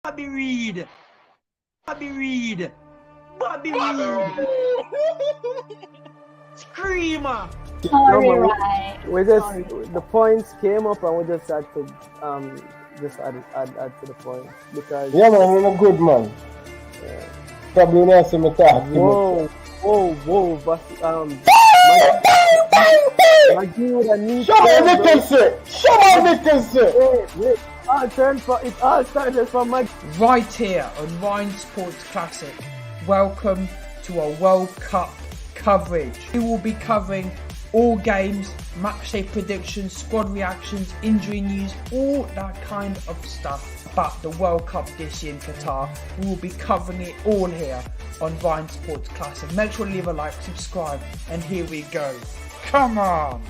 Bobby Reed. Bobby Reed. Bobby Reed. Screamer. Sorry, No, right. we just Sorry. the points came up and we just had to just add to the points because Yeah, man, you're a good man. yeah. Probably not some talk. Whoa, but Maggie would have need Show my vacancy. Show my vacancy. wait. It all started from Maggie. Right here on Ryan Sports Classic. Welcome to our World Cup coverage. We will be covering all games, match day predictions, squad reactions, injury news, all that kind of stuff about the World Cup this year in Qatar. We will be covering it all here on Ryan Sports Classic. Make sure to leave a like, subscribe, and here we go. Come on!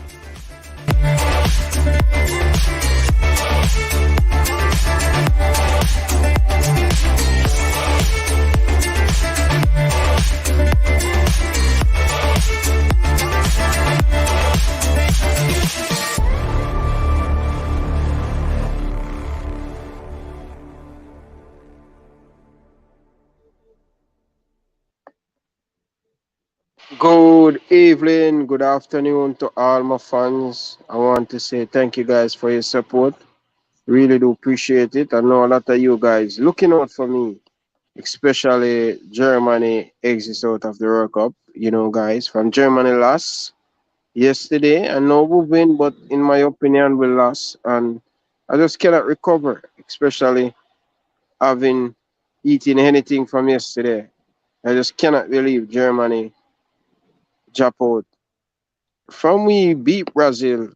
Good evening, good afternoon to all my fans. I want to say thank you guys for your support. Really do appreciate it. I know a lot of you guys looking out for me, especially Germany exits out of the World Cup. You know, guys, from Germany lost yesterday. I know we win, but in my opinion, we lost. And I just cannot recover, especially having eaten anything from yesterday. I just cannot believe Germany drop out. From we beat Brazil,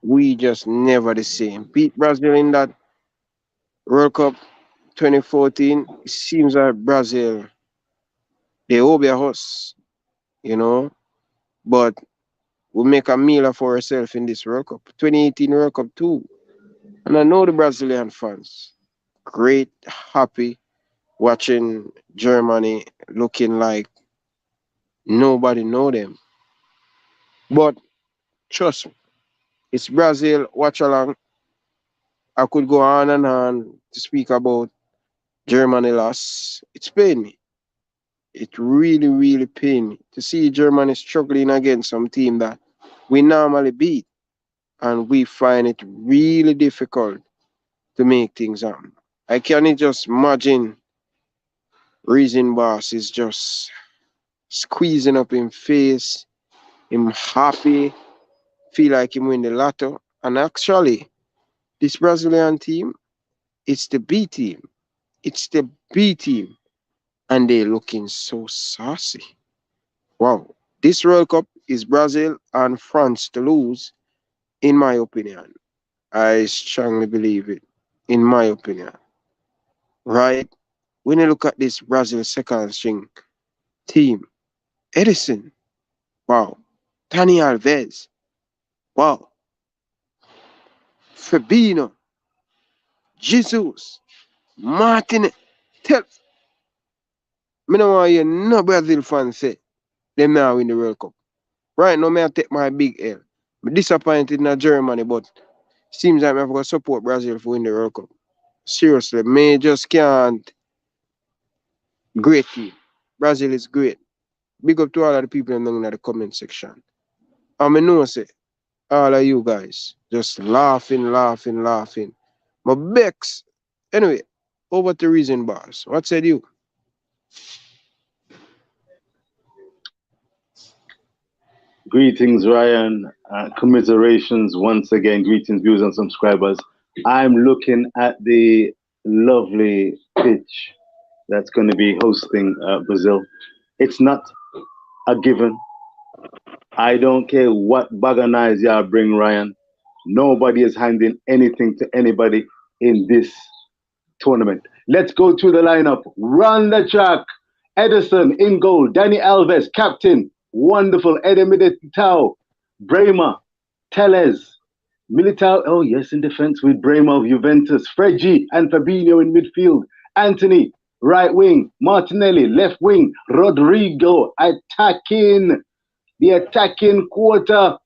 we just never the same. Beat Brazil in that World Cup 2014. It seems like Brazil, they obey us, you know. But we make a meal of ourselves in this World Cup. 2018 World Cup too. And I know the Brazilian fans. Great, happy watching Germany looking like nobody know them. But trust me, it's Brazil, Watchalong. I could go on and on to speak about Germany loss. It's pain me. It really, really pain me to see Germany struggling against some team that we normally beat. And we find it really difficult to make things happen. I can't just imagine Reason Boss is just squeezing up him face, him happy, feel like him win the lotto. And actually, this Brazilian team, it's the B team. It's the B team. And they're looking so saucy. Wow. This World Cup is Brazil and France to lose, in my opinion. I strongly believe it, in my opinion. Right? When you look at this Brazil second string team, Edison, wow. Tani Alves, wow. Fabinho, Jesus, Martin. Tell me no want hear no Brazil fan say them now win the World Cup. Right now, I take my big L. I'm disappointed in Germany, but seems like I'm going to support Brazil for win the World Cup. Seriously, me just can't. Great team. Brazil is great. Big up to all of the people in the comment section. And I know say all of you guys just laughing. My Bex. Anyway, over to Reason Boss. What said you? Greetings, Ryan. Commiserations once again. Greetings, viewers and subscribers. I'm looking at the lovely pitch that's going to be hosting Brazil. It's not a given. I don't care what bag of knives y'all bring, Ryan. Nobody is handing anything to anybody in this tournament. Let's go to the lineup. Run the track. Edison in goal. Danny Alves, captain. Wonderful. Eder Militao. Bremer. Telles. Militao. Oh, yes, in defense with Bremer of Juventus. Freggi and Fabinho in midfield. Anthony, right wing. Martinelli, left wing. Rodrigo attacking. The attacking quarter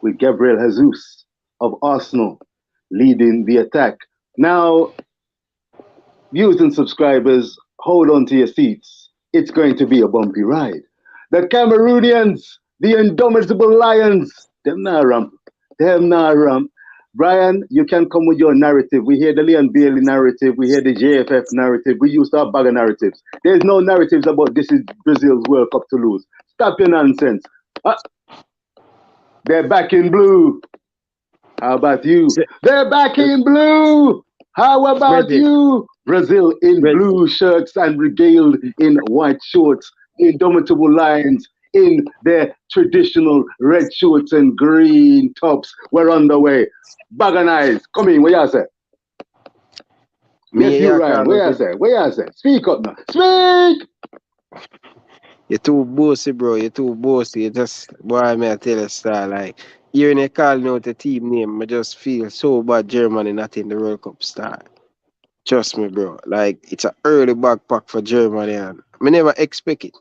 with Gabriel Jesus of Arsenal leading the attack. Now, viewers and subscribers, hold on to your seats. It's going to be a bumpy ride. The Cameroonians, the indomitable lions, them nah rump. Them nah rump. Brian, you can come with your narrative. We hear the Leon Bailey narrative. We hear the JFF narrative. We used to have bag of narratives. There's no narratives about this is Brazil's World Cup to lose. Stop your nonsense. They're back in blue. How about you? They're back in blue. How about you? Brazil in blue shirts and regaled in white shorts. Indomitable lions in their traditional red shorts and green tops. We're on the way. Bag and eyes. Come in, what you say? Yes, you, Ryan. What you say? What you say? Speak up now. Speak! You're too bossy, bro. You're too bossy. You just, boy, may I tell you, star, like, hearing you calling out the team name, I just feel so bad Germany not in the World Cup star. Trust me, bro. Like, it's an early backpack for Germany, and I never expect it.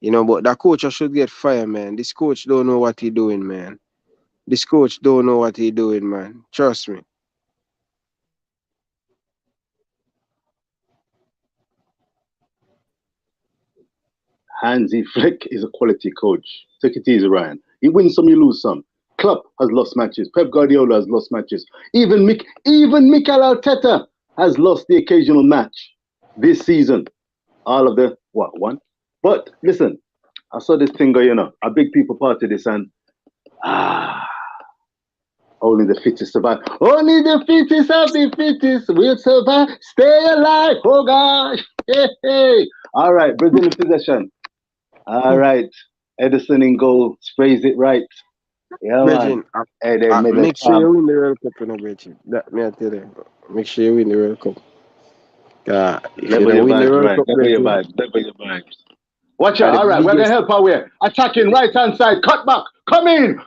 You know, but that coach should get fired, man. This coach don't know what he doing, man. This coach don't know what he doing, man. Trust me. Hansi Flick is a quality coach. Take it easy, Ryan. You win some, you lose some. Klopp has lost matches. Pep Guardiola has lost matches. Even Mikel Arteta has lost the occasional match this season. All of the, one? But listen, I saw this thing going on. A big people party this, and only the fittest survive. Only the fittest of the fittest will survive. Stay alive. Oh, gosh. Hey, hey. All right, Brazil in possession. All right. Edison in goal. Sprays it right. Yeah, Bridging, man. make sure you win the World Cup, you know, Bridging. That me I tell you. Make sure you win the World Cup. If you don't win the World Cup, Level your vibes. Watch out. All right, we're going to help our way. Attacking right-hand side. Cut back. Come in.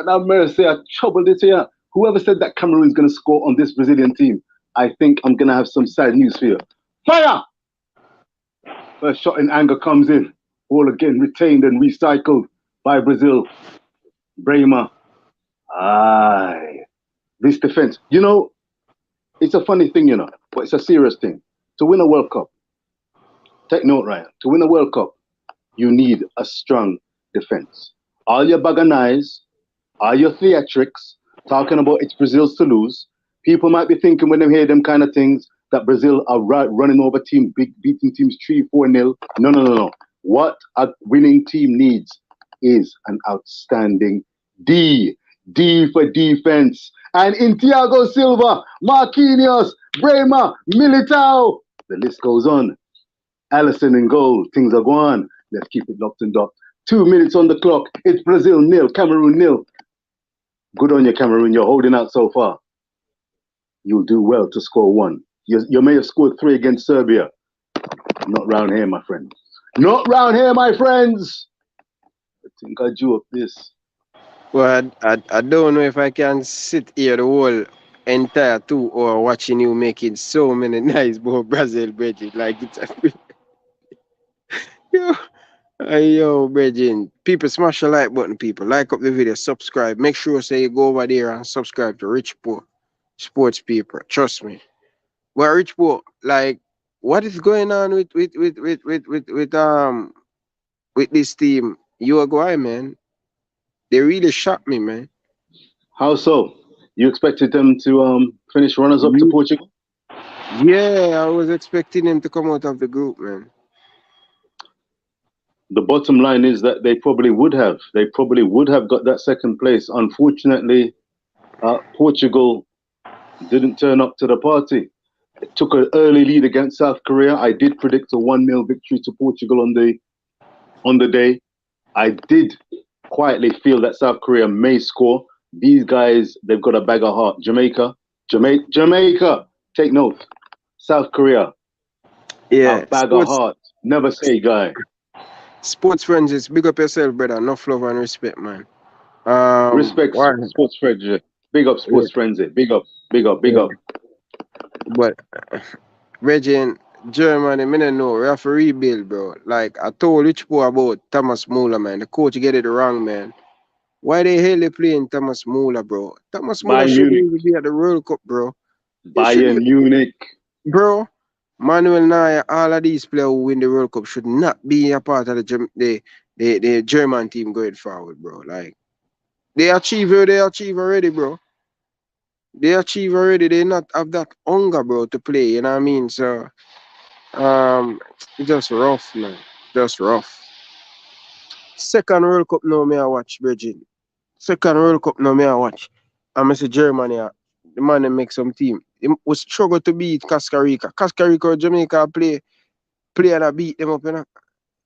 Have mercy. I troubled it here. Whoever said that Cameroon is going to score on this Brazilian team, I think I'm going to have some sad news for you. Fire! First shot in anger comes in. All again retained and recycled by Brazil. Bremer. This defense. You know, it's a funny thing, you know, but it's a serious thing. To win a World Cup, take note, Ryan. To win a World Cup, you need a strong defense. All your bag and eyes, all your theatrics, talking about it's Brazil's to lose. People might be thinking when they hear them kind of things that Brazil are running over beating teams 3-4-0. No. What a winning team needs is an outstanding D. D for defense. And in Thiago Silva, Marquinhos, Bremer, Militao, the list goes on. Alisson in goal. Things are going. Let's keep it locked and docked. 2 minutes on the clock. It's Brazil 0, Cameroon 0. Good on you, Cameroon. You're holding out so far. You'll do well to score 1. You may have scored 3 against Serbia. Not round here, my friend. Not round here, my friends. I think I drew up this. Well, I don't know if I can sit here the whole entire 2 hour watching you making so many nice Brazil, Bridget. Like, it's a yo, Bridget. People, smash the like button, people. Like up the video, subscribe. Make sure say you go over there and subscribe to Rich Poor Sports People. Trust me. Well, Rich Poor, like, what is going on with this team? Uruguay, man. They really shocked me, man. How so? You expected them to finish runners-up to Portugal? Yeah, I was expecting them to come out of the group, man. The bottom line is that they probably would have. They probably would have got that second place. Unfortunately, Portugal didn't turn up to the party. It took an early lead against South Korea. I did predict a 1-0 victory to Portugal on the day. I did quietly feel that South Korea may score. These guys, they've got a bag of heart. Jamaica, take note. South Korea, yeah, a bag of heart. Never say, guy. Sports friends, big up yourself, brother. Enough love and respect, man. Respect, sports frenzy. Big up, sports frenzy. Big up. But Reggie, Germany, I don't know. We have to rebuild, bro. Like, I told Rich Poor about Thomas Muller, man. The coach get it wrong, man. Why the hell they playing Thomas Muller, bro? Thomas Muller Bayern shouldn't Munich. even be at the World Cup, bro. Bayern Munich. Bro, Manuel Neuer, all of these players who win the World Cup should not be a part of the German team going forward, bro. Like, they achieve already, bro. They achieve already. They not have that hunger, bro, to play. You know what I mean? So, it's just rough, man. Just rough. Second World Cup now, me I watch, Bridget. Second World Cup now, me I watch. And I say Germany, the man that make some team. He was struggle to beat Costa Rica. Costa Rica or Jamaica play and I beat them up, you know.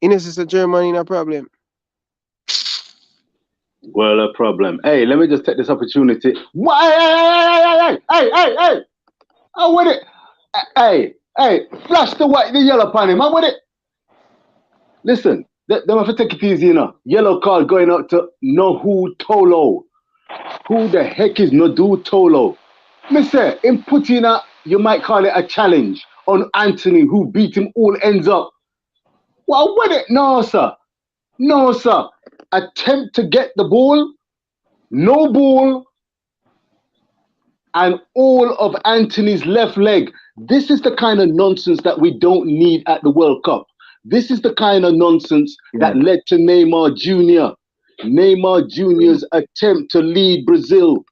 Innocence of Germany, no problem. Well, a problem. Hey, let me just take this opportunity. Why? Hey! I with it. Hey! Flash the white, the yellow upon him. I with it. Listen, them have to take it easy, you know. Yellow card going out to Nohu Tolo. Who the heck is Nodu Tolo? Mister, in putting a, you might call it a challenge on Anthony, who beat him all ends up. Well, with it? No, sir. No, sir. Attempt to get the ball, no ball, and all of Anthony's left leg. This is the kind of nonsense that we don't need at the World Cup. This is the kind of nonsense that led to Neymar Jr. Neymar Jr.'s attempt to lead Brazil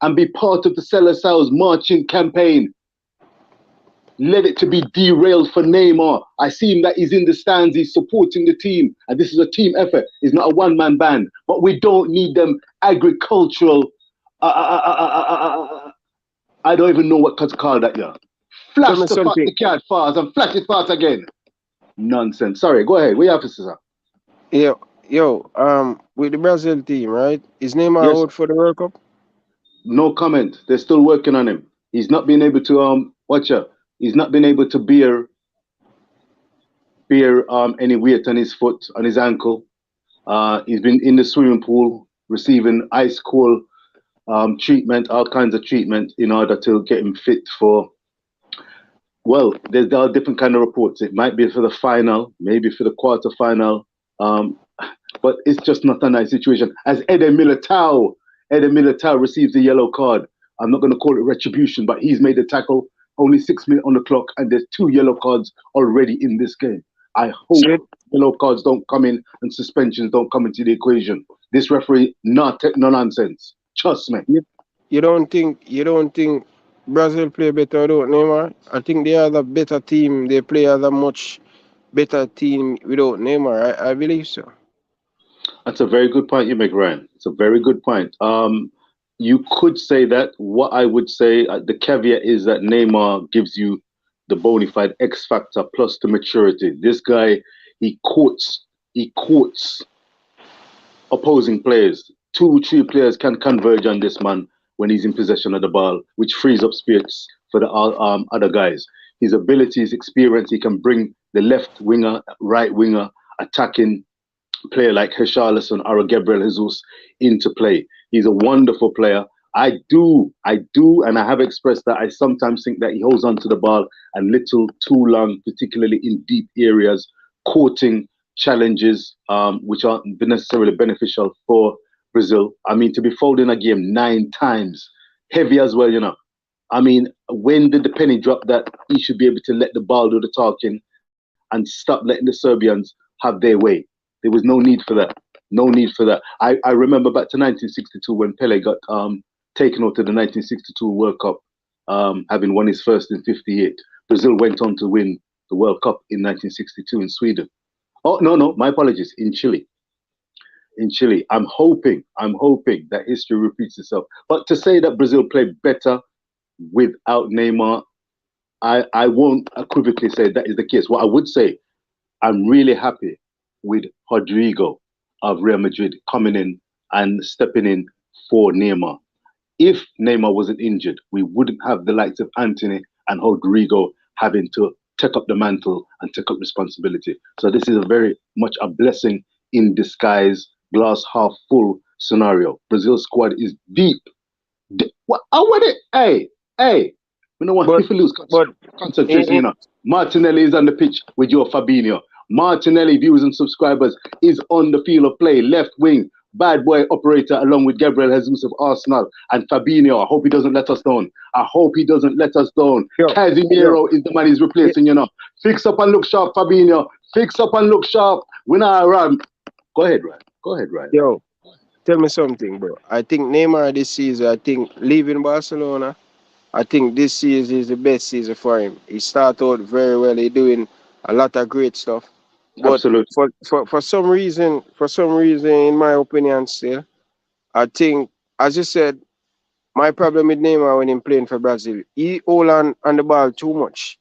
and be part of the Seleção's marching campaign led it to be derailed for Neymar. I see him that he's in the stands, he's supporting the team, and this is a team effort. It's not a one-man band, but we don't need them agricultural, I don't even know what to call that, yeah. Flash the card fast and flash it fast again. Nonsense. Sorry, go ahead. What you have to say, sir? Yo, with the Brazil team, right? Is Neymar out for the World Cup? No comment. They're still working on him. He's not been able to he's not been able to bear any weight on his foot, on his ankle. He's been in the swimming pool receiving ice cold treatment, all kinds of treatment in order to get him fit for. Well, there are different kind of reports. It might be for the final, maybe for the quarter final, but it's just not a nice situation. As Eder Militao receives the yellow card. I'm not going to call it retribution, but he's made a tackle. Only 6 minutes on the clock, and there's 2 yellow cards already in this game. I hope yellow cards don't come in and suspensions don't come into the equation. This referee no nonsense. Trust me. You don't think Brazil play better without Neymar? I think they are the better team. They play as a much better team without Neymar. I believe so. That's a very good point you make, Ryan. It's a very good point. You could say that. What I would say, the caveat is that Neymar gives you the bona fide X factor plus the maturity. This guy, he quotes opposing players. 2, 3 players can converge on this man when he's in possession of the ball, which frees up space for the other guys. His ability, his experience, he can bring the left winger, right winger, attacking player like Richarlison or Gabriel Jesus into play. He's a wonderful player. I do, and I have expressed that I sometimes think that he holds on to the ball a little too long, particularly in deep areas, courting challenges which aren't necessarily beneficial for Brazil. I mean, to be fouled in a game 9 times, heavy as well, you know. I mean, when did the penny drop that he should be able to let the ball do the talking and stop letting the Serbians have their way? There was no need for that. No need for that. I remember back to 1962 when Pele got taken out to the 1962 World Cup, having won his first in 58. Brazil went on to win the World Cup in 1962 in Sweden. Oh, no, my apologies, in Chile. In Chile. I'm hoping that history repeats itself. But to say that Brazil played better without Neymar, I won't equivocally say that is the case. What I would say, I'm really happy with Rodrigo of Real Madrid coming in and stepping in for Neymar. If Neymar wasn't injured, we wouldn't have the likes of Anthony and Rodrigo having to take up the mantle and take up responsibility. So this is a very much a blessing in disguise, glass half full scenario. Brazil's squad is deep. What? I want it. Hey. We don't want people to lose concentration. You know, Martinelli is on the pitch with your Fabinho. Martinelli, viewers and subscribers, is on the field of play, left wing bad boy operator along with Gabriel Jesus of Arsenal and Fabinho. I hope he doesn't let us down. I hope he doesn't let us down. Casemiro is the man he's replacing, you know. Fix up and look sharp, Fabinho. Fix up and look sharp. When I run. Go ahead, Ryan. Go ahead, Ryan. Yo, tell me something, bro. I think Neymar this season, I think leaving Barcelona, I think this season is the best season for him. He started out very well. He's doing a lot of great stuff. But Absolutely. for some reason, in my opinion, still, I think, as you said, my problem with Neymar when he's playing for Brazil, he hold on the ball too much.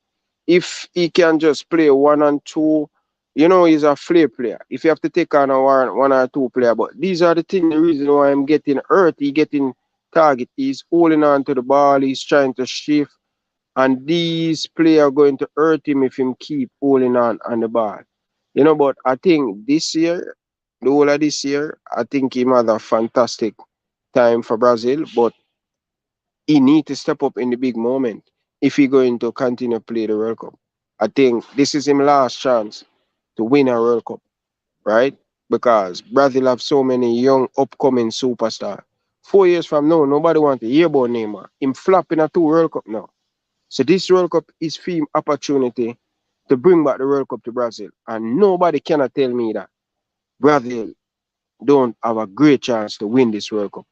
If he can just play 1 and 2, you know, he's a flair player. If you have to take on a 1 or 2 player, but these are the things, the reason why I'm getting hurt. He getting target. He's holding on to the ball. He's trying to shift, and these players are going to hurt him if him keep holding on the ball. You know, but I think this year, the whole of this year, I think he had a fantastic time for Brazil, but he need to step up in the big moment if he going to continue to play the World Cup. I think this is his last chance to win a World Cup, right? Because Brazil have so many young upcoming superstars. 4 years from now, nobody want to hear about Neymar. Him flopping a 2 World Cup now. So this World Cup is for him opportunity to bring back the World Cup to Brazil. And nobody cannot tell me that Brazil don't have a great chance to win this World Cup.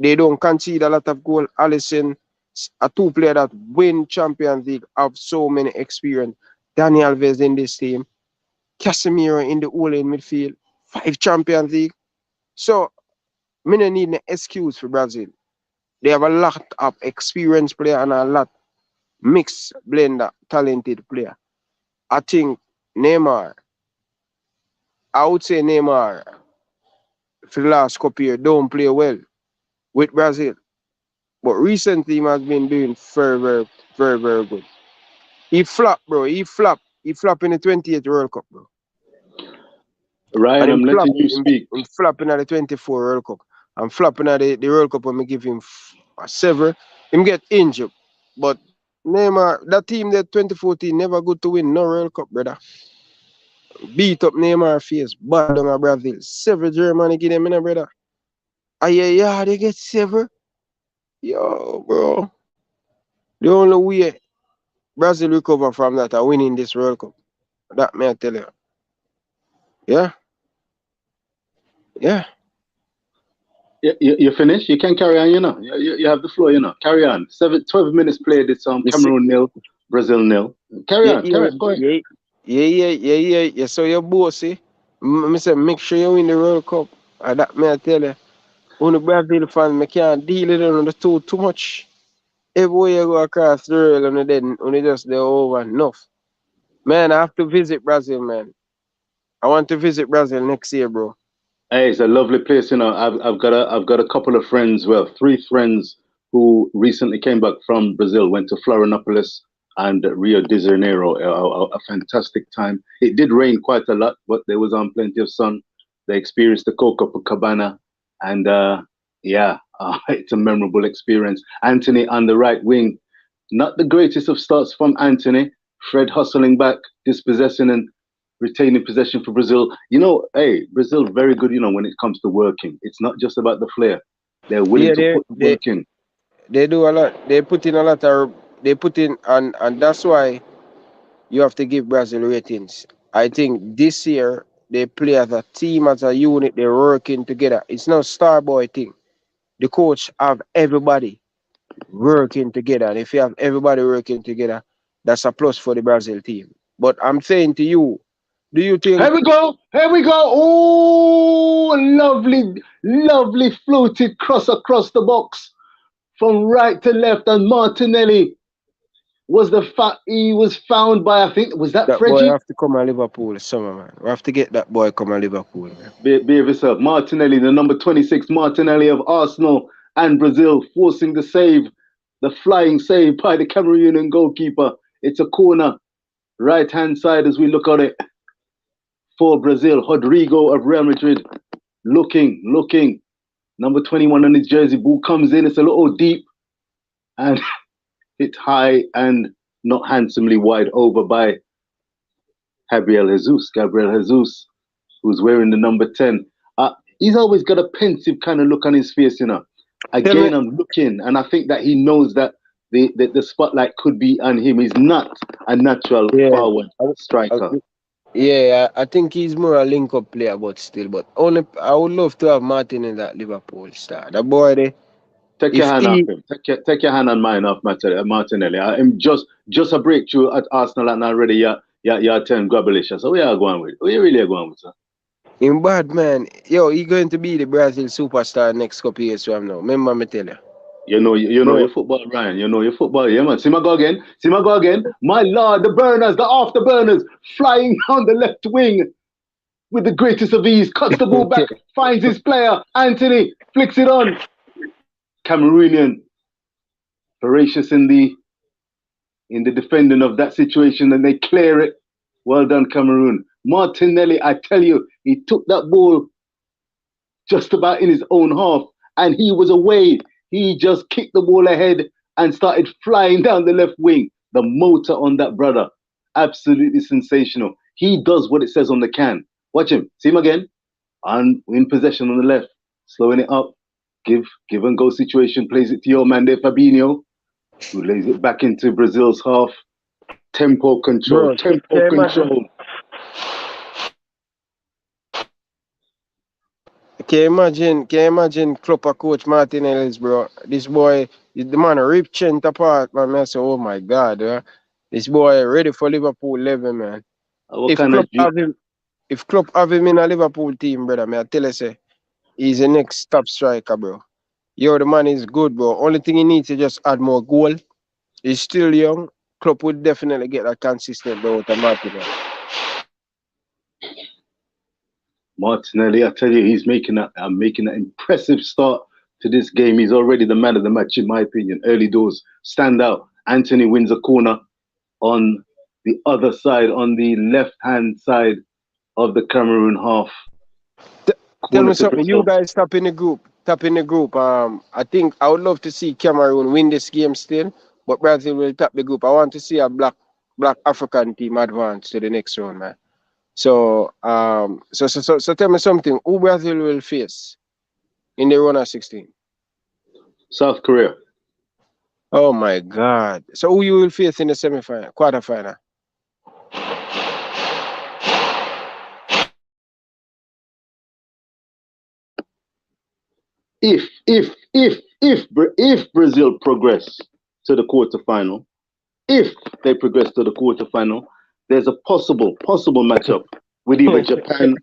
They don't concede a lot of goal. Alisson, a 2 player that win Champions League, have so many experience. Dani Alves in this team. Casemiro in the whole in midfield. 5 Champions League. So, me don't need an excuse for Brazil. They have a lot of experienced player and a lot mixed blender, talented player. I think Neymar, I would say Neymar, for the last couple years, don't play well with Brazil. But recently, he has been doing very, very, very, very good. He flopped, bro. He flopped. He flopped in the 28th World Cup, bro. Ryan, I'm letting you speak. I'm flopping at the 24 World Cup. I'm flopping at the World Cup when I give him a 7. Him get injured. But Neymar, that team that 2014 never good to win no World Cup, brother. Beat up Neymar face, bad down at Brazil. 7 Germany give them in, brother. Yeah, they get 7. Yo, bro. The only way Brazil recover from that are winning this World Cup. That may I tell you. Yeah. Yeah. You finished? You can carry on, you know. You have the floor, you know. Carry on. 12 minutes played. It's Cameroon 0, Brazil 0. Carry on. Go ahead. Yeah. So your boss, see? I say, make sure you win the World Cup. And that may I tell you. On the Brazil fan, I can't deal with it on the too much. Everywhere you go across the world, and they just they're over enough. Man, I have to visit Brazil, man. I want to visit Brazil next year, bro. Hey, it's a lovely place, you know. I've got a couple of friends, well, 3 friends who recently came back from Brazil, went to Florianopolis and Rio de Janeiro. A fantastic time. It did rain quite a lot, but there was plenty of sun. They experienced the Copacabana, and it's a memorable experience. Anthony on the right wing, not the greatest of starts from Anthony. Fred hustling back, dispossessing and retaining possession for Brazil. You know, hey, Brazil very good, you know, when it comes to working. It's not just about the flair. They're willing to put work in. They do a lot. They put in a lot of, and that's why you have to give Brazil ratings. I think this year they play as a team, as a unit, they're working together. It's not star boy thing. The coach have everybody working together. And if you have everybody working together, that's a plus for the Brazil team. But I'm saying to you, do you think... Here we go. Oh, lovely floated cross across the box from right to left, and Martinelli was he was found by, I think, was that Fredgie? Boy have to come to Liverpool summer, man. We have to get that boy come to Liverpool, man. Behave yourself. Martinelli, the number 26 Martinelli of Arsenal and Brazil, forcing the save, the flying save by the Cameroonian goalkeeper. It's a corner, right-hand side as we look at it for Brazil. Rodrigo of Real Madrid looking. Number 21 on his jersey. Ball comes in. It's a little deep and hit high and not handsomely wide over by Gabriel Jesus. who's wearing the number 10. He's always got a pensive kind of look on his face, you know. Again, I'm looking, and I think that he knows that the spotlight could be on him. He's not a natural forward striker. I think he's more a link-up player, but still. But only I would love to have Martin in that Liverpool star. The boy there. Take your hand off him. Take your hand on mine off Martinelli. I'm just a breakthrough at Arsenal and already you're 10 Grabalisha. So where are you going with? Where you really going with, sir? In bad, man. Yo, he's going to be the Brazil superstar next couple years from now. Remember me tell you. You know your football, Ryan. You know your football. Yeah, man. See my go again. My lord, the burners, the afterburners, flying down the left wing with the greatest of ease. Cuts the ball back, finds his player. Anthony flicks it on. Cameroonian, voracious in the defending of that situation, and they clear it. Well done, Cameroon. Martinelli, I tell you, he took that ball just about in his own half, and he was away. He just kicked the ball ahead and started flying down the left wing. The motor on that brother, absolutely sensational. He does what it says on the can. Watch him. See him again. And in possession on the left, slowing it up. Give and go situation. Plays it to your man there, Fabinho, who lays it back into Brazil's half. Tempo control. Tempo control. Can you imagine Klopp coach Martinelli, bro? This boy, the man ripped Chent apart, man. I say, oh my God, this boy ready for Liverpool level, man. If Klopp have him in a Liverpool team, brother, I tell you, say, he's the next top striker, bro. Yo, the man is good, bro. Only thing he needs is just add more goal. He's still young. Klopp would definitely get that consistent out of Martinelli. Martinelli, I tell you, he's making an impressive start to this game. He's already the man of the match, in my opinion. Early doors, stand out. Anthony wins a corner on the other side, on the left-hand side of the Cameroon half. Tell me something. You guys tap in the group. I think I would love to see Cameroon win this game still, but Brazil will tap the group. I want to see a black African team advance to the next round, man. So tell me something. Who Brazil will face in the round of 16? South Korea. Oh my God. So who you will face in the semi-final, quarter-final? If Brazil progress to the quarterfinal, there's a possible matchup with either Japan.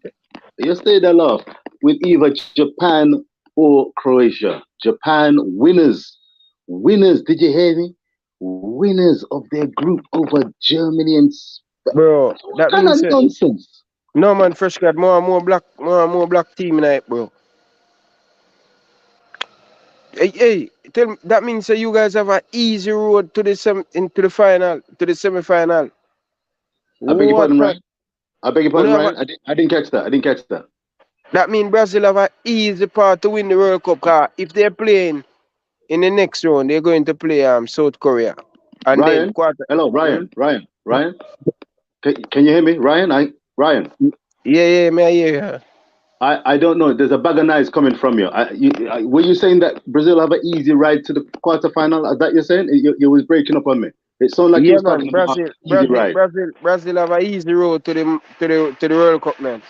You stay there, laugh. With either Japan or Croatia. Japan winners. Did you hear me? Winners of their group over Germany and Spain. Bro, that kind of nonsense. No man, fresh got more black team in it, bro. Hey, tell me, that means that you guys have an easy road to the semi-final. I beg your pardon, Ryan. I didn't catch that. That means Brazil have an easy path to win the World Cup. Cause if they're playing in the next round, they're going to play South Korea. And Ryan, hello, Ryan. Ryan, can you hear me, Ryan? Ryan. Yeah, may I hear you? I don't know. There's a bag of noise coming from you. Were you saying that Brazil have an easy ride to the quarterfinal? Is that you're saying? You was breaking up on me. It sounded like you was talking about easy ride. Brazil have an easy road to the World Cup, man.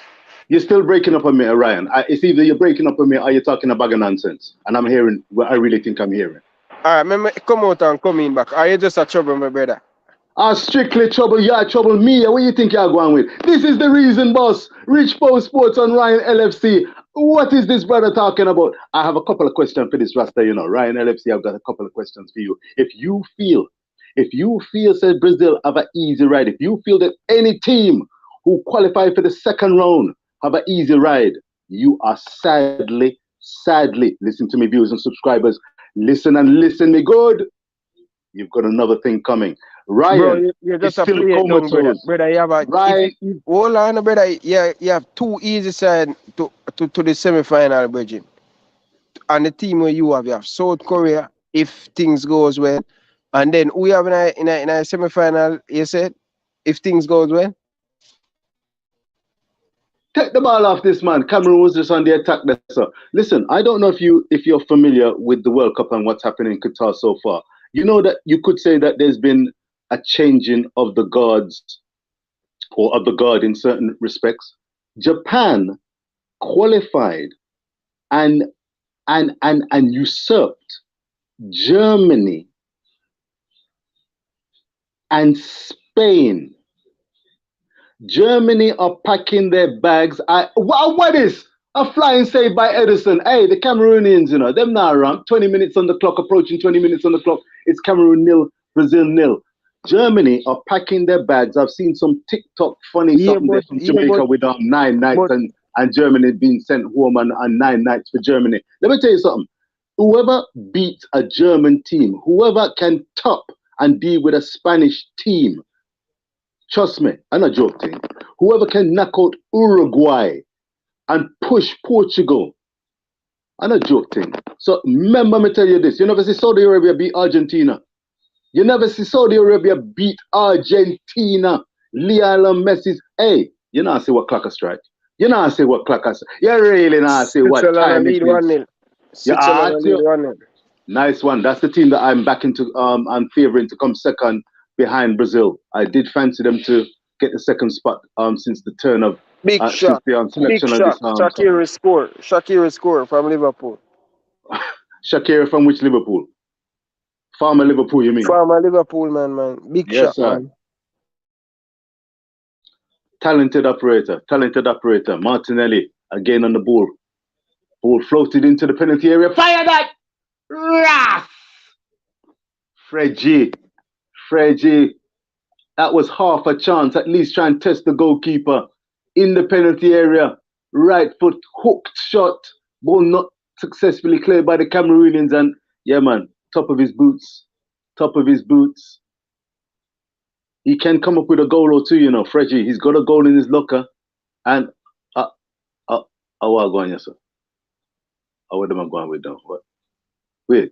You're still breaking up on me, Ryan. It's either you're breaking up on me or you're talking a bag of nonsense. And I'm hearing what I really think I'm hearing. All right, remember, come out and come in back. Are you just a trouble, my brother? Strictly trouble, trouble me. What do you think you're going with? This is the reason, boss. Rich Post Sports on Ryan LFC. What is this brother talking about? I have a couple of questions for this Rasta, Ryan LFC, I've got a couple of questions for you. If you feel, said Brazil have an easy ride, if you feel that any team who qualify for the second round have an easy ride, you are sadly, listen to me, viewers and subscribers, listen me good. You've got another thing coming. Ryan, bro, you're just a play down, brother. You have a Ryan. Hold on, brother. Yeah, you have two easy sides to the semi-final, Bridget. And the team where you have South Korea, if things goes well, and then we have in a semi-final. You said, if things goes well. Take the ball off this man. Cameroon was just on the attack there, sir. Listen, I don't know if you're familiar with the World Cup and what's happening in Qatar so far. You know that you could say that there's been a changing of the guards, or of the guard in certain respects. Japan qualified and usurped Germany and Spain. Germany are packing their bags. What is a flying save by Edison? Hey, the Cameroonians, you know, them now around 20 minutes on the clock, approaching 20 minutes on the clock. It's Cameroon 0, Brazil 0. Germany are packing their bags. I've seen some TikTok funny something there from Jamaica with 9 nights and Germany being sent home on 9 nights for Germany. Let me tell you something. Whoever beats a German team, whoever can top and deal with a Spanish team, trust me, I'm not joking. Whoever can knock out Uruguay and push Portugal, I'm not joking. So remember me tell you this. You never see Saudi Arabia beat Argentina. You never see Saudi Arabia beat Argentina. Lionel Messi's. Hey, you know I see what clock I strike. You know I see what clock I strike. You really know I see what time it is. Yeah, nice one. That's the team that I'm backing to. I'm favoring to come second behind Brazil. I did fancy them to get the second spot. Since the turn of big shot. Big shot. Shakira score from Liverpool. Shakira from which Liverpool? Farmer Liverpool, you mean? Farmer Liverpool, man. Big shot, sir. Man. Talented operator. Martinelli again on the ball. Ball floated into the penalty area. Fire that! Ras! Fredgy. That was half a chance. At least try and test the goalkeeper in the penalty area. Right foot hooked shot. Ball not successfully cleared by the Cameroonians. And yeah, man, top of his boots. He can come up with a goal or two, you know. Fredgy, he's got a goal in his locker. And what am I going, yes, sir? What am I going with now? What? Wait.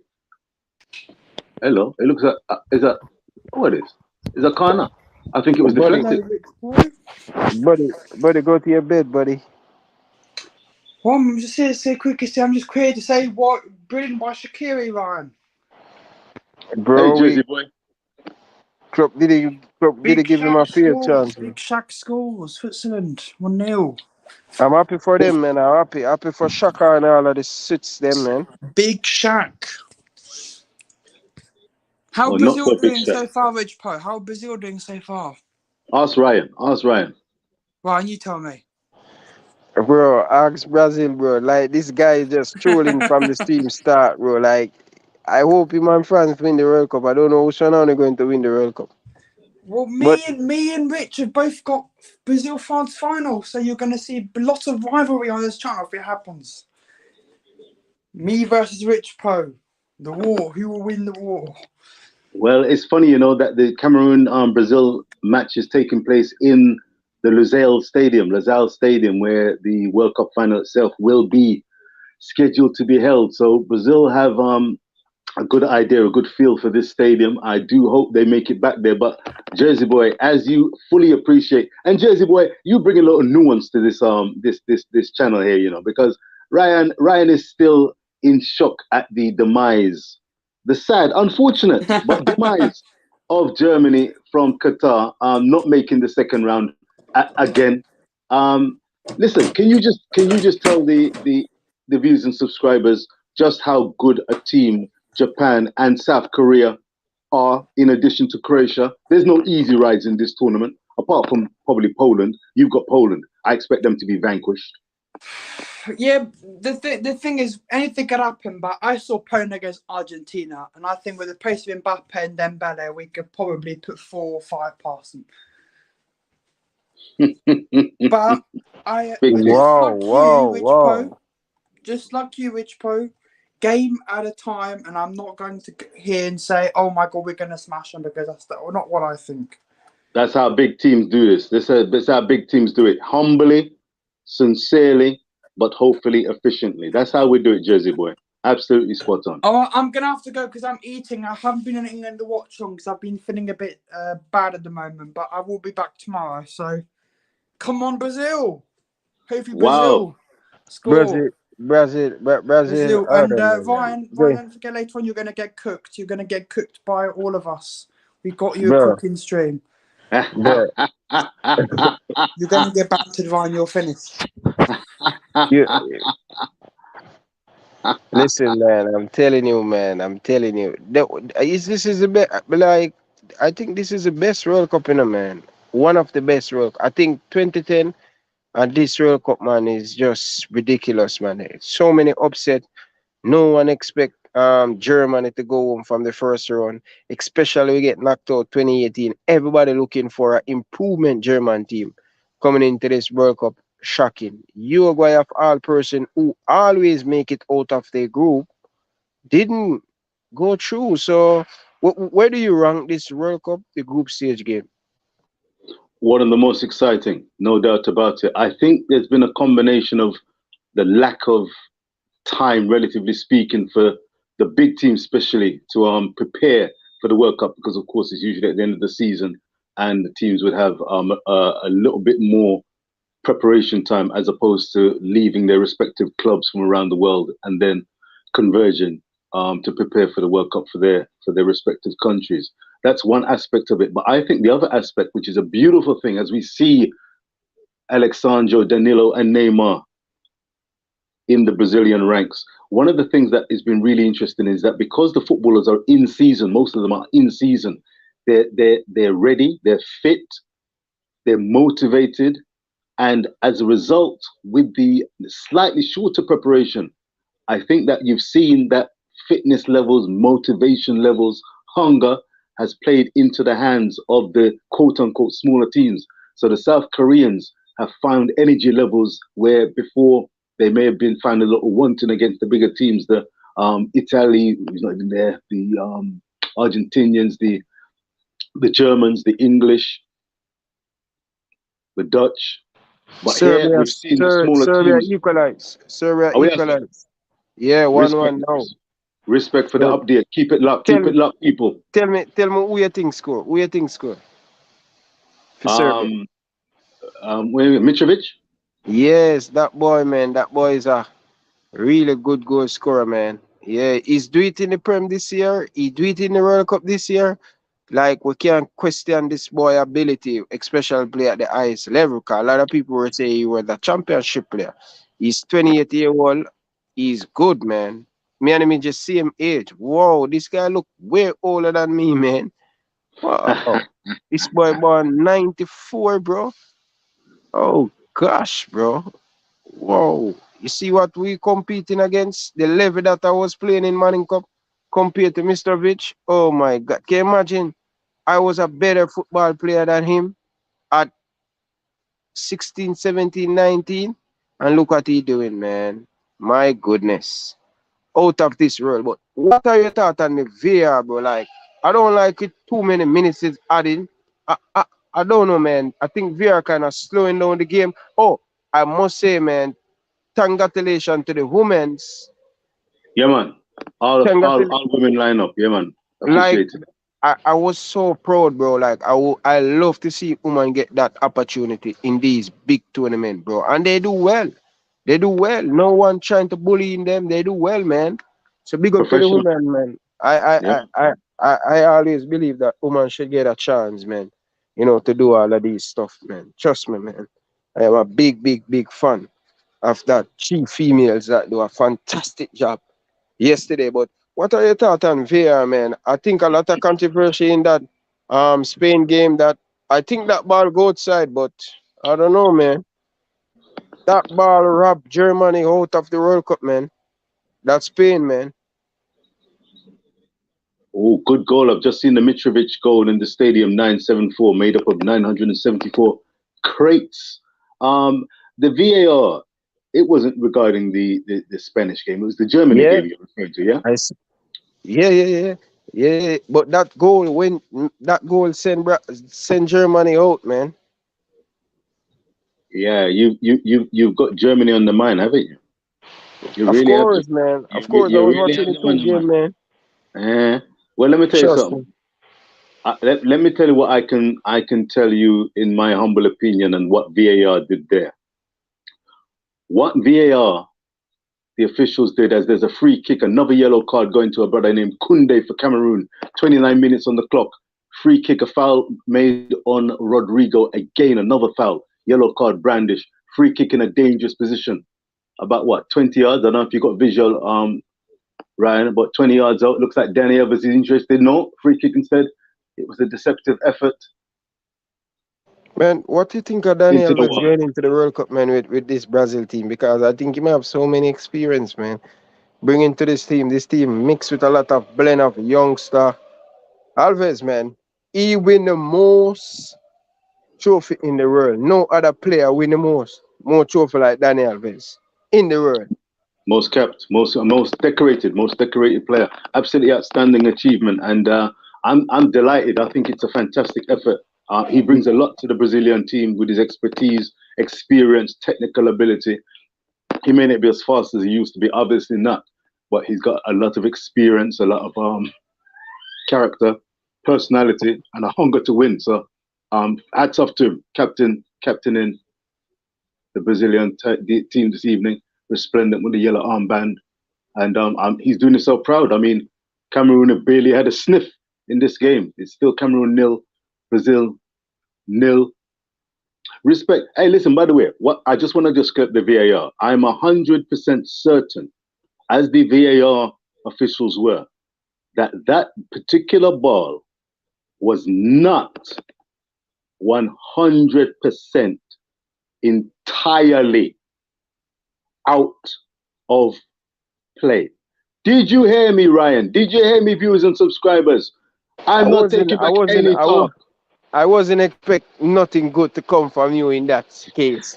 Hello. It looks like what is? It's a corner. I think it was deflected. Buddy, go to your bed, buddy. Well, I'm just here to say quickly. I'm just here to say what brilliant by Shakiri, Ryan. Bro, hey, Jersey boy. Klopp did he give him a fair chance? Big Shaq scores. Switzerland 1-0. I'm happy for them, man. I'm happy for Shaka and all of the suits, them, man. Big Shaq. How Brazil doing so far, Rich Po? How Brazil doing so far? Ask Ryan. Ryan, you tell me. Bro, ask Brazil, bro. Like, this guy is just trolling from the team start, bro. Like, I hope him and France win the World Cup. I don't know which one are going to win the World Cup. Well, me and Rich have both got Brazil-France final, so you're going to see a lot of rivalry on this channel if it happens. Me versus Rich Po. The war. Who will win the war? Well, it's funny, you know, that the Cameroon-Brazil match is taking place in the Lusail Stadium, where the World Cup final itself will be scheduled to be held. So Brazil have a good idea, a good feel for this stadium. I do hope they make it back there. But Jersey boy, as you fully appreciate, and Jersey boy, you bring a little nuance to this this channel here, you know, because Ryan is still in shock at the demise, the sad, unfortunate, but demise of Germany from Qatar, not making the second round again. Listen, can you just tell the viewers and subscribers just how good a team Japan and South Korea are, in addition to Croatia? There's no easy rides in this tournament, apart from probably Poland. You've got Poland. I expect them to be vanquished. Yeah, the thing is, anything could happen, but I saw Poland against Argentina, and I think with the pace of Mbappe and Dembele, we could probably put 4 or 5 past them. But just like you, Rich Po, game at a time, and I'm not going to hear and say, "Oh my God, we're going to smash them," because that's not what I think. That's how big teams do this. That's how big teams do it. Humbly, sincerely, but hopefully efficiently. That's how we do it, Jersey boy. Absolutely spot on. Oh, I'm going to have to go because I'm eating. I haven't been eating in the Watchalong because I've been feeling a bit bad at the moment, but I will be back tomorrow. So, come on, Brazil. Hopefully Wow. Brazil score. Brazil. Brazil. I And don't know, man. Ryan, don't forget later on you're going to get cooked. You're going to get cooked by all of us. We got you a Bro, cooking stream. bro, You're going to get battered, Ryan. You're finished. you listen, man. I'm telling you, man. I'm telling you. This is the best. Like, I think this is the best World Cup, you know, man. One of the best World. I think 2010 and this World Cup, man, is just ridiculous, man. So many upset. No one expect Germany to go home from the first round, especially we get knocked out 2018. Everybody looking for an improvement German team coming into this World Cup. Shocking. Uruguay of all person who always make it out of their group didn't go through. So where do you rank this World Cup, the group stage game? One of the most exciting, no doubt about it. I think there's been a combination of the lack of time, relatively speaking, for the big teams, especially to prepare for the World Cup, because of course it's usually at the end of the season, and the teams would have a little bit more preparation time as opposed to leaving their respective clubs from around the world and then converging to prepare for the World Cup for their respective countries. That's one aspect of it. But I think the other aspect, which is a beautiful thing, as we see Alexandro, Danilo, and Neymar in the Brazilian ranks, one of the things that has been really interesting is that because the footballers are in season, most of them are in season, they're ready, they're fit, they're motivated, and as a result, with the slightly shorter preparation, I think that you've seen that fitness levels, motivation levels, hunger has played into the hands of the quote unquote smaller teams. So the South Koreans have found energy levels where before they may have been found a little wanting against the bigger teams. The Italy, who's not even there, the Argentinians, the Germans, the English, the Dutch. But here Serbia, we've seen the smaller Serbia teams. equalize. Serbia Oh, yes. equalize. Yeah, 1-1 Respect, now. respect for the But update. Keep it locked. tell Keep it locked, people. tell me who you think score? Who you think score for Serbia? Um, wait, Mitrovic. Yes, that boy, man. That boy is a really good goal scorer, man. Yeah, he's do it in the Prem this year. He do it in the World Cup this year. Like, we can't question this boy ability, especially play at the highest level. Cause a lot of people will say he was a championship player. He's 28-year-old. He's good, man. Me and him just same age. Whoa, this guy look way older than me, man. Wow. This boy born 94, bro. Oh gosh, bro. Whoa. You see what we competing against? The level that I was playing in Manning Cup compared to Mr. Vich. Oh my God. Can you imagine? I was a better football player than him at 16, 17, 19. And look what he doing, man. My goodness. Out of this world. But what are your thoughts on the VAR, bro? Like, I don't like it. Too many minutes is adding. I don't know, man. I think VAR kind of slowing down the game. Oh, I must say, man, congratulations to the women's. Yeah, man. Congratulations. All women line up. Yeah, man. Like, Appreciate it. I was so proud, bro. Like, I love to see women get that opportunity in these big tournaments, bro. And they do well. They do well. No one trying to bully in them. They do well, man. So big up to the Professional. women, man. Yeah. I always believe that women should get a chance, man. You know, to do all of these stuff, man. Trust me, man. I am a big fan of that. Three females that do a fantastic job yesterday. But what are your thoughts on VAR, man? I think a lot of controversy in that Spain game. That I think that ball go outside, but I don't know, man. That ball robbed Germany out of the World Cup, man. That's Spain, man. Oh, good goal. I've just seen the Mitrovic goal in the stadium 974, made up of 974 crates. The VAR, it wasn't regarding the Spanish game. It was the Germany Yeah, game you're referring to, yeah? yeah. But that goal send Germany out, man. Yeah, you've got Germany on the mind, haven't you? You Of really have. course, man. Of course, I You was really watching have the them on full the game, mind. man. Well, let me tell you Trust something. me. Let me tell you what I can tell you in my humble opinion and what VAR did there. what VAR the officials did, as there's a free kick, another yellow card going to a brother named Kunde for Cameroon. 29 minutes on the clock. Free kick, a foul made on Rodrigo. Again, another foul. Yellow card, Brandish. Free kick in a dangerous position. About what, 20 yards? I don't know if you got visual, Ryan, but 20 yards out. Looks like Danny Evers is interested. No, free kick instead. It was a deceptive effort. Man, what do you think of Daniel Into the Alves wall. going into the World Cup, man, with this Brazil team? Because I think he may have so many experience, man. Bringing to this team mixed with a lot of blend of youngster. Alves, man, he win the most trophy in the world. No other player win the more trophy like Daniel Alves in the world. Most kept, most decorated player. Absolutely outstanding achievement, and I'm delighted. I think it's a fantastic effort. He brings a lot to the Brazilian team with his expertise, experience, technical ability. He may not be as fast as he used to be, obviously not, but he's got a lot of experience, a lot of character, personality, and a hunger to win. So, hats off to him, captaining the Brazilian team this evening, resplendent with the yellow armband, and he's doing it so proud. I mean, Cameroon have barely had a sniff in this game. It's still Cameroon 0, Brazil 0. Respect. Hey, listen, by the way, what I just want to just get the VAR. I'm 100% certain, as the VAR officials were, that that particular ball was not 100% entirely out of play. Did you hear me, Ryan? Did you hear me, viewers and subscribers? I'm not taking back any talk. I wasn't expect nothing good to come from you in that case.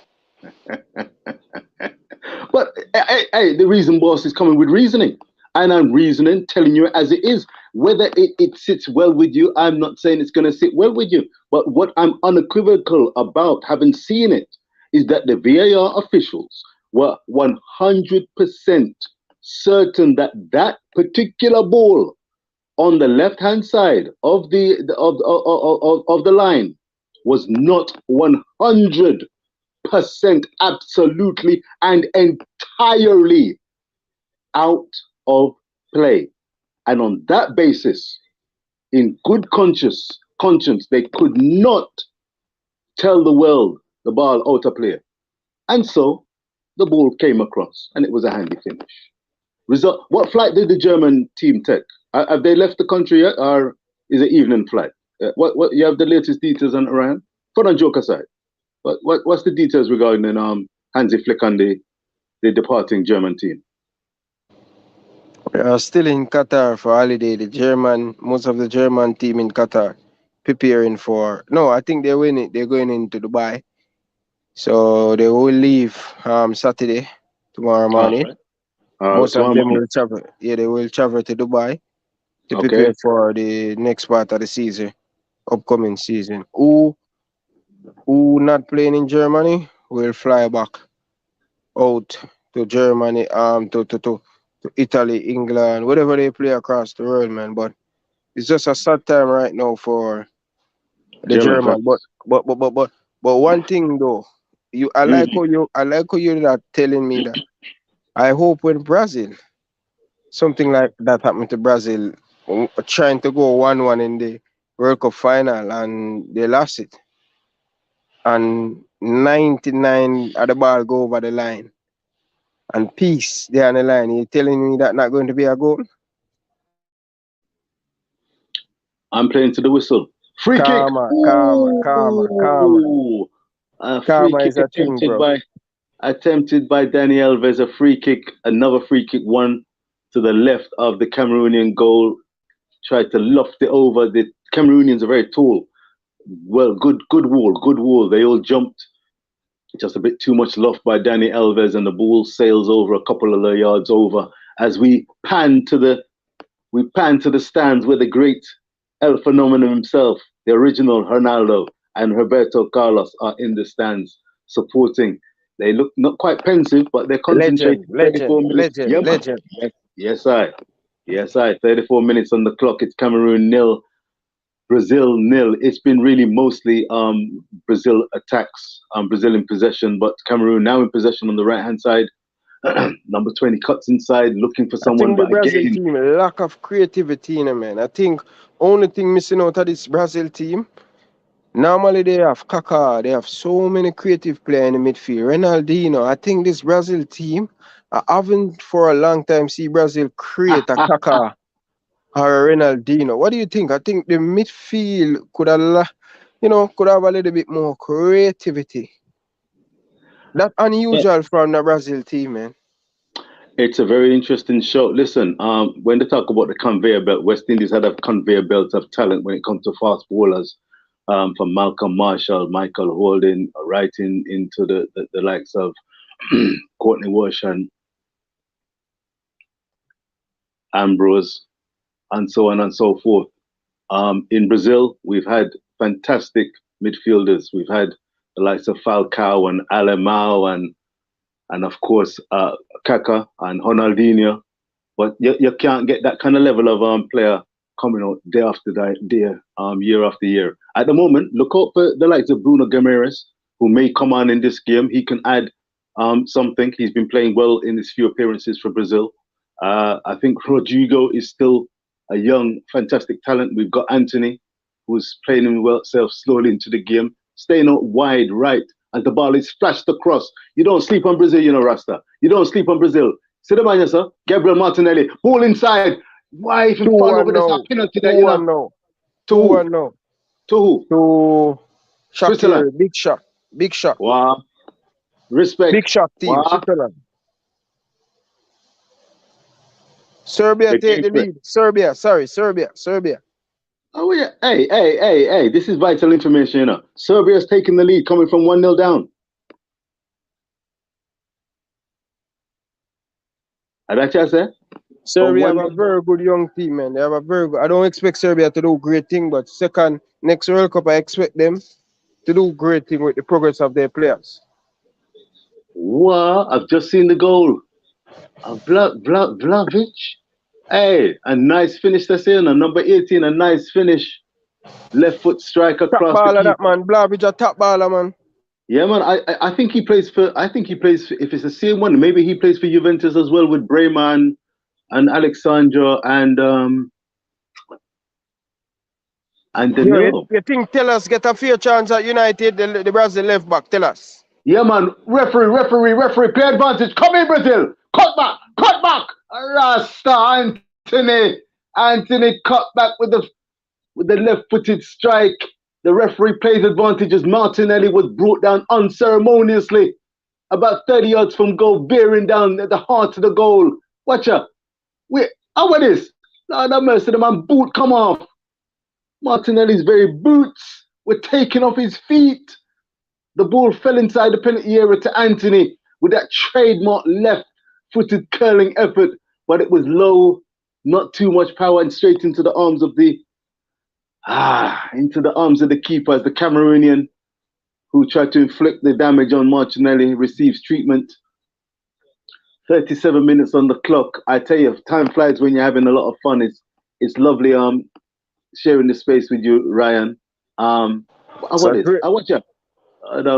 But hey, the reason boss is coming with reasoning. And I'm reasoning, telling you as it is. Whether it sits well with you, I'm not saying it's going to sit well with you. But what I'm unequivocal about, having seen it, is that the VAR officials were 100% certain that that particular ball on the left-hand side of the line was not 100% absolutely and entirely out of play. And on that basis, in good conscience, they could not tell the world the ball out of play. And so the ball came across and it was a handy finish. Result. What flight did the German team take? Have they left the country yet, or is it evening flight? What you have the latest details on Ryan? Put on joke aside. What's the details regarding Hansi Flick and the departing German team? We are still in Qatar for holiday. Most of the German team in Qatar preparing for. No, I think they're winning. They're going into Dubai, so they will leave Saturday, tomorrow morning. Most of them will travel. Yeah, they will travel to Dubai to prepare for the next part of the season, upcoming season. Who not playing in Germany will fly back out to Germany, to Italy, England, whatever they play across the world, man. But it's just a sad time right now for the German. But one thing though, I like how you're not telling me that. I hope when Brazil, something like that happened to Brazil, trying to go 1-1 in the World Cup final and they lost it. And 99 of the ball go over the line. And peace there on the line. You're telling me that not going to be a goal? I'm playing to the whistle. Free kick. Karma. Free kick is a thing, bro. Attempted by Dani Alves, a free kick, another free kick, one to the left of the Cameroonian goal. Tried to loft it over. The Cameroonians are very tall. Well, good wall. They all jumped. Just a bit too much loft by Dani Alves, and the ball sails over a couple of yards over as we pan to the stands where the great El Phenomenon himself, the original Ronaldo, and Roberto Carlos are in the stands supporting. They look not quite pensive, but they're concentrating. Legend. Yes, I. 34 minutes on the clock. It's Cameroon 0, Brazil nil. It's been really mostly Brazil attacks, Brazil in possession, but Cameroon now in possession on the right hand side. Number 20 cuts inside, looking for I someone, think the but Brazil again, team, lack of creativity in it, man. I think only thing missing out of this Brazil team, normally they have Kaká, they have so many creative players in the midfield. Ronaldinho, I think this Brazil team, I haven't for a long time see Brazil create a Kaká or a Ronaldinho. What do you think? I think the midfield could have, could have a little bit more creativity. That's unusual from the Brazil team, man. it's a very interesting show. Listen, when they talk about the conveyor belt, West Indies had a conveyor belt of talent when it comes to fast bowlers. From Malcolm Marshall, Michael Holding, right into the likes of Courtney Walsh and Ambrose, and so on and so forth. In Brazil, we've had fantastic midfielders. We've had the likes of Falcao and Alemão and of course Kaká and Ronaldinho. But you can't get that kind of level of player coming out day after day, year after year. At the moment, look out for the likes of Bruno Guimaraes, who may come on in this game. He can add something. He's been playing well in his few appearances for Brazil. I think Rodrigo is still a young, fantastic talent. We've got Anthony, who's playing himself slowly into the game, staying out wide right, and the ball is flashed across. You don't sleep on Brazil, you know, Rasta. You don't sleep on Brazil. See the man, sir? Gabriel Martinelli, ball inside. Why if you fall over this penalty there, you know? 2-1 no. To who? To Shakir, big shot. Big shot. Wow. Respect. Big shot team, wow. Switzerland. Serbia take the lead. Serbia. Oh yeah. Hey. This is vital information, you know. Serbia's taking the lead, coming from 1-0 down. And that's just it. Serbia have a very good young team, man. They have a very good. I don't expect Serbia to do great thing, but next World Cup, I expect them to do great thing with the progress of their players. Wow, I've just seen the goal. Vlahovic. Hey, a nice finish that's in. Number 18, a nice finish. Left foot strike across. Top baller, that man. Vlahovic a top baller, man. Yeah, man. I think he plays for. If it's the same one, maybe he plays for Juventus as well with Brayman and Alexandra and Danilo. You think Tellus get a fair chance at United, the Brazil left back? Tell us. Yeah, man. Referee. Play advantage. Come in, Brazil. Cut back. Rasta Anthony cut back with the left-footed strike. The referee plays advantage as Martinelli was brought down unceremoniously about 30 yards from goal, bearing down at the heart of the goal. Watch out. Wait, how about this? Lord have mercy, the man boot come off. Martinelli's very boots were taken off his feet. The ball fell inside the penalty area to Anthony with that trademark left-footed curling effort, but it was low, not too much power, and straight into the arms of the keeper as the Cameroonian who tried to inflict the damage on Martinelli receives treatment. 37 minutes on the clock. I tell you, time flies when you're having a lot of fun. It's lovely sharing the space with you, Ryan. I want you.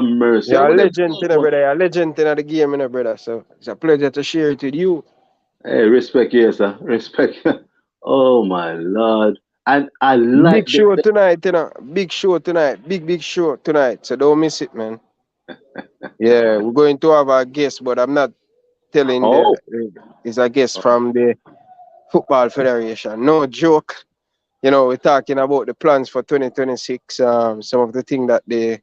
Mercy. You're a legend, brother. You're a legend in the game, brother. So it's a pleasure to share it with you. Hey, respect, yes, sir. Respect. Oh my Lord. And I like big show tonight, you know. Big show tonight. Big show tonight. So don't miss it, man. Yeah, we're going to have a guest, but I'm not telling it's a guest from the Football Federation. No joke. You know, we're talking about the plans for 2026, some of the things that the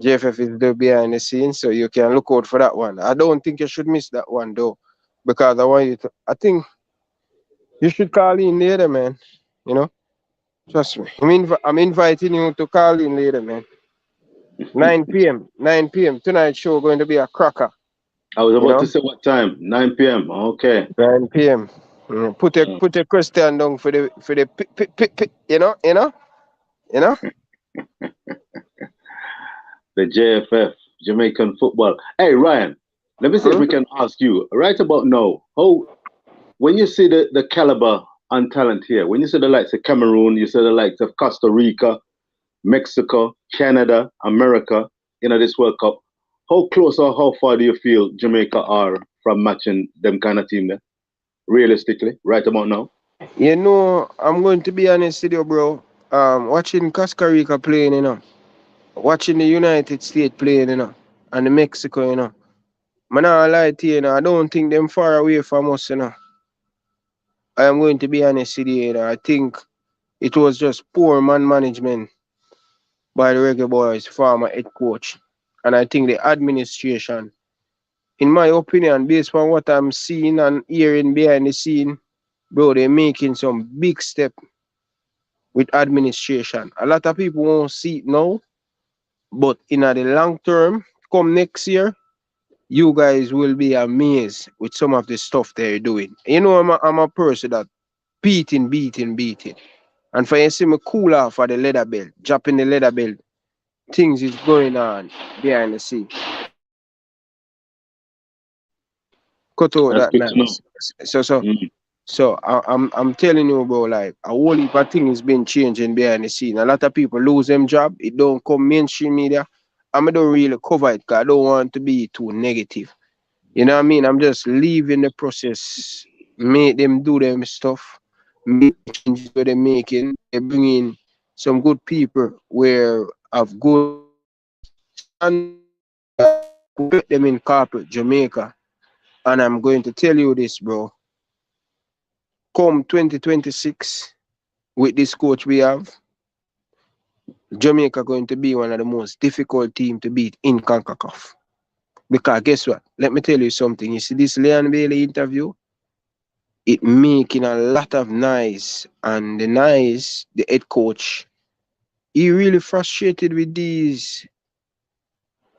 JFF is doing behind the scenes, so you can look out for that one. I don't think you should miss that one, though, because I think you should call in later, man. You know? Trust me. I'm inviting you to call in later, man. 9 p.m. Tonight's show going to be a cracker. I was about to say what time? 9 p.m. Okay. 9 p.m. Put a question down for the you know. The JFF, Jamaican football. Hey Ryan, let me see if we can ask you right about now. When you see the caliber on talent here. When you say the likes of Cameroon, you say the likes of Costa Rica, Mexico, Canada, America, this World Cup. How close or how far do you feel Jamaica are from matching them kind of team there? Realistically, right about now? You know, I'm going to be honest with you, bro. Watching Costa Rica playing, watching the United States playing, and the Mexico, Man, I lie to you, I don't think them far away from us, I am going to be honest with you, I think it was just poor man management by the Reggae Boyz former head coach. And I think the administration, in my opinion, based on what I'm seeing and hearing behind the scene, bro, they're making some big step with administration. A lot of people won't see it now, but in the long term, come next year, you guys will be amazed with some of the stuff they're doing. I'm a person that beating. And for you see me cool off for the leather belt, dropping the leather belt, things is going on behind the scene. Cut out That's that good to know. nice. So Mm. So I'm telling you, bro, like a whole heap of things been changing behind the scene. A lot of people lose them job. It don't come mainstream media. I don't really cover it because I don't want to be too negative. You know what I mean? I'm just leaving the process, make them do them stuff, make the changes where they're making. They bring in some good people where have good and put them in corporate Jamaica. And I'm going to tell you this, bro. Come 2026, with this coach we have, Jamaica going to be one of the most difficult teams to beat in CONCACAF. Because guess what? Let me tell you something. You see this Leon Bailey interview? It making a lot of noise. And the noise, the head coach, he really frustrated with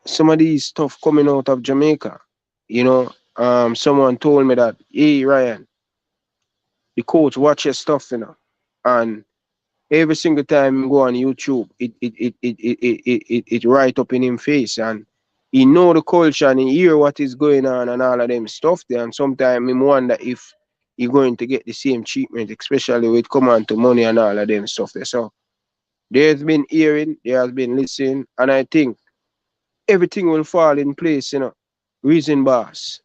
some of these stuff coming out of Jamaica. Someone told me that, hey, Ryan, the coach watch your stuff, and every single time you go on YouTube, it right up in him face, and he know the culture and he hear what is going on and all of them stuff there. And sometimes him wonder if he going to get the same treatment, especially with come on to money and all of them stuff there. So there's been hearing, there has been listening, and I think everything will fall in place, Reason boss.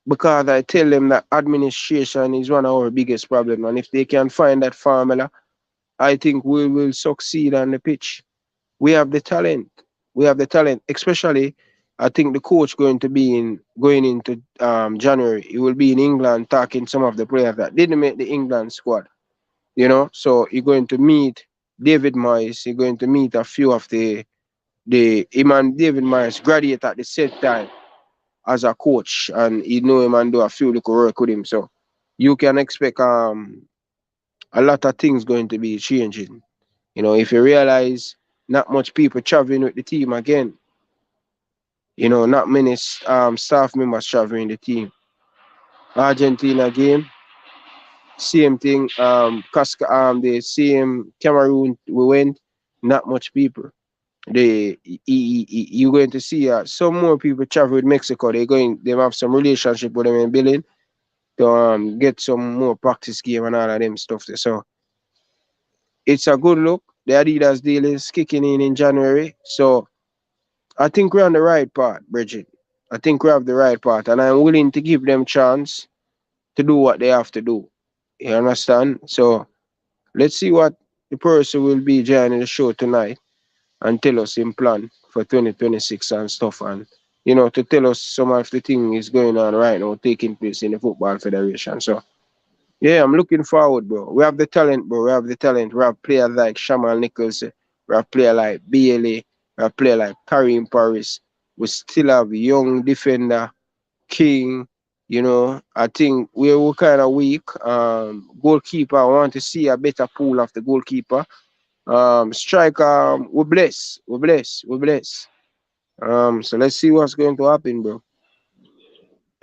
Because I tell them that administration is one of our biggest problems, and if they can find that formula, I think we will succeed on the pitch. We have the talent. We have the talent. Especially, I think the coach going into January. He will be in England talking some of the players that didn't make the England squad. So he's going to meet David Moyes. He's going to meet a few of him and David Moyes graduate at the same time as a coach, and he know him and do a few little work with him. So you can expect a lot of things going to be changing. If you realize not much people traveling with the team again, not many staff members traveling the team. Argentina game, same thing. The same Cameroon we went, not much people. You're going to see some more people travel with Mexico. They have some relationship with them in building to get some more practice game and all of them stuff there. So it's a good look. The Adidas deal is kicking in January. So I think we're on the right path, Bridget. I think we have the right path, and I'm willing to give them chance to do what they have to do. You understand? So let's see what the person will be joining the show tonight and tell us in plan for 2026 and stuff, and to tell us some of the thing is going on right now taking place in the Football Federation. So yeah, I'm looking forward, bro. We have the talent, bro. We have the talent. We have players like Shamal Nichols. We have players like Bailey. We have players like Kareem Paris. We still have young defender, King. I think we're kind of weak. Goalkeeper, I want to see a better pool of the goalkeeper. Striker, we're blessed. We're blessed. We're blessed. So let's see what's going to happen, bro.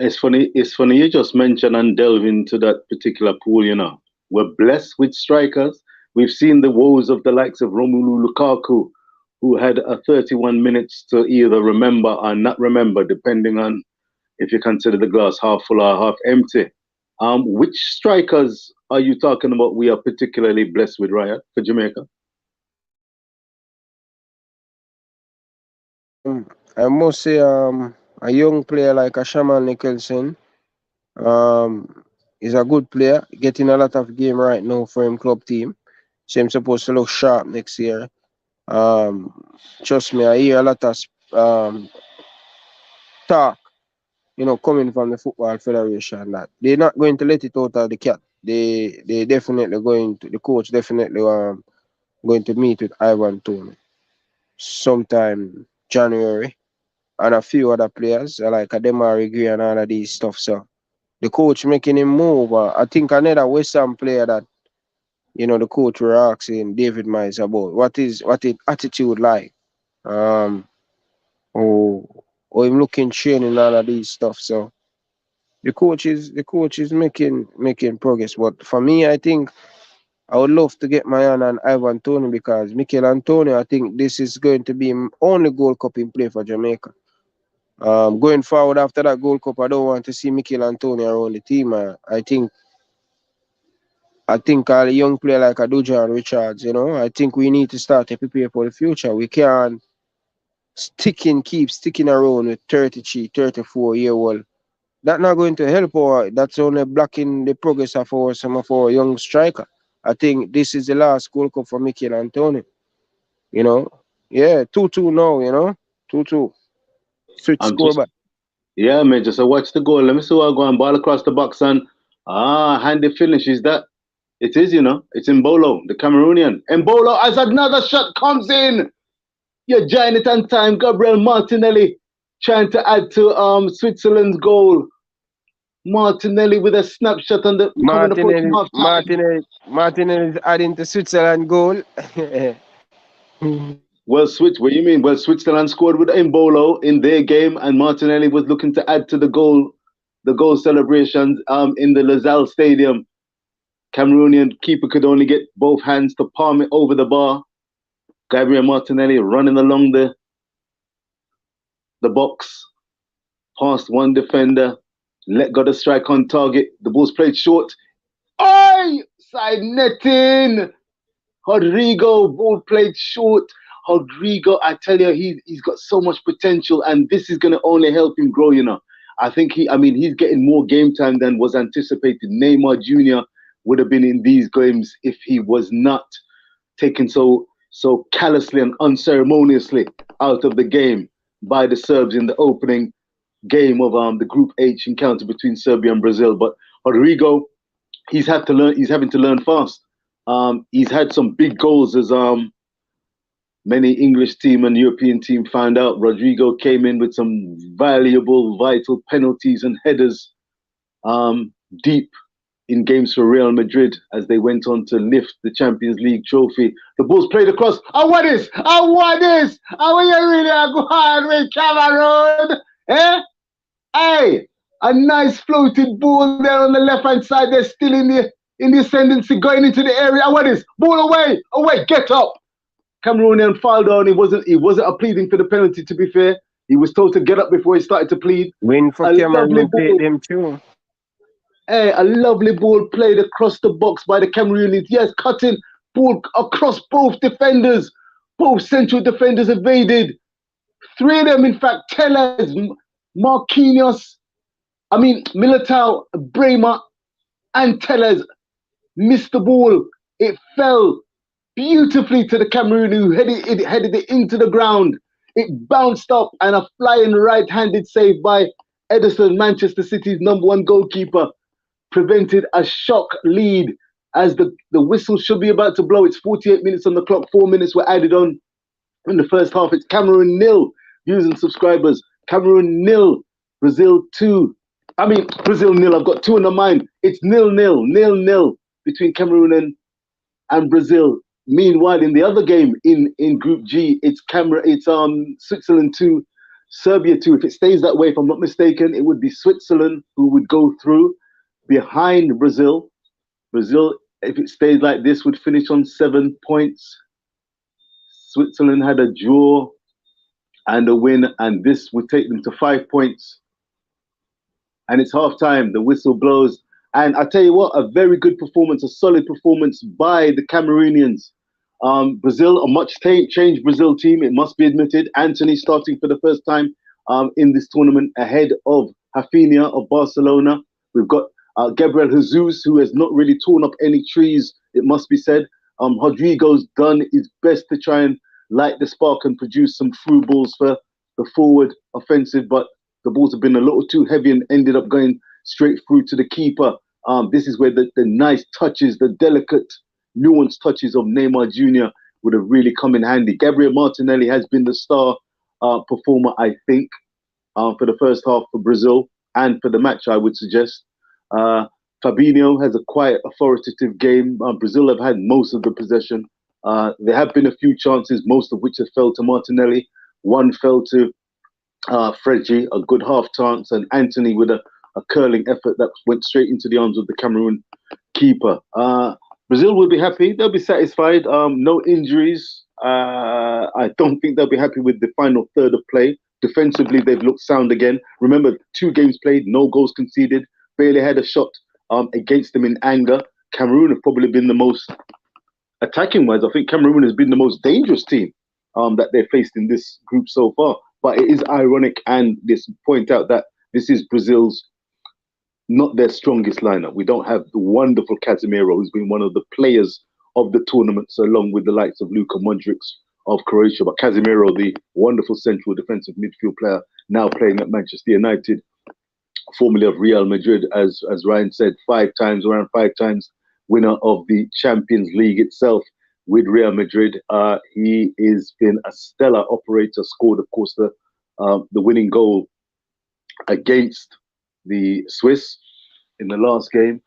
It's funny you just mentioned and delve into that particular pool, We're blessed with strikers. We've seen the woes of the likes of Romelu Lukaku, who had 31 minutes to either remember or not remember, depending on if you consider the glass half full or half empty. Which strikers are you talking about we are particularly blessed with, Ryan, for Jamaica? I must say, a young player like a Shaman Nicholson, is a good player, getting a lot of game right now for him club team. So I'm supposed to look sharp next year. Um, Trust me, I hear a lot of talk, coming from the Football Federation that they're not going to let it out of the cat. They definitely the coach definitely going to meet with Ivan Toney sometime January, and a few other players like Ademari Gray and all of these stuff. So the coach making him move. I think another West Ham player that the coach were asking David Moyes about what his attitude like. Or him looking training all of these stuff. So the coach is making progress. But for me, I think I would love to get my hand on Ivan Toney because Mikel Antonio, I think this is going to be only Gold Cup in play for Jamaica. Going forward after that Gold Cup, I don't want to see Mikel Antonio around the team. I think a young player like Aduja and Richards, I think we need to start to prepare for the future. We can't keep sticking around with 33, 34-year-old. That's not going to help that's only blocking the progress of some of our young striker. I think this is the last Gold Cup for Mikel Antonio. Yeah, 2-2 now, 2-2. Switch I'm score just, back. yeah, man, just watch the goal. Let me see what I go and ball across the box and handy finish. Is that? It is, it's Mbolo, the Cameroonian. Mbolo as another shot comes in. You join it on time. Gabriel Martinelli trying to add to Switzerland's goal. Martinelli with a snapshot on the coming approaching half time. Martinelli is adding to Switzerland goal. Well, what do you mean? Well, Switzerland scored with Mbolo in their game, and Martinelli was looking to add to the goal celebrations in the Lazal Stadium. Cameroonian keeper could only get both hands to palm it over the bar. Gabriel Martinelli running along the box, past one defender, let go the strike on target. The ball's played short. Oi! Side netting! Rodrigo, ball played short. Rodrigo, I tell you, he's got so much potential, and this is going to only help him grow, I think he's getting more game time than was anticipated. Neymar Jr. would have been in these games if he was not taken so callously and unceremoniously out of the game by the Serbs in the opening game of the Group H encounter between Serbia and Brazil. But Rodrigo, he's having to learn fast. He's had some big goals, as many English team and European team found out. Rodrigo came in with some valuable, vital penalties and headers deep in games for Real Madrid as they went on to lift the Champions League trophy. The ball's played across. What is? Are you really go on with Cameroon? Eh? Hey, a nice floated ball there on the left-hand side. They're still in the ascendancy, going into the area. What is? Ball away, get up. Cameroonian fouled down. He wasn't pleading for the penalty, to be fair. He was told to get up before he started to plead. Win for Cameroon, take them too. Hey, a lovely ball played across the box by the Cameroonians. Yes, cutting ball across both defenders. Both central defenders evaded. Three of them, in fact, Tellez, Marquinhos, Militao, Bremer, and Tellez missed the ball. It fell beautifully to the Cameroon, who headed it into the ground. It bounced up, and a flying right-handed save by Ederson, Manchester City's #1 goalkeeper, prevented a shock lead as the whistle should be about to blow. It's 48 minutes on the clock. 4 minutes were added on in the first half. It's Cameroon 0, using subscribers. Cameroon 0, Brazil 2. Brazil 0. I've got 2 in the mind. It's 0-0 between Cameroon and Brazil. Meanwhile, in the other game in Group G, it's Switzerland 2, Serbia 2. If it stays that way, if I'm not mistaken, it would be Switzerland who would go through behind Brazil. Brazil, if it stays like this, would finish on 7 points. Switzerland had a draw and a win, and this would take them to 5 points. And it's half time. The whistle blows, And I tell you what, a very good performance, a solid performance by the Cameroonians. Brazil, a much changed Brazil team, it must be admitted. Anthony starting for the first time in this tournament ahead of Rafinha of Barcelona. We've got Gabriel Jesus, who has not really torn up any trees, it must be said. Rodrigo's done his best to try and light the spark and produce some through balls for the forward offensive, but the balls have been a little too heavy and ended up going straight through to the keeper. This is where the nice touches, the delicate, nuanced touches of Neymar Jr. would have really come in handy. Gabriel Martinelli has been the star performer, I think, for the first half for Brazil and for the match, I would suggest. Fabinho has a quiet, authoritative game. Brazil have had most of the possession. There have been a few chances, most of which have fell to Martinelli. One fell to Fredji, a good half chance, and Anthony with a curling effort that went straight into the arms of the Cameroon keeper. Brazil will be happy. They'll be satisfied. No injuries. I don't think they'll be happy with the final third of play. Defensively, they've looked sound again. Remember, 2 games played, no goals conceded. Barely had a shot against them in anger. Cameroon have probably been the most, attacking-wise, I think Cameroon has been the most dangerous team that they've faced in this group so far. But it is ironic, and this point out that this is Brazil's not their strongest lineup. We don't have the wonderful Casemiro, who's been one of the players of the tournaments, along with the likes of Luka Modric of Croatia. But Casemiro, the wonderful central defensive midfield player, now playing at Manchester United, formerly of Real Madrid, as Ryan said, around five times winner of the Champions League itself with Real Madrid. He has been a stellar operator, scored, of course, the winning goal against the Swiss in the last game.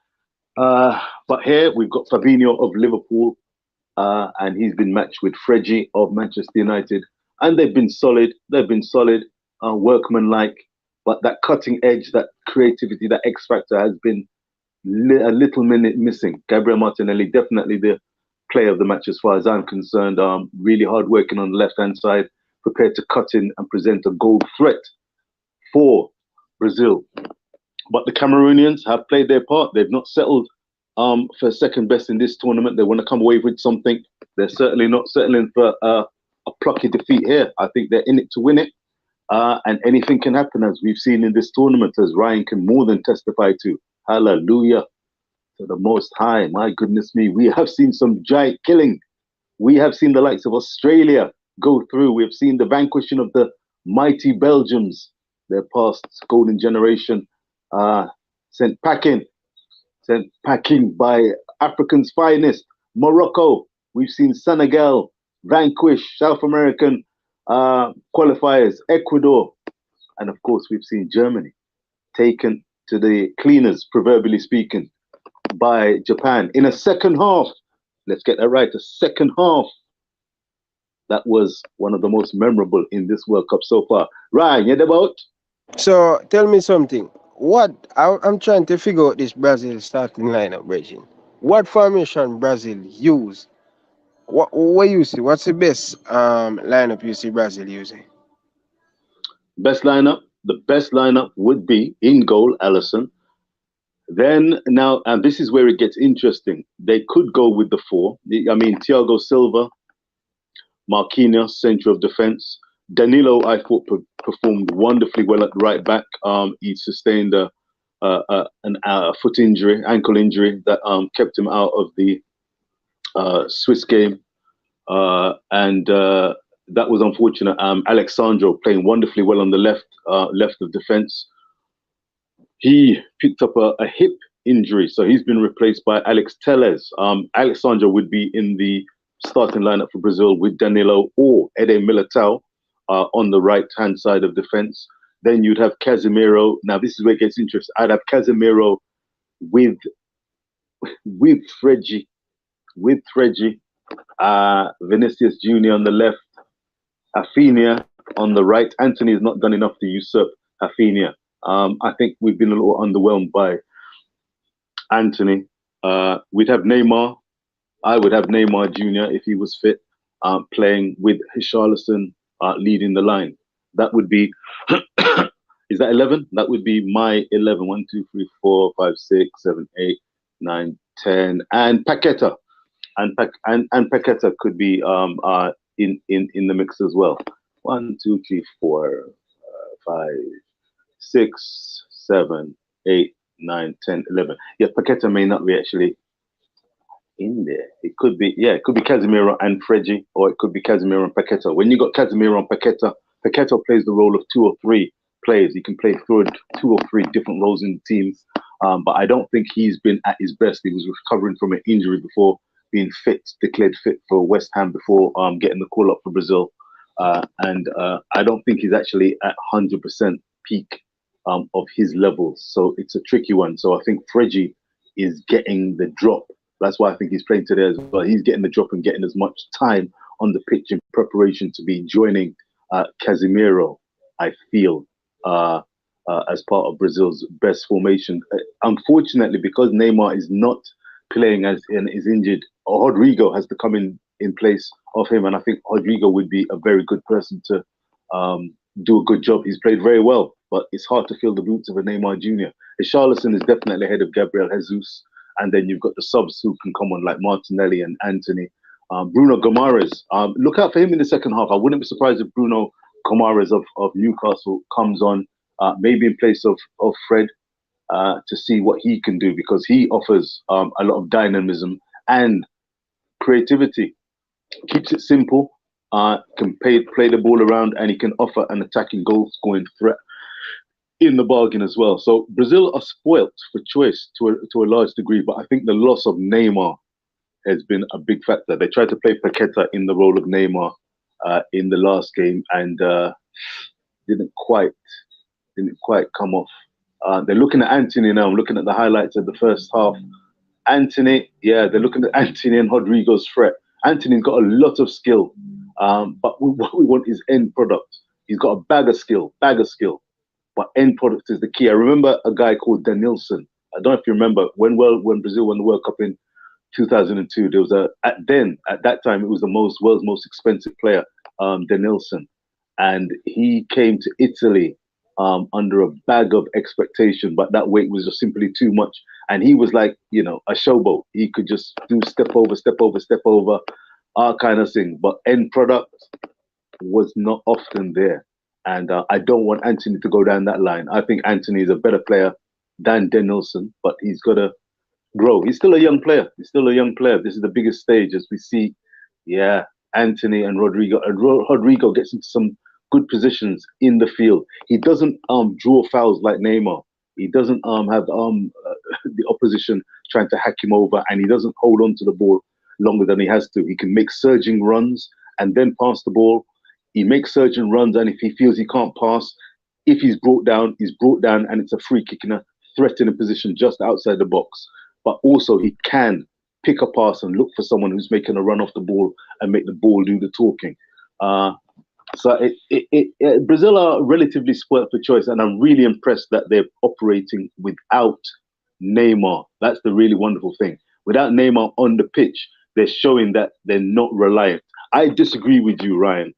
But here we've got Fabinho of Liverpool, and he's been matched with Fredji of Manchester United. And they've been solid. They've been solid, workmanlike. But that cutting edge, that creativity, that X factor has been a little minute missing. Gabriel Martinelli, definitely the player of the match as far as I'm concerned. Really hard working on the left-hand side, prepared to cut in and present a goal threat for Brazil. But the Cameroonians have played their part. They've not settled for second best in this tournament. They want to come away with something. They're certainly not settling for a plucky defeat here. I think they're in it to win it. And anything can happen, as we've seen in this tournament, as Ryan can more than testify to. Hallelujah to the Most High. My goodness me, we have seen some giant killing. We have seen the likes of Australia go through. We've seen the vanquishing of the mighty Belgians, their past golden generation, sent packing by Africa's finest, Morocco. We've seen Senegal vanquish South American qualifiers, Ecuador, and of course we've seen Germany taken to the cleaners, proverbially speaking, by Japan in a second half. Let's get that right, a second half that was one of the most memorable in this World Cup so far. Ryan, you about? So tell me something. I'm trying to figure out this Brazil starting lineup, Reggie. What formation Brazil use? What you see? What's the best lineup you see Brazil using? Best lineup? The best lineup would be in goal, Alisson. Then now, and this is where it gets interesting. They could go with the 4. I mean, Thiago Silva, Marquinhos, centre of defence. Danilo, I thought, performed wonderfully well at right back. He sustained a foot injury, ankle injury that kept him out of the Swiss game, and that was unfortunate. Alexandro playing wonderfully well on the left of defence. He picked up a hip injury, so he's been replaced by Alex Telles. Alexandro would be in the starting lineup for Brazil with Danilo or Ede Militao on the right-hand side of defence. Then you'd have Casemiro. Now this is where it gets interesting. I'd have Casemiro with Fredji, Vinicius Jr. on the left, Rafinha on the right. Anthony has not done enough to usurp Rafinha. I think we've been a little underwhelmed by Anthony. We'd have Neymar. I would have Neymar Jr. if he was fit, playing with Richarlison leading the line. That would be Is that 11? That would be my 11. 1, 2, 3, 4, 5, 6, 7, 8, 9, 10, and Paqueta. And Paqueta could be in the mix as well. 1, 2, 3, 4, 5, 6, 7, 8, 9, 10, 11. Yeah, Paqueta may not be actually in there. It could be, yeah, it could be Casemiro and Freggie, or it could be Casemiro and Paqueta. When you got Casemiro and Paqueta, Paqueta plays the role of 2 or 3 players. He can play through 2 or 3 different roles in the teams. But I don't think he's been at his best. He was recovering from an injury before being declared fit for West Ham before getting the call up for Brazil. And I don't think he's actually at 100% peak of his levels. So it's a tricky one. So I think Freggie is getting the drop. That's why I think he's playing today as well. He's getting the drop and getting as much time on the pitch in preparation to be joining Casemiro, I feel, as part of Brazil's best formation. Unfortunately, because Neymar is not playing and is injured, Rodrigo has to come in place of him. And I think Rodrigo would be a very good person to do a good job. He's played very well, but it's hard to fill the boots of a Neymar Jr. Richarlison is definitely ahead of Gabriel Jesus. And then you've got the subs who can come on like Martinelli and Anthony. Bruno Gomares, look out for him in the second half. I wouldn't be surprised if Bruno Gomares of Newcastle comes on, maybe in place of Fred, to see what he can do, because he offers a lot of dynamism and creativity. Keeps it simple, can play the ball around, and he can offer an attacking goal-scoring threat in the bargain as well. So Brazil are spoilt for choice to a large degree, but I think the loss of Neymar has been a big factor. They tried to play Paqueta in the role of Neymar in the last game, and didn't quite come off. They're looking at Anthony now. I'm looking at the highlights of the first half. Anthony, yeah, they're looking at Anthony and Rodrigo's threat. Anthony's got a lot of skill, but what we want is end product. He's got a bag of skill, but end product is the key. I remember a guy called Denilson. I don't know if you remember when Brazil won the World Cup in 2002. There was at that time it was the world's most expensive player, Denilson, and he came to Italy under a bag of expectation, but that weight was just simply too much. And he was like, a showboat. He could just do step over, kind of thing. But end product was not often there. And I don't want Anthony to go down that line. I think Anthony is a better player than Denilson, but he's got to grow. He's still a young player. This is the biggest stage as we see, Anthony and Rodrigo. Rodrigo gets into some good positions in the field. He doesn't draw fouls like Neymar. He doesn't have the opposition trying to hack him over, and he doesn't hold on to the ball longer than he has to. He can make surging runs and then pass the ball. He makes surging runs, and if he feels he can't pass, if he's brought down, and it's a free kick in a threatening position just outside the box. But also he can pick a pass and look for someone who's making a run off the ball and make the ball do the talking. So Brazil are relatively spoilt for choice, and I'm really impressed that they're operating without Neymar. That's the really wonderful thing. Without Neymar on the pitch, they're showing that they're not reliant. I disagree with you, Ryan,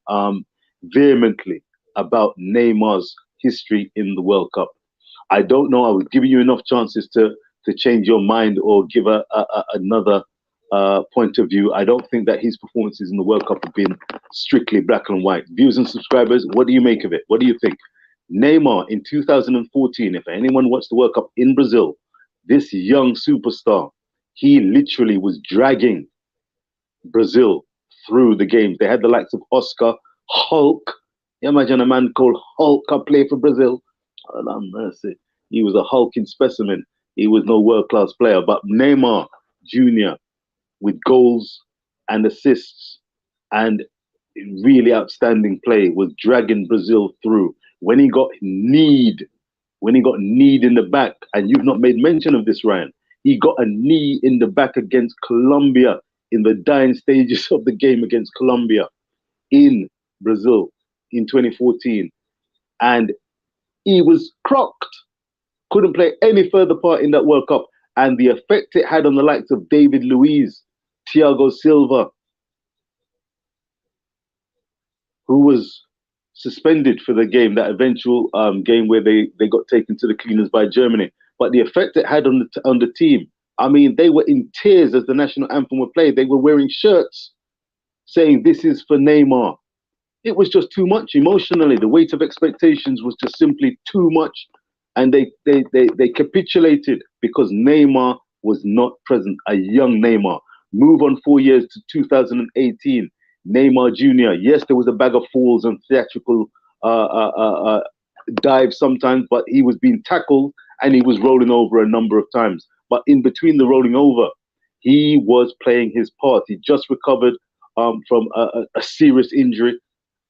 vehemently about Neymar's history in the World Cup. I don't know. I was giving you enough chances to change your mind or give another point of view. I don't think that his performances in the World Cup have been strictly black and white. Viewers and subscribers, what do you make of it? What do you think? Neymar in 2014, if anyone watched the World Cup in Brazil, this young superstar, he literally was dragging Brazil through the games. They had the likes of Oscar, Hulk. You imagine a man called Hulk can play for Brazil. Oh, mercy. He was a hulking specimen. He was no world-class player. But Neymar Jr., with goals and assists and really outstanding play, was dragging Brazil through. When he got need in the back, and you've not made mention of this, Ryan, he got a knee in the back against Colombia in the dying stages of the game against Colombia in Brazil in 2014. And he was crocked. Couldn't play any further part in that World Cup. And the effect it had on the likes of David Luiz, Thiago Silva, who was suspended for the game, that eventual game where they got taken to the cleaners by Germany. But the effect it had on the team, I mean, they were in tears as the national anthem were played. They were wearing shirts saying, "This is for Neymar." It was just too much emotionally. The weight of expectations was just simply too much. And they capitulated because Neymar was not present, a young Neymar. Move on 4 years to 2018, Neymar Jr. Yes, there was a bag of falls and theatrical dives sometimes, but he was being tackled and he was rolling over a number of times. But in between the rolling over, he was playing his part. He just recovered from a serious injury,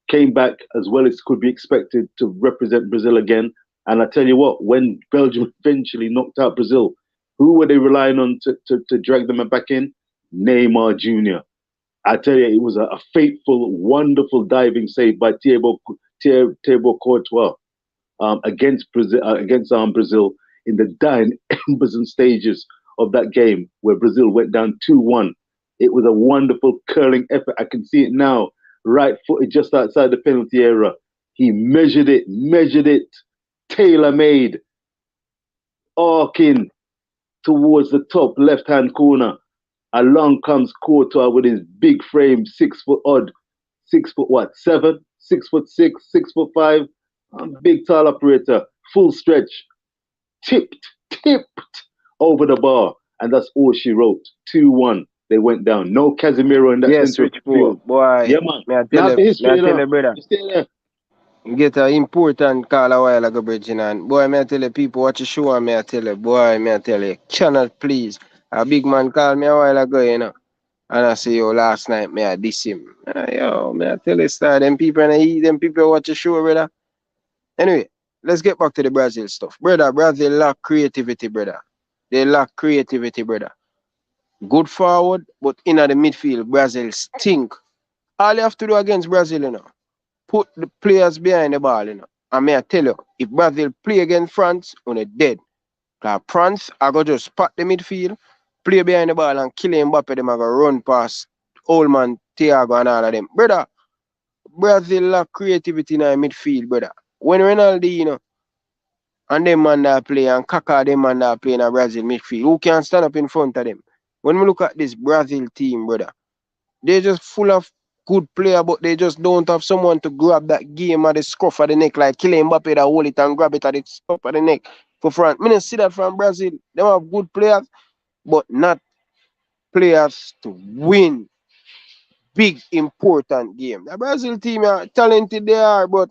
came back as well as could be expected to represent Brazil again. And I tell you what, when Belgium eventually knocked out Brazil, who were they relying on to drag them back in? Neymar Jr. I tell you, it was a fateful, wonderful diving save by Thibaut Courtois against Brazil in the dying embers and stages of that game where Brazil went down 2-1. It was a wonderful curling effort. I can see it now, right footed just outside the penalty area. He measured it, tailor-made, arcing towards the top left-hand corner. Along comes Courtois with his big frame, 6 foot odd, 6 foot what, 7, 6 foot 6, 6 foot 5, big tall operator, full stretch, tipped over the bar, and that's all she wrote. 2-1. They went down. No Casemiro in that center field. Boy. Yeah, man. Me I tell you, brother. Stay there. Get an important call a while ago, Bridging, and boy, me I tell you, people watch the show, and me I tell you, boy, me I tell you, cannot please. A big man called me a while ago, you know, and I say, yo, last night, me I diss him. Yo, me I tell you, star, them people watch the show, brother. Anyway, let's get back to the Brazil stuff. Brother, Brazil lack creativity, brother. They lack creativity, brother. Good forward, but in the midfield, Brazil stink. All you have to do against Brazil, you know, put the players behind the ball, you know. And may I tell you, if Brazil play against France, when they're dead. Because France are going to just spot the midfield, play behind the ball and kill Mbappe, them are going to run past old man Thiago and all of them. Brother, Brazil lack creativity in the midfield, brother. When Ronaldinho and them man that play and Kaká them man that play in a Brazil midfield, who can stand up in front of them? When we look at this Brazil team, brother, they're just full of good player, but they just don't have someone to grab that game at the scruff of the neck, like Kylian Mbappe that hold it and grab it at the scruff of the neck for France. I see that from Brazil. They have good players, but not players to win big, important game. The Brazil team are talented, they are, but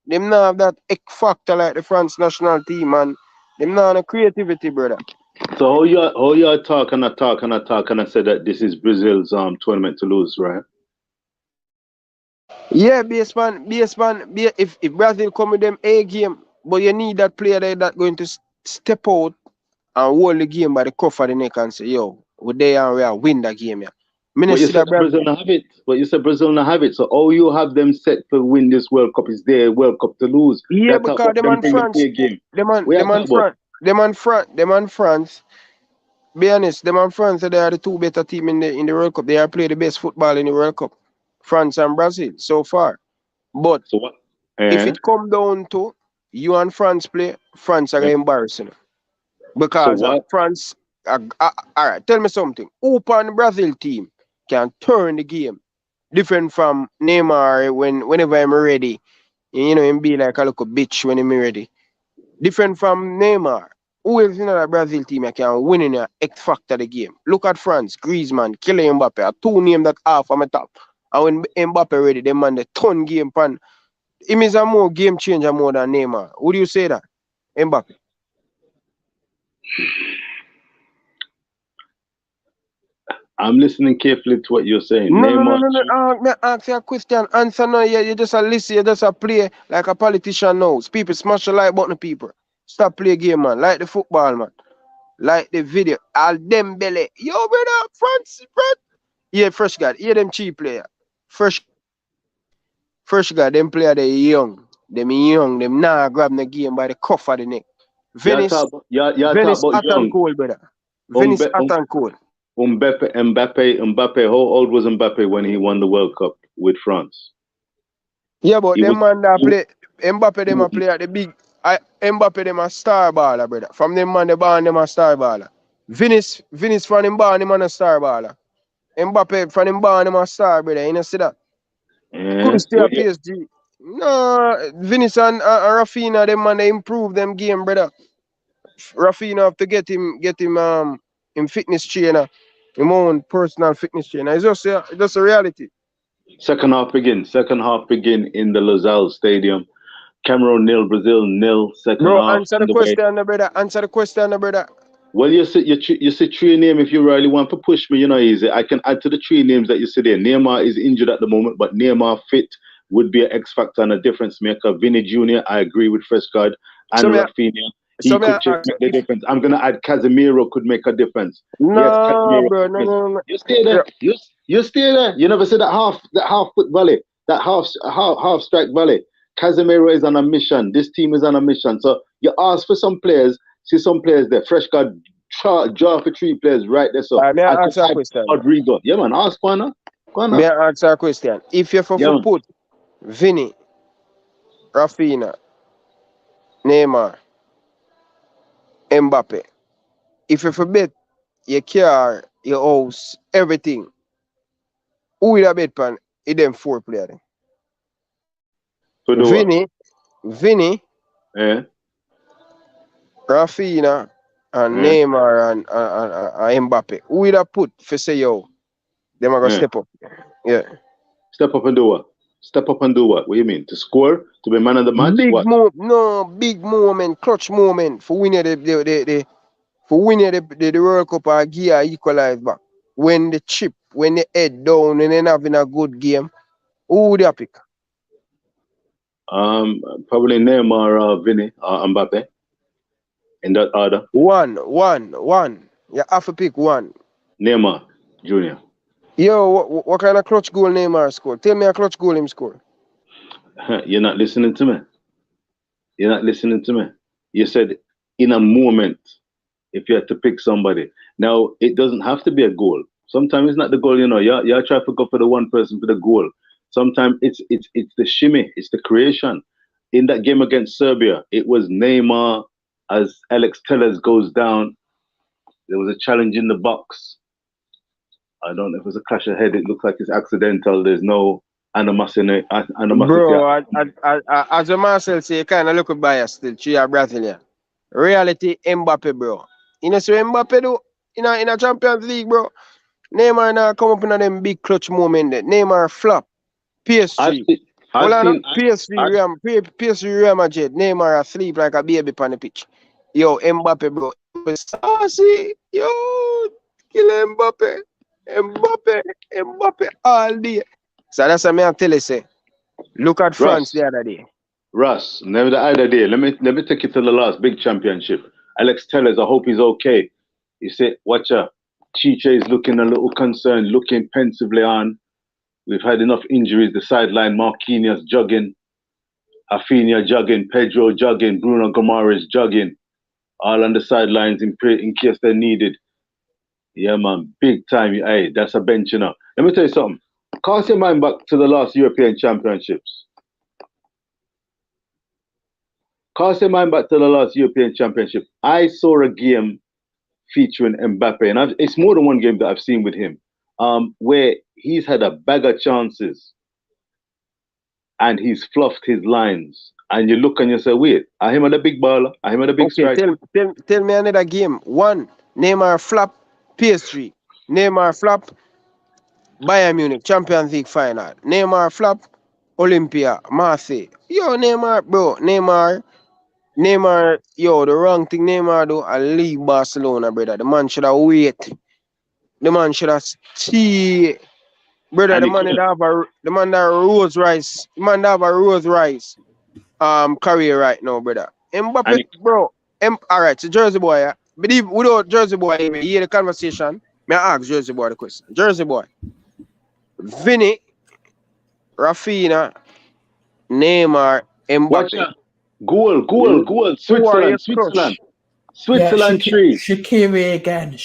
them not have that X factor like the France national team, and them not have no creativity, brother. So how you talk and I said that this is Brazil's tournament to lose, right? Yeah, if Brazil come with them A game, but you need that player there that going to step out and hold the game by the cuff of the neck and say, yo, we're there and we are win that game. Yeah. But you said Brazil not have it. But you said Brazil not have it. So all you have them set to win this World Cup is their World Cup to lose. Yeah, that's because them and France, them and France, be honest, them and France, they are the two better team in the World Cup. They are play the best football in the World Cup. France and Brazil so far. But so what? If it come down to you and France play, France are embarrassing. Because so France, all right, tell me something. Who on the Brazil team can turn the game different from Neymar whenever I'm ready? You know, him be like a little bitch when I'm ready. Different from Neymar. Who else in the Brazil team can win in a X factor the game? Look at France, Griezmann, Kylian Mbappe, a two name that half on my top. And when Mbappe ready, they man the ton game pan. Him is a more game changer more than Neymar. Would you say that? Mbappe? I'm listening carefully to what you're saying. No. Ask you a question. Answer no. You just a listen. You just a play like a politician knows. People smash the like button, people. Stop play game, man. Like the football, man. Like the video. All them belly. Yo, brother, France. Yeah, fresh guy. Yeah, them cheap player. Fresh guy. Them player, they young. Them nah grab the game by the cuff of the neck. Venice hot and cold, brother. Venice hot and cold. Mbappe, how old was Mbappe when he won the World Cup with France? Yeah, but He them was, man that play Mbappe them a play at the big Mbappe them a star baller, brother. From them man they born them a star baller. Vinicius from him born him on a star baller. Mbappe from him born him a star, brother. You know see that? yeah. Could stay at PSG. No, Vinicius and Rafinha, them man they improve them game, brother. Rafinha have to get him in fitness trainer, him own personal fitness trainer. It's just a reality. Second half begin. Second half begin in the Losail Stadium. Cameroon 0, Brazil 0. Second Bro, half answer the underway. question, brother. Answer the question, brother. Well, you see three names. If you really want to push me, you know, easy. I can add to the three names that you see there. Neymar is injured at the moment, but Neymar fit would be an X factor and a difference maker. Vinny Jr., I agree with Frescard and Rafinha. He could make the difference. I'm gonna add Casemiro could make a difference. No, Yes, Casemiro. bro, no. You stay there. Yeah. You stay there. You never see that half foot volley, that half strike volley. Casemiro is on a mission. This team is on a mission. So you ask for some players. See some players there. Frescard draw for three players right there. So May I ask a question? Rodrigo. Yeah, man. Ask one. May I ask a question? If you put Vinny, Rafinha, Neymar, Mbappe, if you bet your car, your house, everything, who will you bet on? It them four players. Vinny, yeah. Rafinha, and Neymar and Mbappe. Who will you put for say yo? Them are gonna step up. Yeah. Step up and do what? Step up and do what? What do you mean? To score? To be man of the match? Big moment, clutch moment for winning the World Cup or gear equalize back. When the chip, when the head down, and then having a good game. Who would you pick? Probably Neymar or Vinny or Mbappe. In that order. One. You have to pick one. Neymar Jr. Yo, what kind of clutch goal Neymar scored? Tell me a clutch goal him score. You're not listening to me. You're not listening to me. You said in a moment, if you had to pick somebody. Now, it doesn't have to be a goal. Sometimes it's not the goal, you know. You try to go for the one person for the goal. Sometimes it's the shimmy, it's the creation. In that game against Serbia, it was Neymar as Alex Telles goes down. There was a challenge in the box. I don't know if it was a clash of head. It looks like it's accidental. There's no animosity. Bro, as a Marcel say, you kind of look biased still. She a Brazilian. Reality, Mbappe, bro. You know, so Mbappe do in a Champions League, bro. Neymar now come up in them big clutch moment. Neymar flop. PSG. PSG Real Madrid. Neymar asleep like a baby on the pitch. Yo, Mbappe, bro. Saucy. Yo, kill Mbappe. Mbappe all day. So that's what I tell you, say. Look at France the other day. Russ, never the other day. Let me take you to the last big championship. Alex Telles, I hope he's okay. He said, watch out. Chiche is looking a little concerned, looking pensively on. We've had enough injuries. The sideline, Marquinhos jogging, Rafinha jogging, Pedro jogging, Bruno Gomes jogging. All on the sidelines in case they're needed. Yeah, man, big time. Hey, that's a bench, you know. Let me tell you something. Cast your mind back to the last European Championships. Cast your mind back to the last European Championship. I saw a game featuring Mbappe, and it's more than one game that I've seen with him, where he's had a bag of chances and he's fluffed his lines. And you look and you say, wait, are him at a big baller? Are him at a big striker? Tell me another game. One, Neymar flop, PSG. Neymar flop, Bayern Munich, Champions League final. Neymar flop, Olympia, Marseille. Yo, Neymar, bro, Neymar, yo, the wrong thing Neymar do, I leave Barcelona, brother. The man should have wait. The man should have stay. Brother, the man that Rose Rice. The man that have a Rose Rice career right now, brother. Mbappe, bro. Alright, so Jersey boy, yeah. But if without Jersey boy, you hear the conversation, may I ask Jersey boy the question. Jersey boy. Vinny, Rafinha, Neymar, Mbappe. Goal. Switzerland. Yeah, Switzerland 3. Shaqiri again.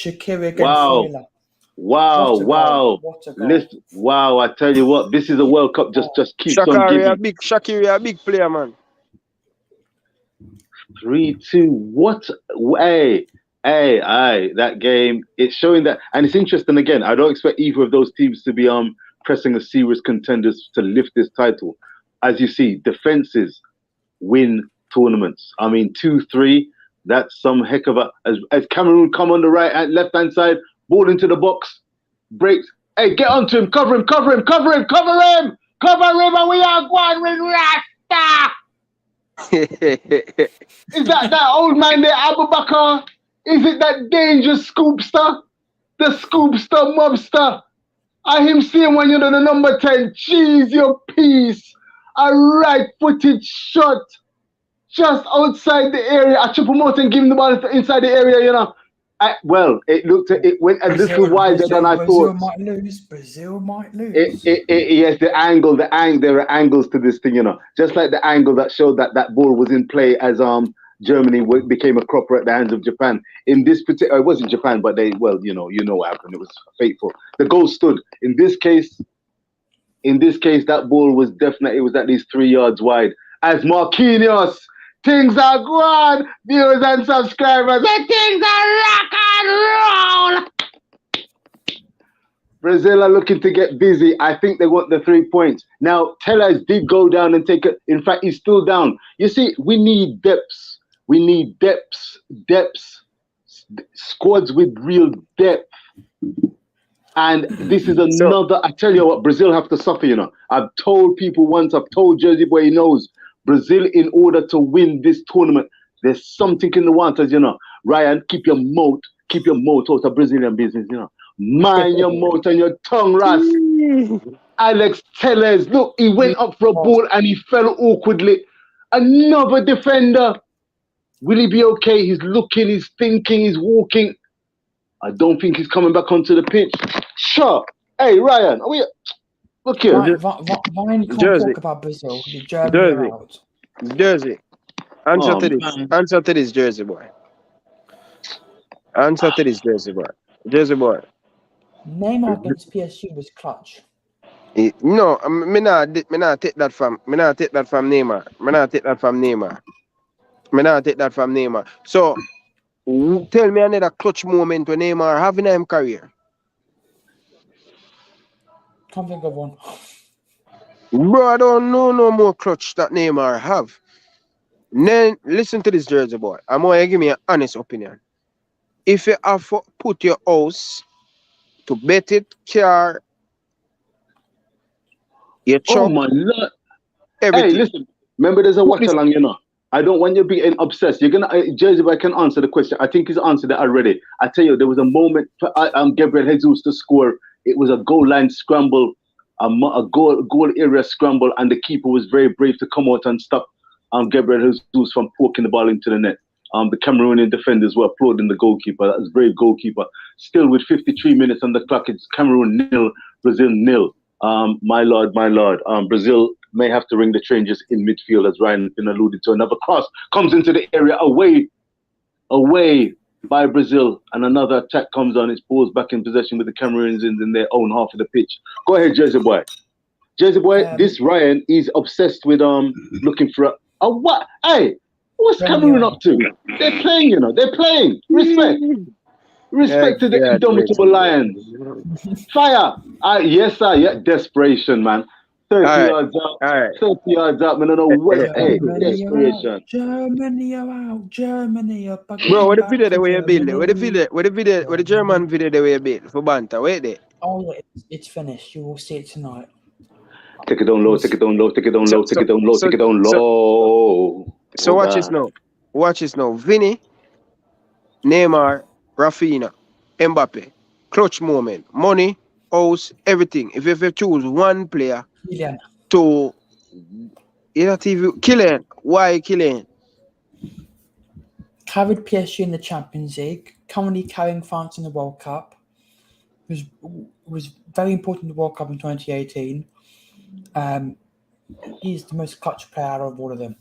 Wow. Wow, What a wow. goal. What a goal. Listen, wow, I tell you what, this is a World Cup just keeps on giving. Shaqiri a big player, man. 3-2. What? Hey, that game, it's showing that, and it's interesting again. I don't expect either of those teams to be pressing as serious contenders to lift this title. As you see, defenses win tournaments. I mean, 2-3, that's some heck of a, as Cameroon come on the right and left hand side, ball into the box, breaks. Hey, get onto him, cover him, and we are going with Rasta. Is that old man there, Abu Bakr? Is it that dangerous scoopster? The scoopster mobster? I him seeing when you're the number 10. Jeez, your piece. A right-footed shot just outside the area. I chip him out and give him the ball inside the area, you know. It went a little wider than I thought. Brazil might lose. Yes, there are angles to this thing, you know. Just like the angle that showed that ball was in play as Germany became a cropper at the hands of Japan. In this particular, it wasn't Japan, but you know what happened. It was fateful. The goal stood. In this case, that ball was definitely, it was at least 3 yards wide. As Marquinhos, things are good, viewers and subscribers, and things are rock and roll. Brazil are looking to get busy. I think they want the 3 points. Now, Tellez did go down and take it. In fact, he's still down. You see, we need depths. We need depths, squads with real depth. And this is another, I tell you what, Brazil have to suffer, you know. I've told people once, I've told Jersey Boy, he knows, Brazil, in order to win this tournament, there's something in the waters, you know. Ryan, keep your mouth out of Brazilian business, you know. Mind your mouth and your tongue, Ras. Alex Tellez, look, he went up for a ball and he fell awkwardly. Another defender. Will he be okay? He's looking, he's thinking, he's walking. I don't think he's coming back onto the pitch. Sure. Hey, Ryan, look here. Ryan can't talk about Brazil. Jersey. Answer to this. Answer to this, Jersey boy. Answer to this, Jersey boy. Jersey boy. Neymar against PSG was clutch. No, me not take that from Neymar. Me not take that from Neymar. So tell me another clutch moment when Neymar having in his career. Can't think of one. Bro, I don't know no more clutch that Neymar have. Then listen to this, Jersey boy. I'm going to give me an honest opinion. If you have to put your house to bet it, car, your truck, oh my Lord. everything. Hey, listen. Remember, there's a Watchalong, you know. I don't want you being obsessed. You're gonna Jersey boy can answer the question. I think he's answered it already. I tell you, there was a moment for Gabriel Jesus to score. It was a goal line scramble, a goal area scramble, and the keeper was very brave to come out and stop Gabriel Jesus from poking the ball into the net. The Cameroonian defenders were applauding the goalkeeper. That was brave goalkeeper. Still with 53 minutes on the clock, it's Cameroon 0, Brazil 0. My lord. Brazil may have to ring the changes in midfield, as Ryan been alluded to. Another cross comes into the area away by Brazil, and another attack comes on. It's balls back in possession with the Cameroonians in their own half of the pitch. Go ahead, Jersey boy. Jersey boy, this Ryan is obsessed with looking for a what? Hey, what's Cameroon up to? They're playing, you know. They're playing. Respect to the indomitable Lions. Fire. Yes, sir. Yeah, desperation, man. 30 yards out. 30 yards out, man. I don't know what. Hey, desperation. Germany are out. Germany are back. Bro, what the video the way you build it? What the German video the way you build for Banta? Wait there. Oh, it's finished. You will see it tonight. Take it down low. So watch this now. Vinny, Neymar, Rafinha, Mbappe, clutch moment, money, house, everything. If you choose one player to Kylian, why Kylian? Carried PSG in the Champions League, currently carrying France in the World Cup. Was very important in the World Cup in 2018. He's the most clutch player out of all of them.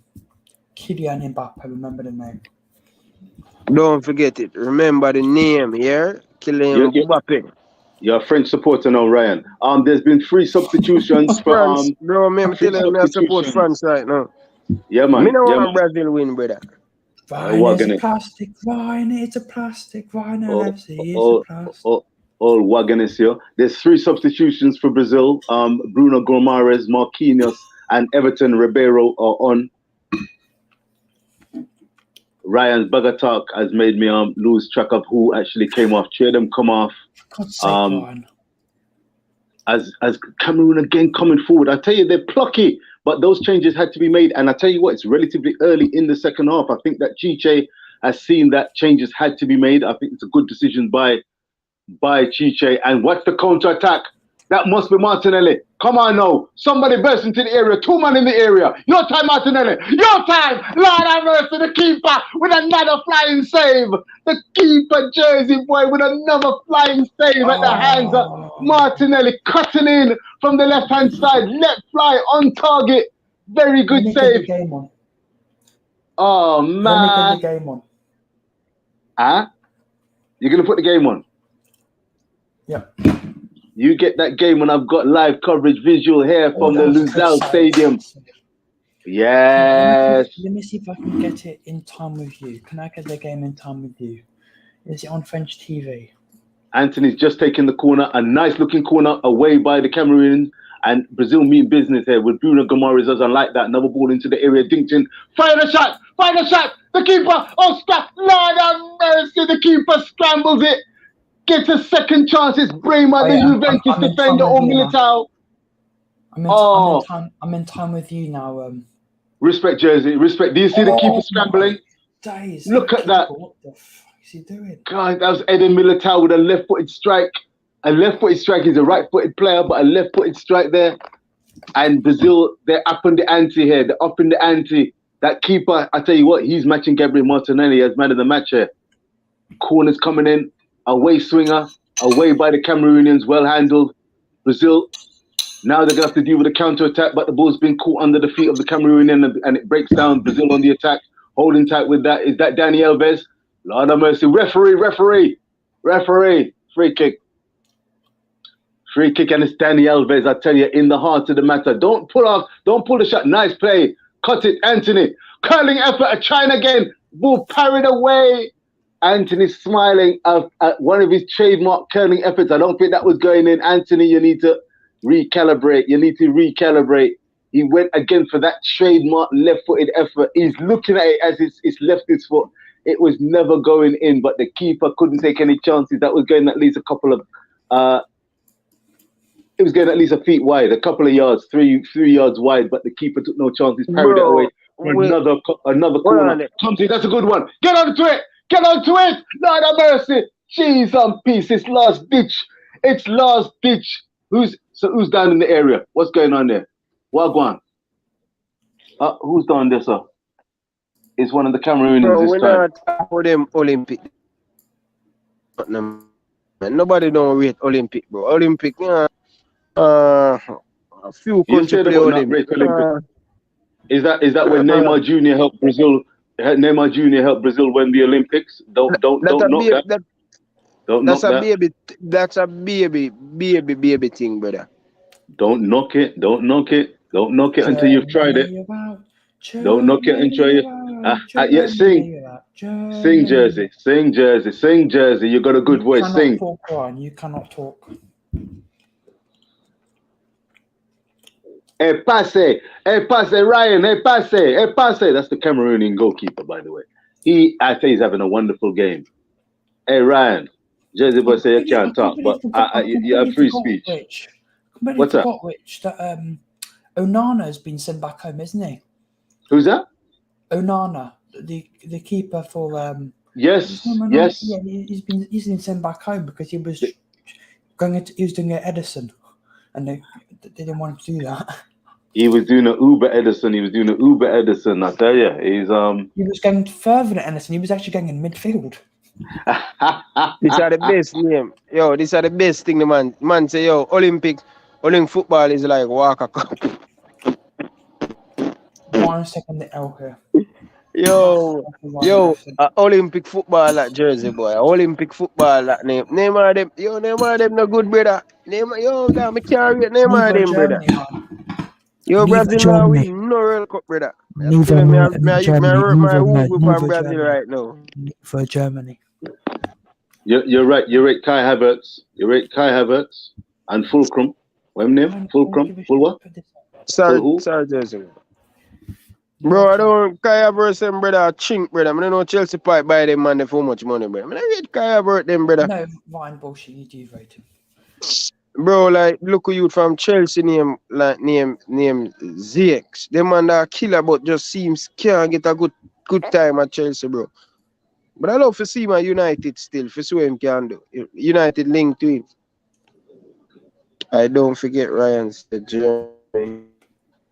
Kylian Mbappe, remember the name. Don't forget it. Remember the name here. Kylian Mbappe. You're a French supporter now, Ryan. There's been 3 substitutions for France, bro, me, I'm 3 telling you, I support substitutions. France right now. Yeah, man. Me no Yeah, want man. Brazil win, brother. Ryan, What it's a gonna? plastic. Ryan, it's a plastic. Ryan LFC, it's a All, plastic. all Waganes here. There's 3 substitutions for Brazil. Bruno Gomes, Marquinhos, and Everton Ribeiro are on. Ryan's bugger talk has made me lose track of who actually came off. 3 of them come off. God's sake, Ryan. As Cameroon again coming forward. I tell you, they're plucky, but those changes had to be made. And I tell you what, it's relatively early in the second half. I think that Chiche has seen that changes had to be made. I think it's a good decision by Chiche. And what's the counter attack? That must be Martinelli. Come on now. Somebody burst into the area. 2 men in the area. Your time, Martinelli. Your time. Lord have mercy. The keeper with another flying save. The keeper, Jersey boy, with another flying save at the hands of Martinelli. Cutting in from the left-hand side. Let fly on target. Very good save. Oh, man. Let me get the game on. Huh? You're going to put the game on? Yeah. You get that game when I've got live coverage, visual here from the Luzal Stadium. Yes. Let me see if I can get it in time with you. Can I get the game in time with you? Is it on French TV? Anthony's just taken the corner, a nice looking corner away by the Cameroons, and Brazil mean business here with Bruno Gomes doesn't like that. Another ball into the area. Dinkton, fire the shot, the keeper, Oscar, Lord have mercy, the keeper scrambles it. Gets a second chance. It's Bremer, the Juventus defender, or Militao. I'm in time with you now. Respect, Jersey. Respect. Do you see the keeper scrambling? Look at that. What the fuck is he doing? God, that was Eden Militao with a left-footed strike. A left-footed strike. He's a right-footed player, but a left-footed strike there. And Brazil, they're up in the ante here. They're up in the ante. That keeper, I tell you what, he's matching Gabriel Martinelli as man of the match here. Corners coming in. Away swinger, away by the Cameroonians, well handled. Brazil, now they're going to have to deal with a counter-attack, but the ball's been caught under the feet of the Cameroonian and it breaks down. Brazil on the attack, holding tight with that. Is that Dani Alves? Lord have mercy. Referee. Free kick. Free kick, and it's Dani Alves, I tell you, in the heart of the matter. Don't pull the shot. Nice play. Cut it, Anthony. Curling effort, trying again. Ball parried away. Anthony smiling at one of his trademark curling efforts. I don't think that was going in. Anthony, you need to recalibrate. He went again for that trademark left-footed effort. He's looking at it as it's left his foot. It was never going in, but the keeper couldn't take any chances. That was going at least a couple of it was going at least a feet wide, a couple of yards, three yards wide, but the keeper took no chances, parried it away for another corner. Tomsy, that's a good one. Get onto it! Lord have mercy! Jeez on peace. It's last ditch. Who's down in the area? What's going on there? Wagwan. Who's down there, sir? It's one of the Cameroonians this time. Not for them Olympic. Nobody don't rate Olympic, bro. Olympic, a few countries play Olympic. Is that when Neymar Jr. helped Brazil? Neymar Jr. helped Brazil win the Olympics. Don't knock that. That's a baby thing, brother. Don't knock it until you've tried it. Don't knock it and try it. Yeah, sing, Jersey. You got a good voice. Sing. You cannot talk. Passe, Ryan, passe. That's the Cameroonian goalkeeper, by the way. I think he's having a wonderful game. Hey, Ryan, Jersey boy say you can't talk, but you have free speech. What's that? That Onana has been sent back home, isn't he? Who's that? Onana, the keeper for Yes. Yeah, he's been sent back home because he was doing an Edison, and they didn't want to do that. He was doing an Uber Edison. I tell you, He was going further than Edison. He was actually going in midfield. These are the best name. Yo, these are the best thing. The man say, yo, Olympic football is like Walker Cup. 1 second, the L here. Yo, Ryan yo, LFC. Olympic football that jersey boy. Olympic football that name. Name of them. Yo, name of them no good brother. Name yo, damn me carry it. Name of Neither them brother. Germany, man. Yo, Neither Brazil now Germany. win no World Cup brother. I'm Neither telling me, I Germany. work my hoop on Neither Brazil Germany. right now. For Germany. You're right. You rate Kai Havertz. You rate Kai Havertz and Fulcrum. What name? Fine, don't Fulcrum. give a Full shit. what? Put this up. Sorry, Full who? sorry, Jersey. You're Bro, I welcome. don't Kai Havertz them brother chink brother. I don't know Chelsea pipe buy them man for much money, brother. I mean, I rate Kai Havertz them brother. No, Ryan bullshit. You do rate him. Bro, like look at you from Chelsea name ZX. Them man that killer but just seems can't get a good time at Chelsea, bro. But I love to see my United still for see what him can do. United link to him. I don't forget Ryan said Germany.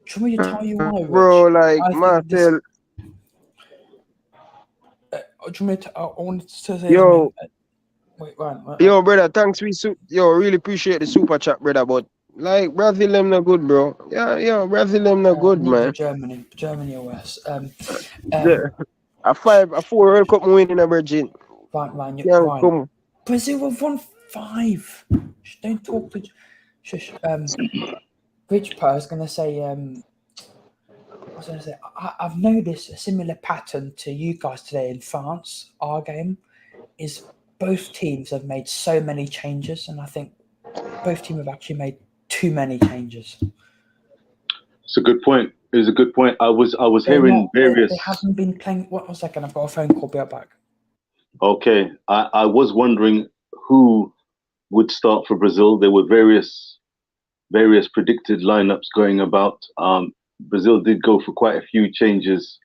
Do you want me to tell you why, Rich? Bro, like I think this. Marcel. Do you want me to? I wanted to say Yo, something. Wait, Ryan. yo, brother, thanks yo, really appreciate the super chat, brother. But like Brazil them no good, bro. Yeah, Brazil them no good, Neither man. Germany or worse. Yeah. A 4 World Cup win in a Virgin. Ryan, Yeah, Ryan. come. Brazil have won 5. Shh, don't talk to. Shush. Rich, I was gonna say. I was gonna say I've noticed a similar pattern to you guys today in France. Our game is both teams have made so many changes, and I think both teams have actually made too many changes. It's a good point. It's a good point. I was hearing various. They haven't been playing. One second, I've got a phone call. Be right back. Okay, I was wondering who would start for Brazil. There were various predicted lineups going about. Brazil did go for quite a few changes,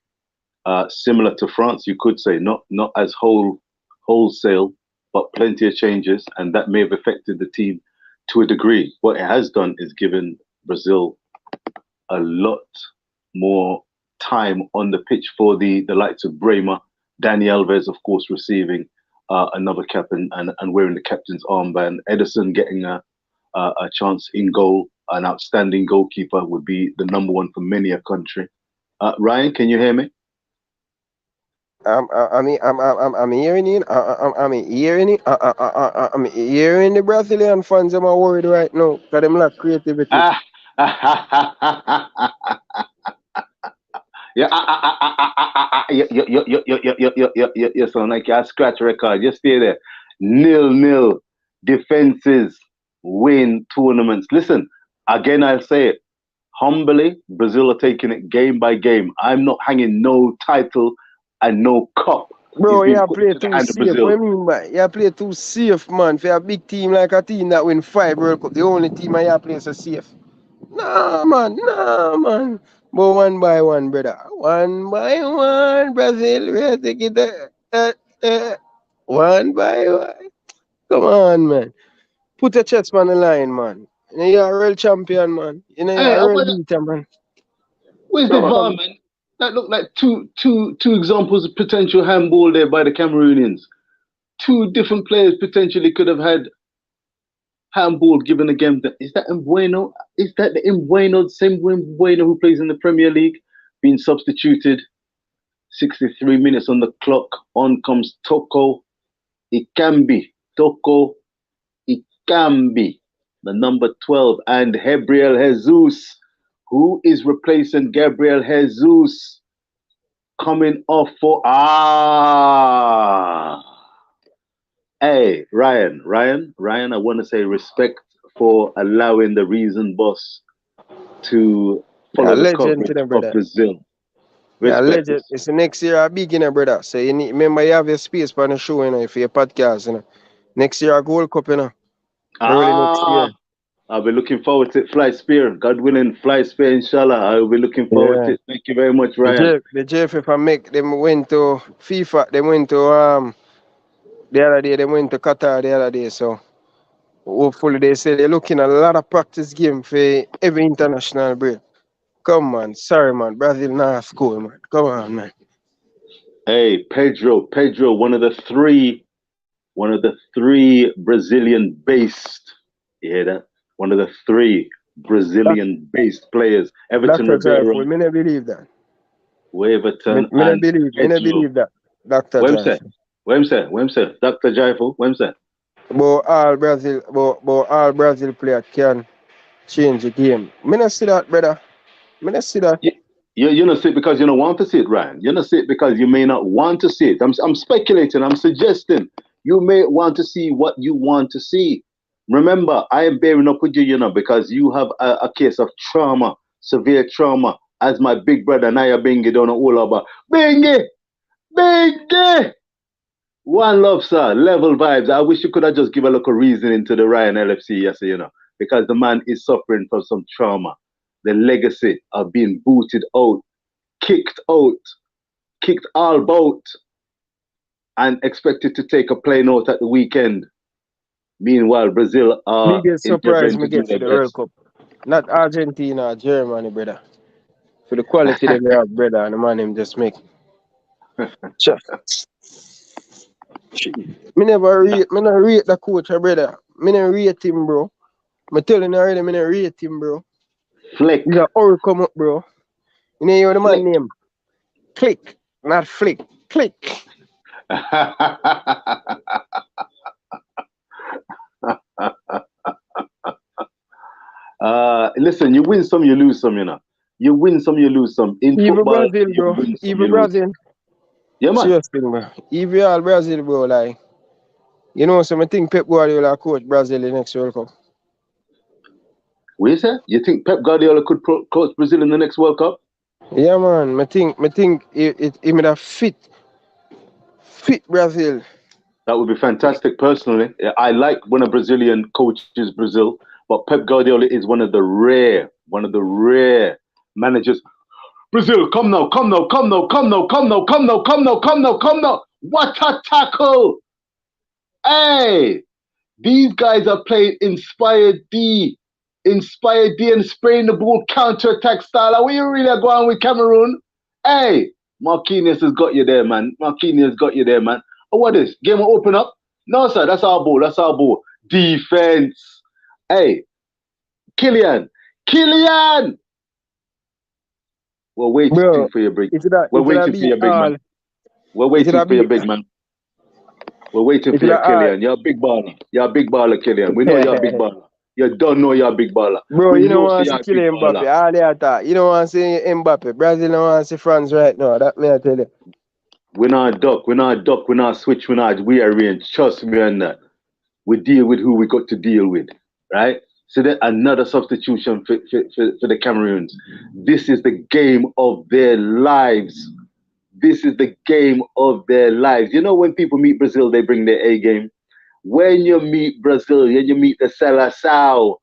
similar to France, you could say, not as wholesale, but plenty of changes, and that may have affected the team to a degree. What it has done is given Brazil a lot more time on the pitch for the likes of Bremer, Dani Alves, of course, receiving another cap and wearing the captain's armband. Ederson getting a chance in goal. An outstanding goalkeeper would be the number one for many a country. Ryan, can you hear me? I'm hearing it. I'm hearing it. I'm hearing the Brazilian fans. I'm worried right now because them lack creativity. Yeah, you sound like you scratch record. Just stay there. 0-0 defenses win tournaments. Listen, again, I'll say it humbly. Brazil are taking it game by game. I'm not hanging no title and no cup. Bro, you play too safe. What I mean by you play too safe, man. For a big team like a team that win 5 World Cup, the only team I play so safe. Nah, man. But one by one, brother. One by one, Brazil. We take it one by one. Come on, man. Put your chest on the line, man. You're a real champion, man. You're a real beater, man. Where's the VAR, man? That looked like two examples of potential handball there by the Cameroonians. 2 different players potentially could have had handball given again. Is that Mbueno? Is that the same Mbueno who plays in the Premier League? Being substituted. 63 minutes on the clock. On comes Toko Ikambi. The number 12. And Gabriel Jesus, who is replacing Gabriel Jesus, coming off for Hey, Ryan, I want to say respect for allowing the Reason Boss to follow the coverage of Brazil. Yeah, legend. It's the next year a beginner, brother. So you need, remember you have your space for the show, you know, for your podcast, you know. Next year a Gold Cup, you know. Early next year. I'll be looking forward to it. Fly Spear, God willing, Fly Spear, inshallah. I'll be looking forward to it. Thank you very much, Ryan. The JFF make them went to FIFA, they went to the other day, they went to Qatar the other day, so hopefully they say they're looking at a lot of practice game for every international break. Come on, sorry man, Brazil not score, man. Come on, man. Hey, Pedro, one of the three Brazilian-based. You hear that? One of the 3 Brazilian-based players. Everton Ribeiro. We never believe that. Waverton Me and not Pedro. believe that. Dr. What him say? Joyful. What him say? Dr. Joyful, what him say? But all Brazil player can change the game. Me not see that, brother. Me not see that. You not see it because you don't want to see it, Ryan. You not see it because you may not want to see it. I'm speculating. I'm suggesting you may want to see what you want to see. Remember, I am bearing up with you, because you have a case of trauma, severe trauma, as my big brother Naya Bingi don't know all about. Bingi! Bingi! One love, sir. Level vibes. I wish you could have just give a little reasoning to the Ryan LFC, yes, because the man is suffering from some trauma. The legacy of being booted out, kicked all boat, and expected to take a plane out at the weekend. Meanwhile, Brazil are Biggest surprise endeavoring me to do get for their the World best. Cup. Not Argentina or Germany, brother. For the quality they have, brother, and the man him just make. Sure. Me not rate the coach, brother. Me not rate him, bro. Me telling you already, me not rate him, bro. Flick. He's a hurry come up, bro. You know the man Flick. name? Click, not flick. Click. Listen, you win some, you lose some, You win some, you lose some. In Even football, Brazil, you bro. win some, Even you lose. Brazil. Yeah, man. Seriously, bro. Even all Brazil, bro, like. You know, so I think Pep Guardiola coach Brazil in the next World Cup. What you say? You think Pep Guardiola could coach Brazil in the next World Cup? Yeah, man. I think it would have fit Brazil. That would be fantastic, personally. I like when a Brazilian coaches Brazil, but Pep Guardiola is one of the rare managers. Brazil, come now. What a tackle! Hey, these guys are playing inspired D and spraying the ball counter-attack style. Are we really going with Cameroon? Hey, Marquinhos has got you there, man. Oh, what is? Game will open up? No, sir, that's our ball. Defense. Hey, Kylian! We're waiting for your break. We're waiting for your big man. We're waiting for your big man. We're waiting for your Kylian. You're a big baller. Kylian. We know you're a big baller. You don't know you're a big baller. Bro, We you don't know want to you're a kill big Mbappe. baller. All they attack. You don't want to see Mbappe. Brazil don't want to see France right now. That may I tell you. We're not duck, we're not switch, we arrange. Trust me on that. We deal with who we got to deal with, right? So that another substitution for the Cameroons. This is the game of their lives. You know, when people meet Brazil, they bring their A game. When you meet Brazil, when you meet the Seleção,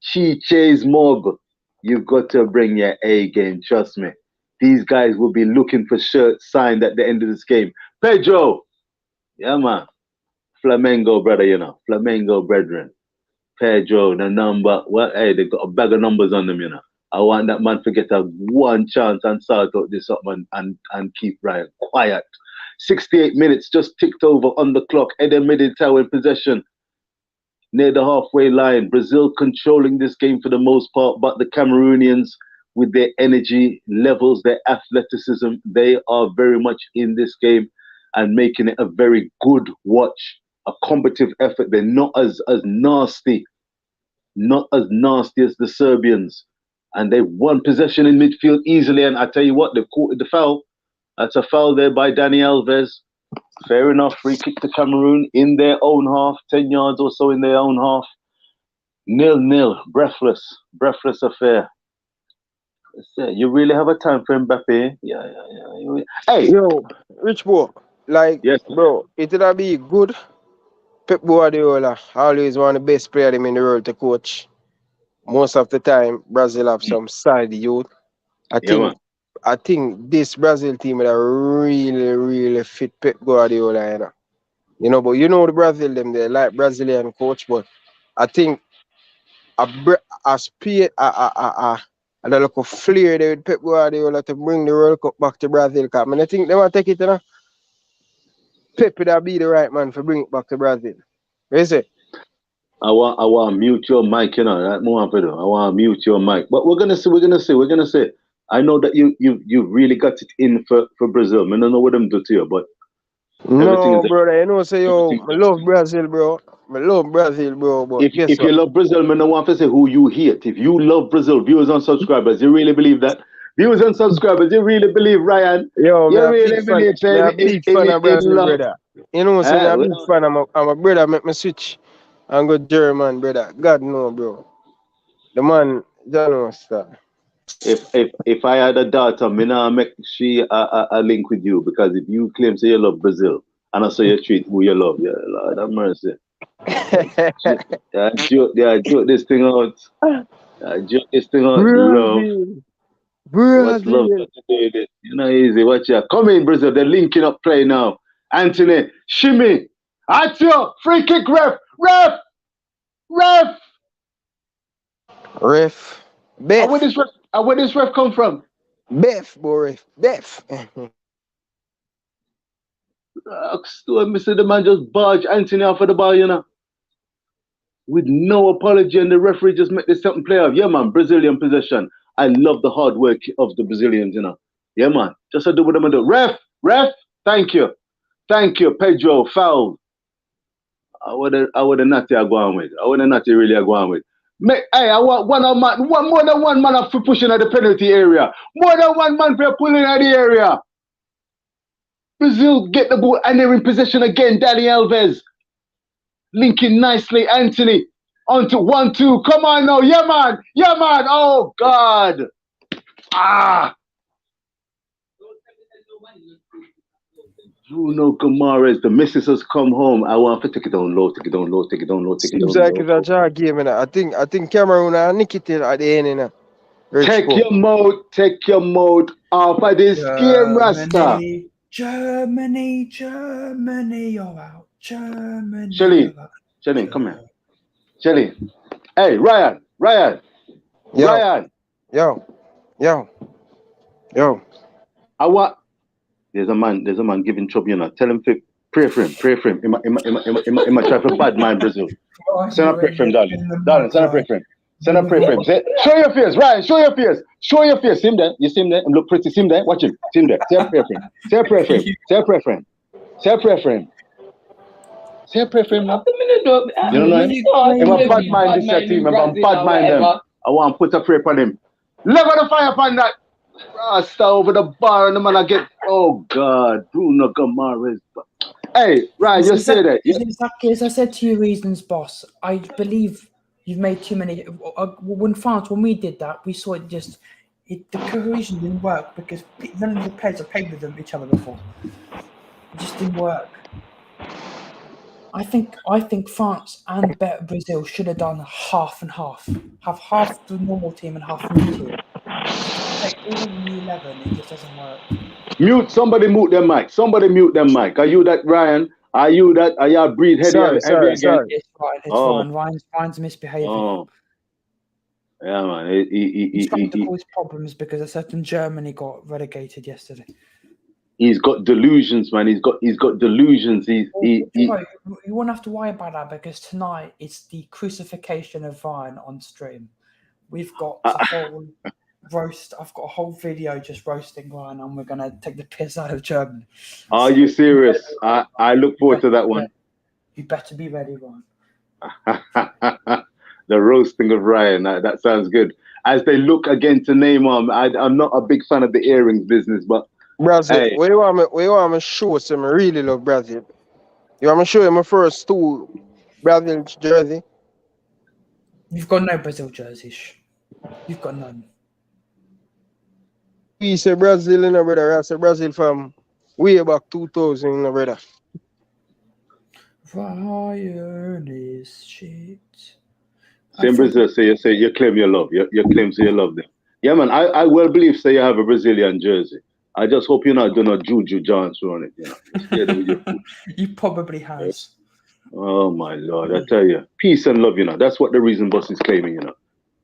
Chiche's Mob, you've got to bring your A game, trust me. These guys will be looking for shirts signed at the end of this game. Pedro, yeah, man. Flamengo, brother, Flamengo, brethren. Pedro, the number. Well, hey, they got a bag of numbers on them, I want that man to get a one chance and sort out this up and keep Ryan quiet. 68 minutes just ticked over on the clock. Eden Militao in possession near the halfway line. Brazil controlling this game for the most part, but the Cameroonians, with their energy levels, their athleticism, they are very much in this game and making it a very good watch, a combative effort. They're not as nasty as the Serbians. And they've won possession in midfield easily. And I tell you what, they've caught the foul. That's a foul there by Dani Alves. Fair enough, free kick to Cameroon in their own half, 10 yards or so in their own half. 0-0, breathless affair. You really have a time for Mbappe? Yeah. Hey! Yo, Rich Bro, like, yes. Bro, it would be good. Pep Guardiola, always one of the best players in the world to coach. Most of the time, Brazil have some solid youth. I think this Brazil team would really fit Pep Guardiola, but the Brazil them, they like Brazilian coach, but I think a look of flair there with Pep Guardiola to bring the World Cup back to Brazil. I think they want to take it, Pep would be the right man for bring it back to Brazil. What you say? I want to mute your mic, That more I want to mute your mic. But we're gonna see. I know that you really got it in for Brazil. I don't know what them do to you, but everything No, is brother, you know, say, yo, everything. I love Brazil, bro. I love Brazil, bro, but guess If you what? love Brazil, I don't want to say who you hate. If you love Brazil, viewers and subscribers, you really believe that? Viewers and subscribers, you really believe Ryan? Yo, me You a big really fan, believe me a say big fan of in Brazil, love? brother. You know, say me a big Well, fan. I'm a brother. Make me switch and go German, brother. God no, bro. The man, you know, sir. if I had a daughter, me nah make she a link with you, because if you claim say you love Brazil and I say you treat who you love, yeah, Lord have mercy. Joke this thing out. Joke this thing out. Love. Brazil, What's love Brazil. got to do with it? You know, easy. Watch out. Come in, Brazil. They're linking up play now. Anthony, shimmy. Atio, free kick, ref. Ref. Ref. Ref, And where Beth, this ref? And where this ref come from? Beth, boy, ref, Beth. Mr. The man just barge Anthony off of the ball, you know, with no apology, and the referee just make this something play off. Yeah, man, Brazilian possession. I love the hard work of the Brazilians, you know. Yeah, man, just to do what I'm gonna do. Ref, thank you, Pedro, foul. I would have not go on with. I would have not really go on with. Hey, I want more than one man for pushing at the penalty area. More than one man for pulling at the area. Brazil get the ball and they're in possession again. Dani Alves linking nicely. Anthony onto 1-2. Come on now. Yeah, man. Oh, God. Bruno Gomares, the missus has come home. I want to take it down low. Seems like it's a draw game, you know. I think Cameroon are nick it at the end, you know. Take your mouth off of this game, Rasta. Germany, you're out. Germany. Shelly, come here. Shelly. Hey, Ryan. Yo. I want. There's a man giving trouble, you know. Tell him to pray for him. He might try for bad mind Brazil. Send a prayer for him, darling. Send a prayer for him. Say, show your face, Ryan. Show your face. See him there. You see him there? Him look pretty. See him there? Watch him. See him there. Say a prayer for him. Say a prayer for him. Say a prayer for him now. You don't know him? Him a bad mind this team. Him a bad mind them. I want to put a prayer on him. Level the fire upon that. Rasta over the bar and the man I get. Oh God, Bruno Gomares. Hey, Ryan, you say that. It's exactly as I said to you, reasons, boss. I believe you've made too many. When we did that, we saw the cohesion didn't work because none of the players have played with each other before. It just didn't work. I think France and Brazil should have done half and half. Have half the normal team and half the new team. Like all in the 11, it just doesn't work. Somebody mute them mic. Are you that, Ryan? Are you breed heavy? Sorry. It's fine. Ryan's misbehaving. Oh. Yeah, man. He's trying to cause problems because a certain Germany got relegated yesterday. He's got delusions, man. He's got delusions. You won't have to worry about that because tonight it's the crucifixion of Ryan on stream. We've got a whole roast. I've got a whole video just roasting Ryan, and we're gonna take the piss out of Germany. Are you serious? I look forward to that one. You better be ready, Ryan. The roasting of Ryan. That sounds good. As they look again to Neymar, I'm not a big fan of the earrings business, but Brazil, hey. where you want me show some I really love Brazil? You want me show you my first two Brazil jersey? You've got no Brazil jerseys. You've got none. We say Brazil, you know, brother. I say Brazil from way back 2000, you know, brother. Ryan is shit. Same Brazil, say you claim your love. You claim say you love them. Yeah, man. I well believe say you have a Brazilian jersey. I just hope you're not doing a Juju Johnson on it. You know, you probably have. Oh my Lord, I tell you, peace and love. You know, that's what the reason boss is claiming. You know,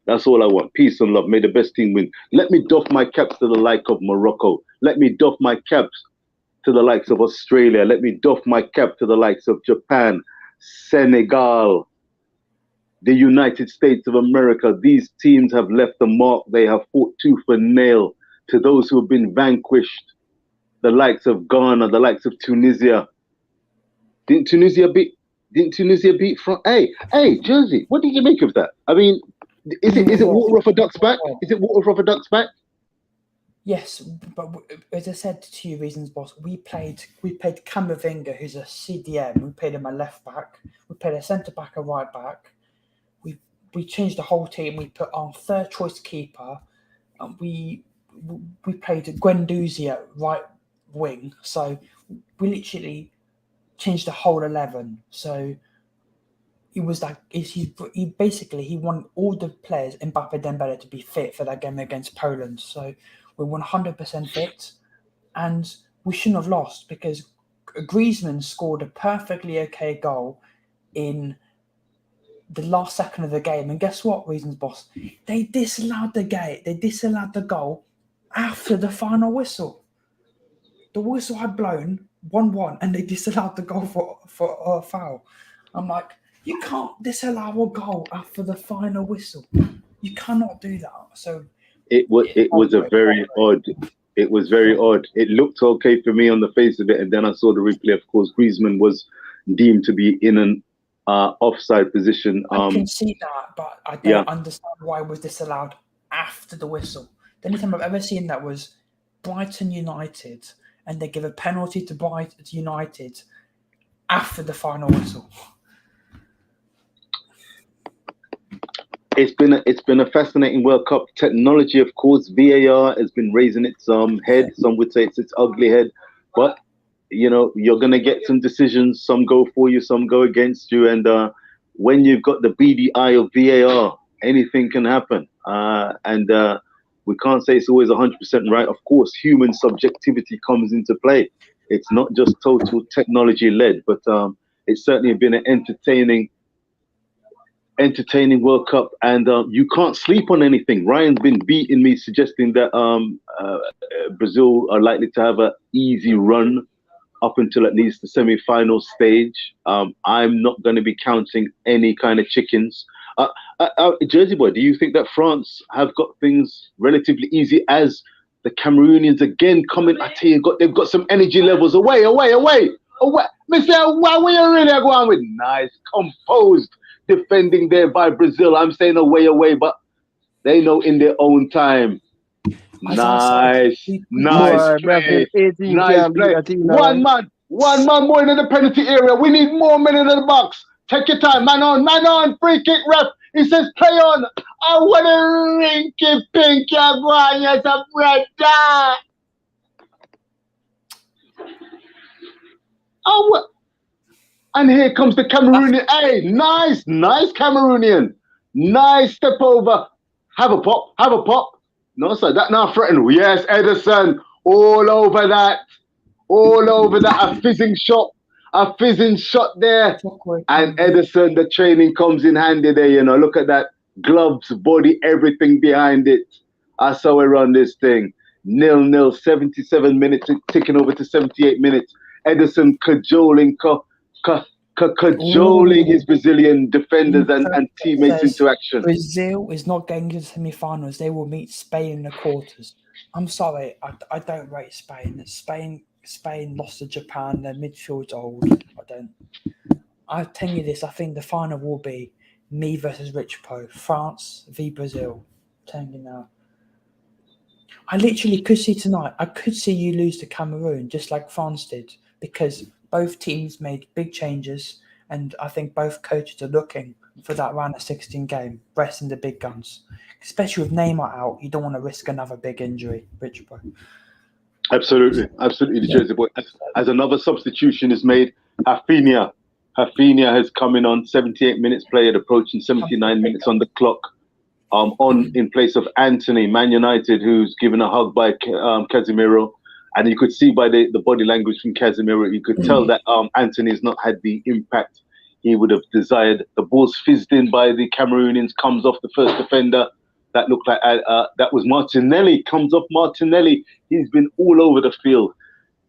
that's all I want. Peace and love. May the best team win. Let me doff my caps to the like of Morocco. Let me doff my caps to the likes of Australia. Let me doff my cap to the likes of Japan, Senegal, the United States of America. These teams have left a mark. They have fought tooth and nail to those who have been vanquished, the likes of Ghana, the likes of Tunisia. Didn't Tunisia beat France? Hey, Jersey, what did you make of that? I mean, is it water off a duck's back? Is it water off a duck's back? Yes, but as I said to you, reasons, boss, we played Camavinga, who's a CDM. We played him a left back. We played a centre back, a right back. We changed the whole team. We put our third choice keeper. We played Guendouzi at right wing. So we literally changed the whole 11. So he was like, he wanted all the players, Mbappe, Dembele, to be fit for that game against Poland. So we're 100% fit, and we shouldn't have lost because Griezmann scored a perfectly okay goal in the last second of the game. And guess what, Reasons boss? They disallowed the game. They disallowed the goal after the final whistle. The whistle had blown 1-1, and they disallowed the goal for a foul. I'm like, you can't disallow a goal after the final whistle. You cannot do that. So it was very odd. It was very odd. It looked okay for me on the face of it, and then I saw the replay. Of course, Griezmann was deemed to be in an offside position. I can see that, but I don't understand why it was disallowed after the whistle. The only time I've ever seen that was Brighton United, and they give a penalty to Brighton United after the final whistle. It's been a fascinating World Cup. Technology, of course, VAR has been raising its head. Some would say it's its ugly head, but you know, you're gonna get some decisions. Some go for you, some go against you, and when you've got the beady eye of VAR, anything can happen. And we can't say it's always 100% right. Of course, human subjectivity comes into play. It's not just total technology led, but it's certainly been an entertaining World Cup, and you can't sleep on anything. Ryan's been beating me, suggesting that Brazil are likely to have an easy run up until at least the semi-final stage. I'm not going to be counting any kind of chickens. Jersey boy, do you think that France have got things relatively easy as the Cameroonians again coming? I tell you, they've got some energy levels. Away. Mr. Why were you really going with nice, composed defending there by Brazil? I'm saying away, but they know in their own time. Nice play. Nice play. One man more in the penalty area. We need more men in the box. Take your time, man on. Free kick, ref. He says play on. I want a rinky pinky boy, yes, a brother. Oh, what? And here comes the Cameroonian. Hey, nice Cameroonian. Nice step over. Have a pop. No, sir, that now threatened. Yes, Edison. All over that. A fizzing shot there. And Edison, the training comes in handy there, you know. Look at that. Gloves, body, everything behind it. That's how we run this thing. 0-0, 77 minutes, ticking over to 78 minutes. Edison cajoling his Brazilian defenders and teammates into action. Brazil is not getting to the semi-finals. They will meet Spain in the quarters. I'm sorry, I don't rate Spain. Spain lost to Japan. Their midfield's old. I'll tell you this. I think the final will be me versus Rich Pro. France v Brazil. I'm telling you now. I literally could see tonight. I could see you lose to Cameroon just like France did, because both teams made big changes, and I think both coaches are looking for that round of 16 game, resting the big guns. Especially with Neymar out, you don't want to risk another big injury, Rich Boy. Absolutely, the Jersey boy. As another substitution is made, Rafinha has come in on 78 minutes played, approaching 79 minutes on the clock. In place of Anthony, Man United, who's given a hug by Casemiro. And you could see by the body language from Casemiro, you could tell that Anthony's not had the impact he would have desired. The ball's fizzed in by the Cameroonians, comes off the first defender. That looked like that was Martinelli. Comes off Martinelli. He's been all over the field.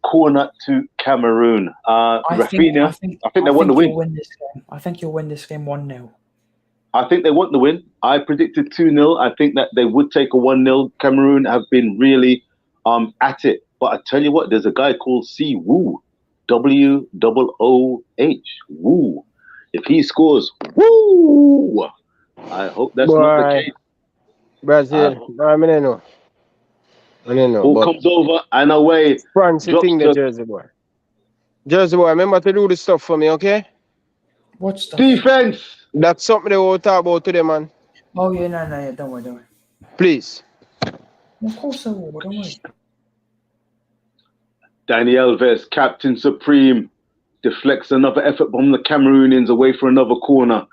Corner to Cameroon. Rafinha. I think they want to win. I think you'll win this game 1-0. I think they want the win. I predicted 2-0. I think that they would take a 1-0. Cameroon have been really at it. But I tell you what, there's a guy called C Woo, WOOH, Woo. If he scores, woo! I hope that's not the case. Brazil, I know. Ball comes over and away. France, you think the Jersey boy. Jersey boy, remember to do the stuff for me, okay? What stuff? Defense. That's something they will talk about today, man. Oh yeah, no, don't worry. Please. Of course I will, don't worry. Danny Alves, Captain Supreme, deflects another effort from the Cameroonians away for another corner.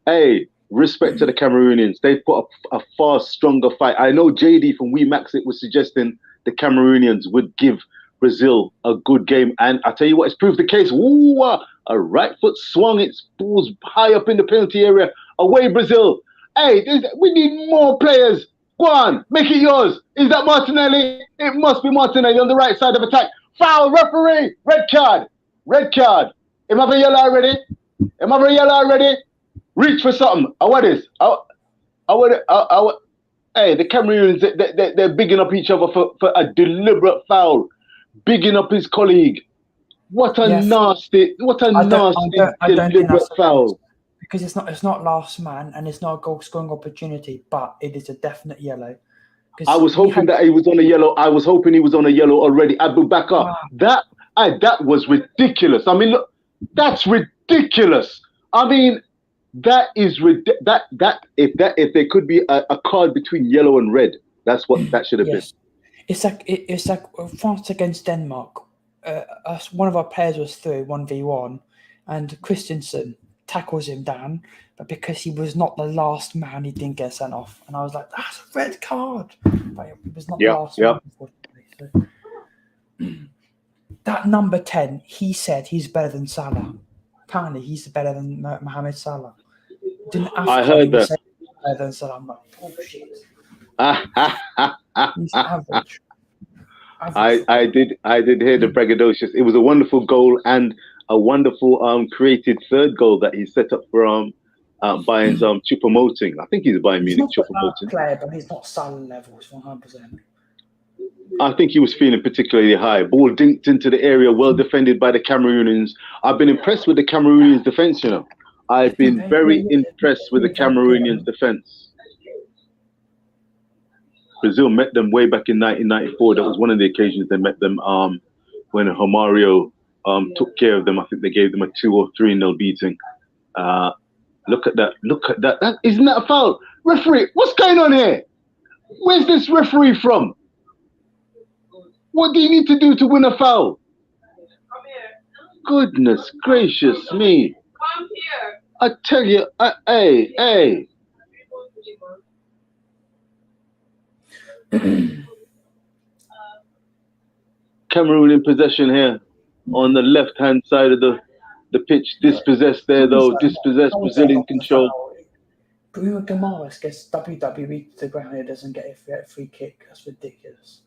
Hey, respect to the Cameroonians. They put a far stronger fight. I know JD from We Max It was suggesting the Cameroonians would give Brazil a good game. And I tell you what, it's proved the case. Ooh, a right foot swung. Its balls high up in the penalty area. Away, Brazil. Hey, we need more players. Go on, make it yours. Is that Martinelli? It must be Martinelli on the right side of attack. Foul, referee, red card. Am I for yellow already? Reach for something. What is? Hey, the Cameroonians, they're bigging up each other for a deliberate foul. Bigging up his colleague. What a nasty deliberate foul. Because it's not last man and it's not a goal scoring opportunity, but it is a definite yellow. I was hoping that he was on a yellow. I was hoping he was on a yellow already. Abu Bakr. Wow. That was ridiculous. I mean, look, that's ridiculous. I mean, that is if there could be a card between yellow and red, that's what that should have been. It's like France against Denmark. One of our players was through 1v1, and Christensen tackles him down, but because he was not the last man, he didn't get sent off. And I was like, that's a red card. But it was not the last man, unfortunately. So, that number 10, he said he's better than Salah. Apparently, he's better than Mohamed Salah. I heard that. Better than Salah. I'm like, oh shit. He's average. I did hear the braggadocious. It was a wonderful goal and a wonderful created third goal that he set up for Bayern's Choupo-Moting. I think he's a Bayern Munich Choupo-Moting player, but he's not Salah levels 100%. I think he was feeling particularly high. Ball dinked into the area, well defended by the Cameroonians. I've been impressed with the Cameroonians' defense, you know. I've been very impressed with the Cameroonians' defense. Brazil met them way back in 1994. That was one of the occasions they met them when Romario took care of them. I think they gave them a 2 or 3-0 beating. Look at that. Isn't that a foul? Referee, what's going on here? Where's this referee from? What do you need to do to win a foul? Come here. Goodness gracious me. Come here. I tell you, hey. Cameroon in possession here on the left-hand side of the pitch. Dispossessed there, though. Dispossessed, Brazilian control. Bruno Guimaraes gets WWE to the ground. He doesn't get a free kick. That's ridiculous.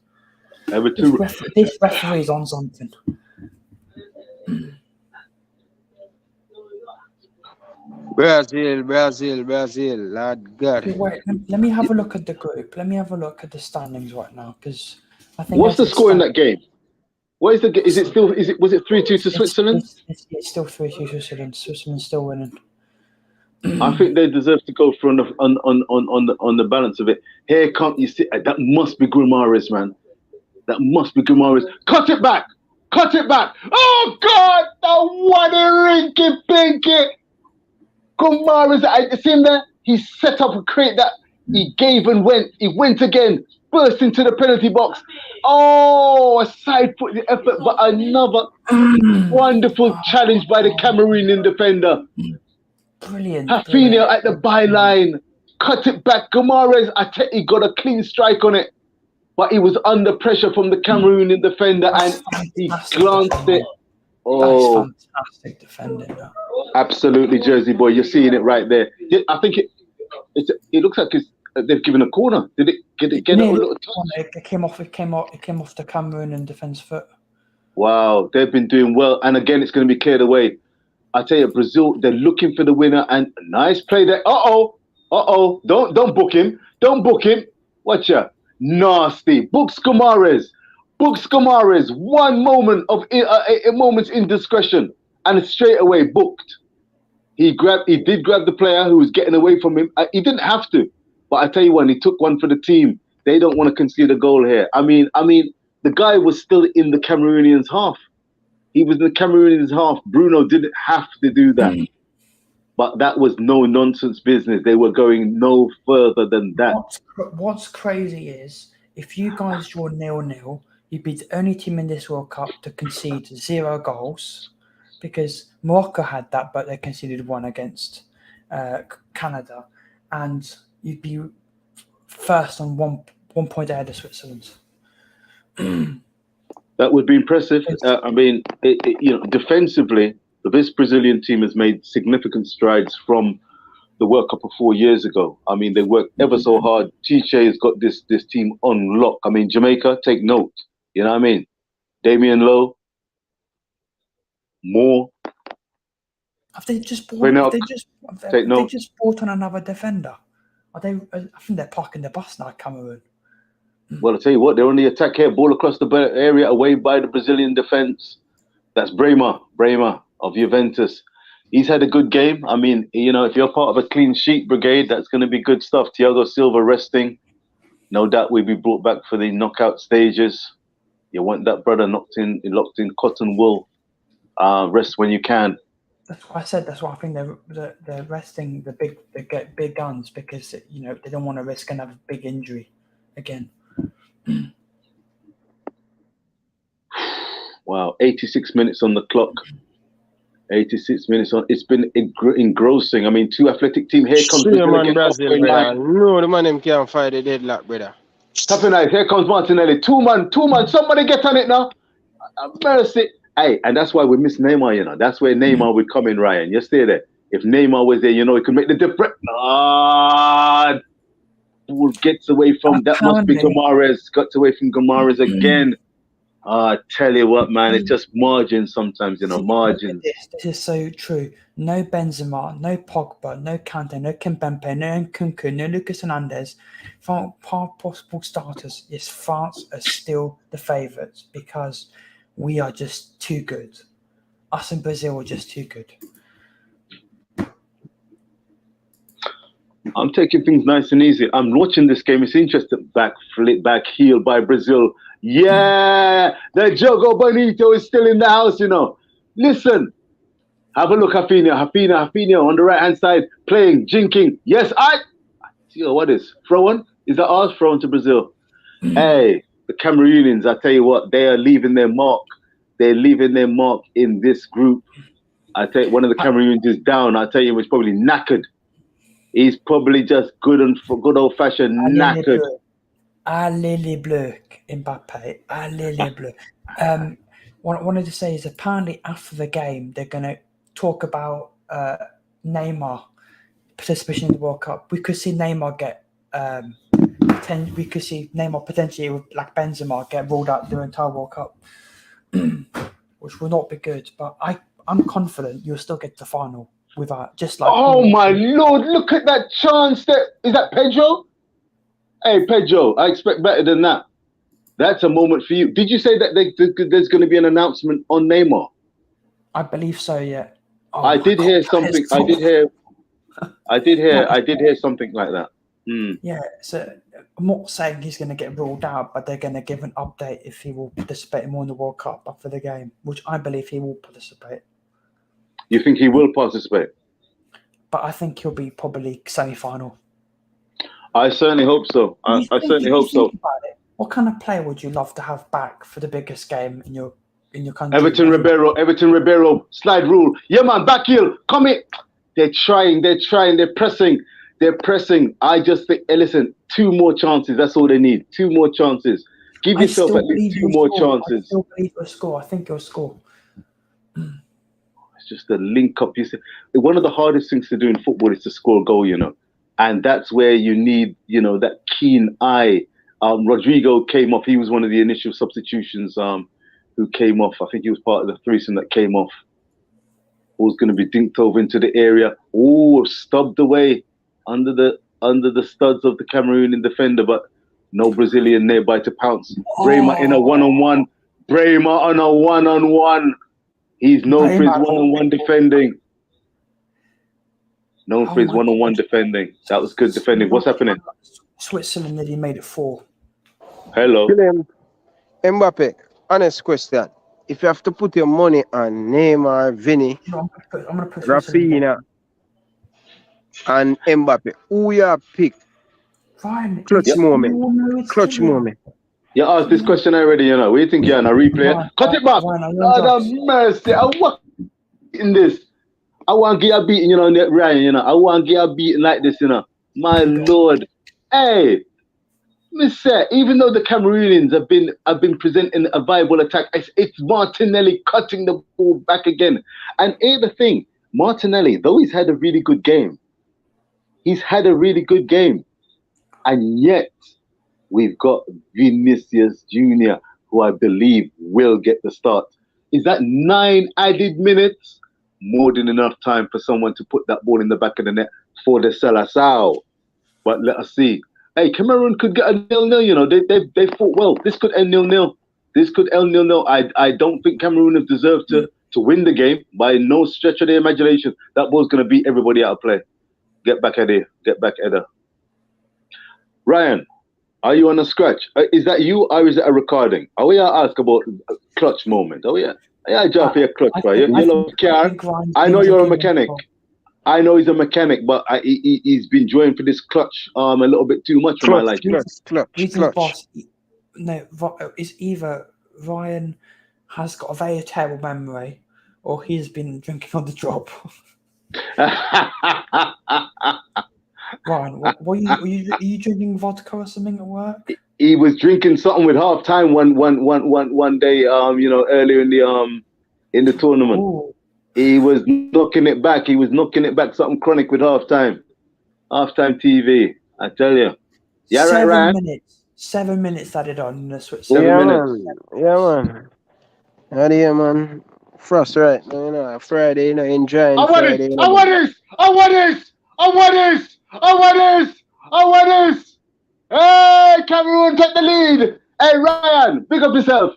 This referee's on something. Brazil, lad, God. Wait, let me have a look at the group. Let me have a look at the standings right now, because I think. What's the score in that game? What is the? Was it 3-2 to Switzerland? It's still 3-2 to Switzerland. Switzerland's still winning. I think they deserve to go for on the balance of it. Here can't you see? That must be Guimaraes, man. That must be Guimaraes. Cut it back. Oh God! What a rinky pinky. Guimaraes, I see him there. He set up and create that. He gave and went. He went again. Burst into the penalty box. Oh, a side foot effort, but another wonderful challenge by the Cameroonian defender. Brilliant. Rafinha at the byline. Cut it back. Guimaraes, he got a clean strike on it. But he was under pressure from the Cameroonian defender and he glanced it. Oh, that's fantastic defending. Absolutely, Jersey boy. You're seeing it right there. I think it looks like they've given a corner. Did it get a little touch? It came off the Cameroonian defence foot. Wow, they've been doing well. And again, it's going to be cleared away. I tell you, Brazil, they're looking for the winner and nice play there. Uh-oh. Don't book him. Watch out. Nasty. Books Guimaraes. books Kamara's one moment of a moment's indiscretion, and straight away booked. He did grab the player who was getting away from him. He didn't have to, but I tell you what, he took one for the team. They don't want to concede a goal here. I mean, the guy was still in the Cameroonians' half. He was in the Cameroonians' half. Bruno didn't have to do that. But that was no nonsense business. They were going no further than that. What's crazy is if you guys draw 0-0, you'd be the only team in this World Cup to concede 0 goals, because Morocco had that, but they conceded 1 against Canada, and you'd be first on one point ahead of Switzerland. That would be impressive. Defensively, this Brazilian team has made significant strides from the World Cup of 4 years ago. I mean, they worked ever so hard. Chiche has got this team on lock. I mean, Jamaica, take note. You know what I mean? Damian Lowe, Moore. Have they just bought? Take note. They just bought on another defender? I think they're parking the bus now, Cameroon. Well, I'll tell you what, they're on the attack here. Ball across the area, away by the Brazilian defense. That's Bremer of Juventus. He's had a good game. I mean, if you're part of a clean sheet brigade, that's going to be good stuff. Thiago Silva resting. No doubt we'll be brought back for the knockout stages. You want that brother locked in cotton wool. Rest when you can. That's what I said. That's why I think they're resting the big guns, because they don't want to risk another big injury again. Wow, 86 minutes on the clock. 86 minutes on. It's been engrossing. I mean, 2 athletic team. Here comes Brazil, brother. No, the man can't fight the deadlock, brother. Happy night. Here comes Martinelli. 2 man. Somebody get on it now. Mercy. Hey, and that's why we miss Neymar, That's where Neymar would come in, Ryan. You stay there. If Neymar was there, he could make the difference. Ball gets away from, that must be Gomares. Got away from Gomares again. I tell you what, man, it's just margins sometimes, margins. This is so true. No Benzema, no Pogba, no Kante, no Kimpembe, no Nkunku, no Lucas Hernandez. For possible starters, yes, France are still the favourites because we are just too good. Us and Brazil are just too good. I'm taking things nice and easy. I'm watching this game. It's interesting. Back heel by Brazil. Yeah, the Jogo Bonito is still in the house, Listen, have a look, Rafinha on the right-hand side, playing, jinking. Yes, what is? Throw-on? Is that ours? Throw-on to Brazil. Hey, the Cameroonians, I tell you what, they are leaving their mark. They're leaving their mark in this group. I tell you, one of the Cameroonians is down. I tell you, he's probably knackered. He's probably just good old-fashioned knackered. Allez les bleus, Mbappe. Allez les bleus. What I wanted to say is apparently after the game, they're going to talk about Neymar participation in the World Cup. We could see Neymar potentially, like Benzema, get ruled out the entire World Cup, which will not be good. But I'm confident you'll still get to the final without just like. Oh my Lord! Look at that chance! Is that Pedro? Hey Pedro, I expect better than that. That's a moment for you. Did you say that there's going to be an announcement on Neymar? I believe so. Yeah. Oh, I did hear something. I did hear something like that. Yeah. So I'm not saying he's going to get ruled out, but they're going to give an update if he will participate more in the World Cup after the game, which I believe he will participate. You think he will participate? But I think he'll be probably semi-final. I certainly hope so. I certainly hope so. What kind of player would you love to have back for the biggest game in your country? Everton Ribeiro, slide rule. Yeah, man, back heel, come in. They're trying, they're pressing. I just think, listen, 2 more chances. That's all they need. 2 more chances. Give yourself at least 2 more chances. I still believe he'll score. I think he'll score. It's just a link up. One of the hardest things to do in football is to score a goal, And that's where you need, that keen eye. Rodrigo came off. He was one of the initial substitutions who came off. I think he was part of the threesome that came off. Was going to be dinked over into the area. Oh, stubbed away under the studs of the Cameroonian defender. But No Brazilian nearby to pounce. Brema in a one-on-one. Brema on a one-on-one. He's known for his one-on-one defending. Known for his one-on-one defending. That was good defending. What's happening? Switzerland nearly made it 4. Hello. Mbappe, honest question. If you have to put your money on Neymar, Vinny, I'm gonna put Rafinha, and Mbappe, who you pick? Ryan, Clutch moment. Clutch moment. You asked this question already, you know. What do you think you're on a replay? Cut it back. Lord have mercy. I want in this. I want to get a beating, you know, Ryan, you know. I want to get a beating like this, you know. My Lord. Hey, Mister, even though the Cameroonians have been presenting a viable attack, it's Martinelli cutting the ball back again. And here's the thing, Martinelli, though he's had a really good game, and yet we've got Vinicius Jr., who I believe will get the start. Is that 9 added minutes? More than enough time for someone to put that ball in the back of the net for the Seleção. But let us see. Hey, Cameroon could get a 0-0, you know. They fought well. This could end 0-0. This could end 0-0. I don't think Cameroon have deserved to win the game by no stretch of the imagination. That ball's going to beat everybody out of play. Get back at it. Get back at her. Ryan, are you on a scratch? Is that you or is it a recording? Are we ask about a clutch moment? Oh yeah. Yeah, Jeff, you're clutch, right? You know, car. I know you're a mechanic. I know he's a mechanic, but he's been joined for this clutch a little bit too much for my liking. Clutch. Boss, no, it's either Ryan has got a very terrible memory or he's been drinking on the job. Ryan, are you drinking vodka or something at work? He was drinking something with half time one day, you know, earlier in the tournament. Ooh. He was knocking it back. Something chronic with half time TV. I tell you. Yeah, right, Ryan. 7 minutes added on in the switch. 7 minutes. Man. Yeah, man. Howdy, yeah, man. Frost, right? You know, Friday, you know, enjoying Friday. I want this. Hey, Cameroon, take the lead. Hey, Ryan, pick up yourself.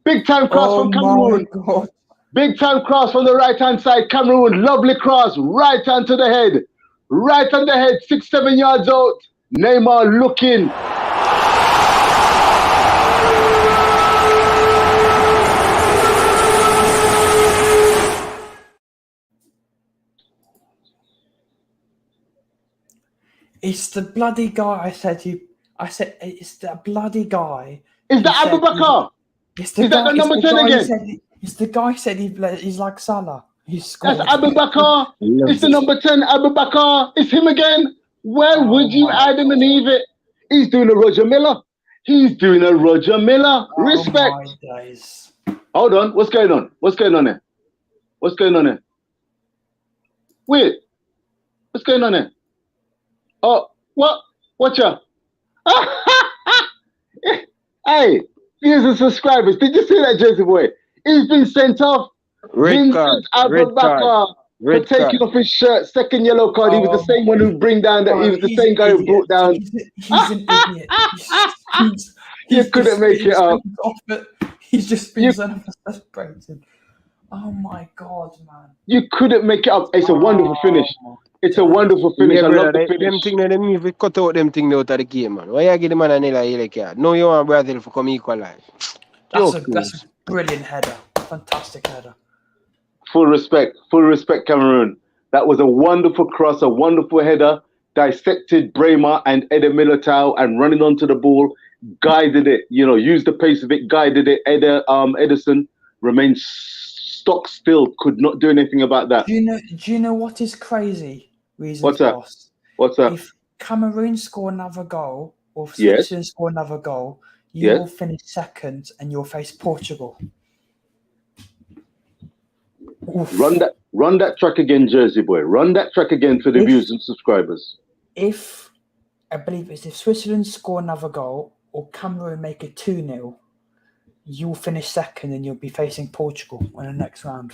Big time cross from Cameroon. God. Big time cross from the right-hand side. Cameroon, lovely cross. Right hand to the head. 6-7 yards out. Neymar looking. It's the bloody guy I said it's the bloody guy. Is that Abubakar? Is that the number 10 again? It's the guy said he's like Salah. That's Abubakar. It's the number 10, Abubakar. It's him again. Where would you add him and leave it? He's doing a Roger Miller. Respect. Hold on. What's going on there? Wait. What's going on there? Oh, what? Watch out. Hey, here's the subscribers. Did you see that, Jersey boy? He's been sent off. Vincent Abubakar for taking off his shirt. Second yellow card. He was the same one who bring down that. He was the same guy who brought down. He's an idiot. You couldn't make it up. He's just been celebrating. Oh my God, man. You couldn't make it up. It's a wonderful finish. It's a wonderful finish. Yeah, I love the them finish. thing that them need to cut out them thing out of the game, man. Why you give the man a yellow card? No, you want Brazil to come equalize. That's a brilliant header. Fantastic header. Full respect, Cameroon. That was a wonderful cross, a wonderful header. Dissected Brema and Eder Militao and running onto the ball, guided it. You know, used the pace of it, guided it. Ederson remained stock still. Could not do anything about that. Do you know what is crazy? What's that? What's that? If Cameroon score another goal or Switzerland score another goal, you will finish second and you'll face Portugal. Oof. Run that track again, Jersey boy. Run that track again for the viewers and subscribers. If Switzerland score another goal or Cameroon make it 2-0, you'll finish second and you'll be facing Portugal in the next round.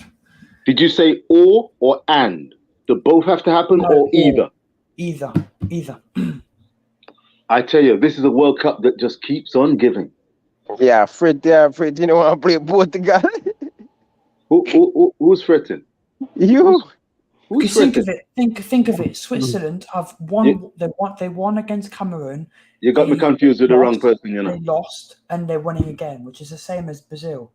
Did you say or and? Do both have to happen or either? Either. I tell you, this is a World Cup that just keeps on giving. Yeah, Fred, you don't want to play Portugal. Who's fretting? You. Who's Because think fretting? of it. Think of it. Switzerland have won. They won against Cameroon. You got me confused with the wrong person, you know. They lost and they're winning again, which is the same as Brazil.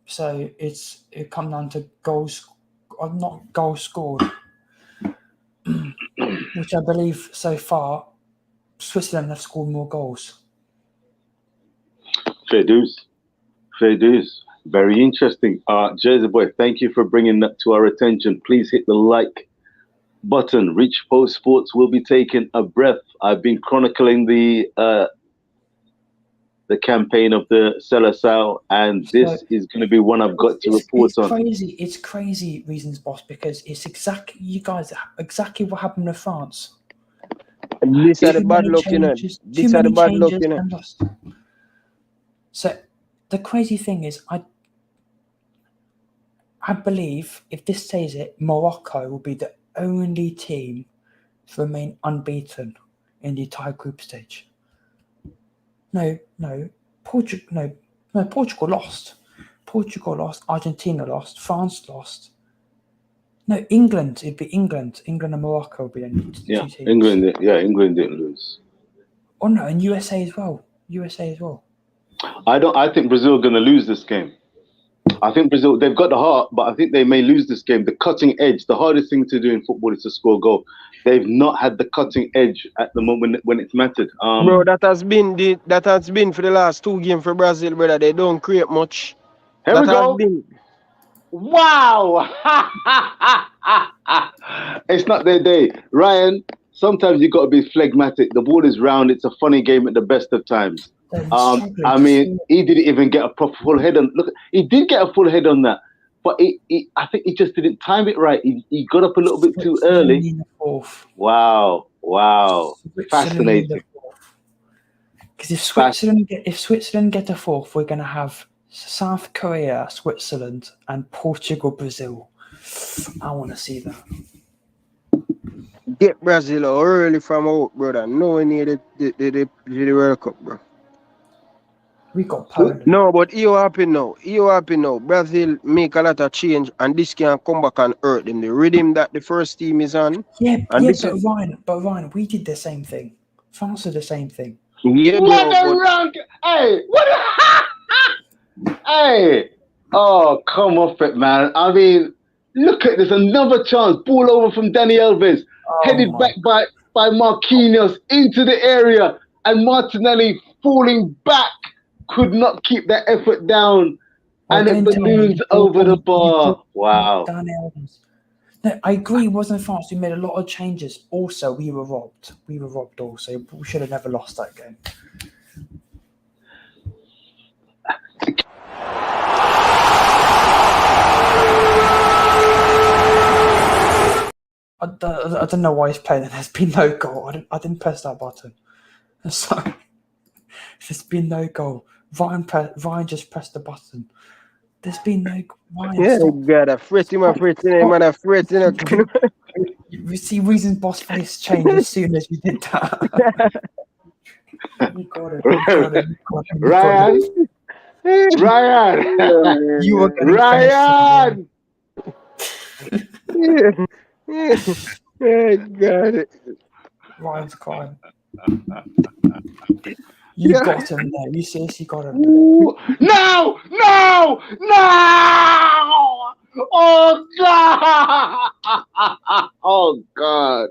So it comes down to goals, or not goals scored, which I believe so far Switzerland have scored more goals. Fair dues. Fair dues. Very interesting. Jersey Boy, thank you for bringing that to our attention. Please hit the like button. Rich Post Sports will be taking a breath. I've been chronicling the campaign of the Seleção, and this is going to be one I've got to report on. It's crazy reasons, boss, because it's exactly what happened to France. These are the bad luck, you know. These are the bad luck, you know. So the crazy thing is, I believe if this stays it, Morocco will be the only team to remain unbeaten in the entire group stage. Portugal lost. Portugal lost. Argentina lost. France lost. No, England. It'd be England. England and Morocco would be the two teams. England. Yeah, England didn't lose. Oh no, and USA as well. I think Brazil are going to lose this game. I think Brazil, they've got the heart, but I think they may lose this game. The cutting edge, the hardest thing to do in football is to score a goal. They've not had the cutting edge at the moment when it's mattered. Bro, that has been for the last 2 games for Brazil, brother. They don't create much. Here we go. Wow! It's not their day. Ryan, sometimes you've got to be phlegmatic. The ball is round. It's a funny game at the best of times. I mean, he didn't even get a proper full head on. Look, he did get a full head on that, but I think he just didn't time it right. He got up a little bit too early. Wow, fascinating. Because if Switzerland get a fourth, we're going to have South Korea, Switzerland, and Portugal, Brazil. I want to see that. Get Brazil early from out, brother. Nowhere near the World Cup, bro. We got Poland. No, but you happy now. Brazil make a lot of change, and this can come back and hurt them. The rhythm that the first team is on. But Ryan, we did the same thing. France did the same thing. Yeah, Hey, oh, come off it, man. I mean, look at this, another chance. Ball over from Dani Alves, headed back by Marquinhos into the area, and Martinelli falling back. Could not keep that effort down, and it balloons over the bar. Wow. No, I agree. It wasn't France. We made a lot of changes. Also, we were robbed. Also. We should have never lost that game. I don't know why he's playing. There's been no goal. I didn't press that button. So there's been no goal. Ryan just pressed the button. There's been no Ryan. Yeah, you got a fretting. You see Reason's boss face change as soon as you did that. You got it. Ryan! You were Ryan! Yeah, got it. Ryan's crying. You got him there. You seriously got him. No! Oh God! Oh God!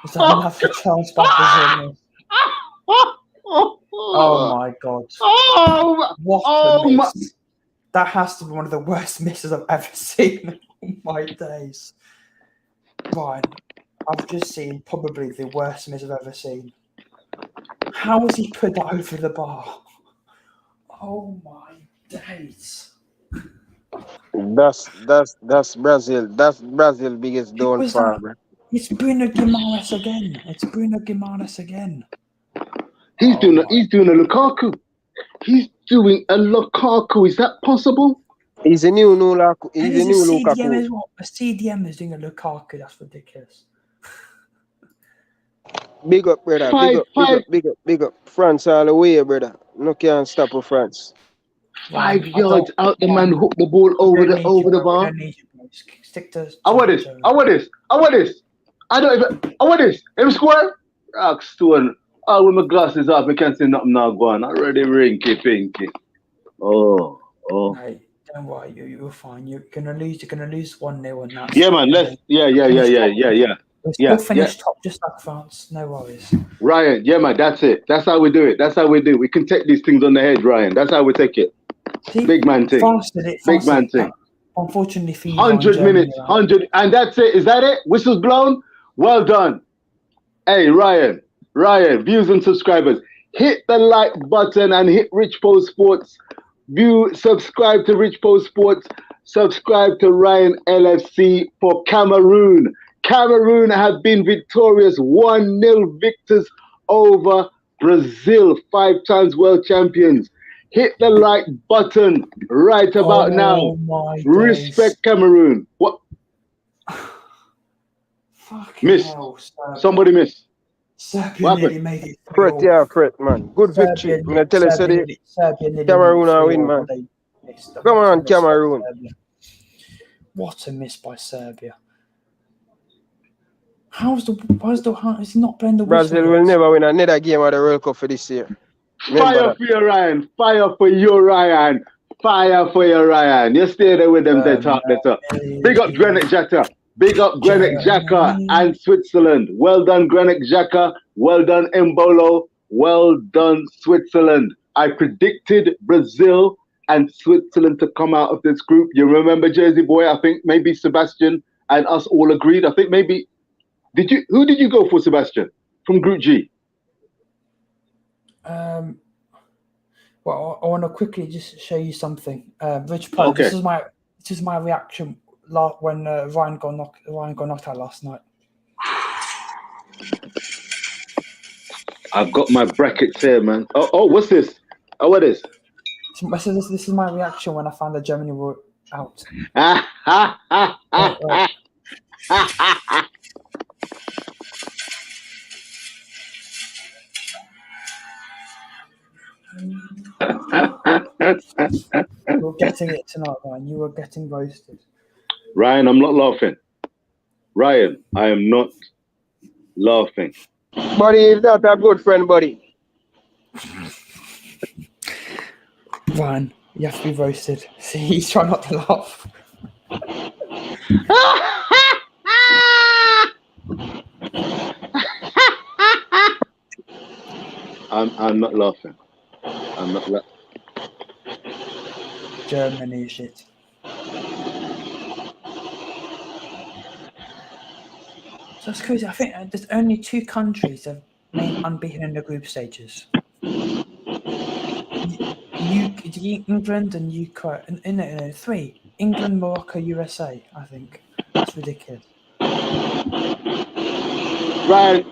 Is that enough to chance back Brazil? Oh my God! What a miss! That has to be one of the worst misses I've ever seen in my days. Ryan, I've just seen probably the worst miss I've ever seen. How has he put that over the bar? Oh my days! That's Brazil. That's Brazil biggest downfall. It's Bruno Guimaraes again. He's doing a Lukaku. He's doing a Lukaku. Is that possible? He's a new Lukaku. He's a new CDM Lukaku. as well. A CDM is doing a Lukaku. That's ridiculous. Big up, brother. Big Five, up, big five, up, big up, big up. France all the way, brother. No can stop with France. five I don't. yards out. The man hooked the ball We over don't the need you, bro. We bar. don't need you, bro. Stick to I want this. Germany. I want this. I want this. I don't even. I want this. Him square. Rock stone. Oh, with my glasses off, I can't see nothing now. Go on. Already rinky pinky. Oh, oh. Mate, don't worry. You're fine. You're gonna lose. You're gonna lose 1-0 and that's Yeah, it. man. And Let's. then Yeah. finish top. We'll still Yeah. finish top just like France. No worries. Ryan. Yeah, man. That's it. That's how we do it. That's how we do it. We can take these things on the head, Ryan. That's how we take it. See, Big man thing. France did it. Big France man did it. thing. Unfortunately for you, 100 Germany minutes. are out. 100. And that's it. Is that it? Whistles blown? Well done. Hey, Ryan, views and subscribers, hit the like button and hit Rich Post Sports. Subscribe to Rich Post Sports. Subscribe to Ryan LFC for Cameroon. Cameroon have been victorious, 1-0 victors over Brazil, 5 times world champions. Hit the like button right about now. Respect Cameroon. What? Miss. Hell, Somebody missed. Serbia nearly made it. Fret, yeah, fret, man. Good victory. I'm gonna tell you, Cameroon will win, man. Come on, Cameroon. What a miss by Serbia. Is he not playing the whistle? Brazil will never win another game of the World Cup for this year. Fire for you, Ryan. Fire for you, Ryan. Fire for you, Ryan. You stay there with them. They talk. Big up Granit Xhaka. Big up Granit Xhaka and Switzerland. Well done, Granit Xhaka. Well done, Mbolo. Well done, Switzerland. I predicted Brazil and Switzerland to come out of this group. You remember, Jersey Boy? I think maybe Sebastian and us all agreed. I think maybe. Who did you go for, Sebastian, from Group G? Well, I want to quickly just show you something. Rich Post, Okay. This is my reaction when Ryan got knocked out last night. I've got my brackets here, man. Oh, what's this? Oh, what is? This is my reaction when I found that Germany were out. You're getting it tonight, Ryan. You are getting roasted. Ryan, I'm not laughing. Ryan, I am not laughing. Buddy is not a good friend, buddy. Ryan, you have to be roasted. See, he's trying not to laugh. I'm not laughing. I'm not laughing. Germany shit. So that's crazy. I think there's only 2 countries that remain unbeaten in the group stages. England and Ukraine. No, 3. England, Morocco, USA. I think that's ridiculous. Ryan,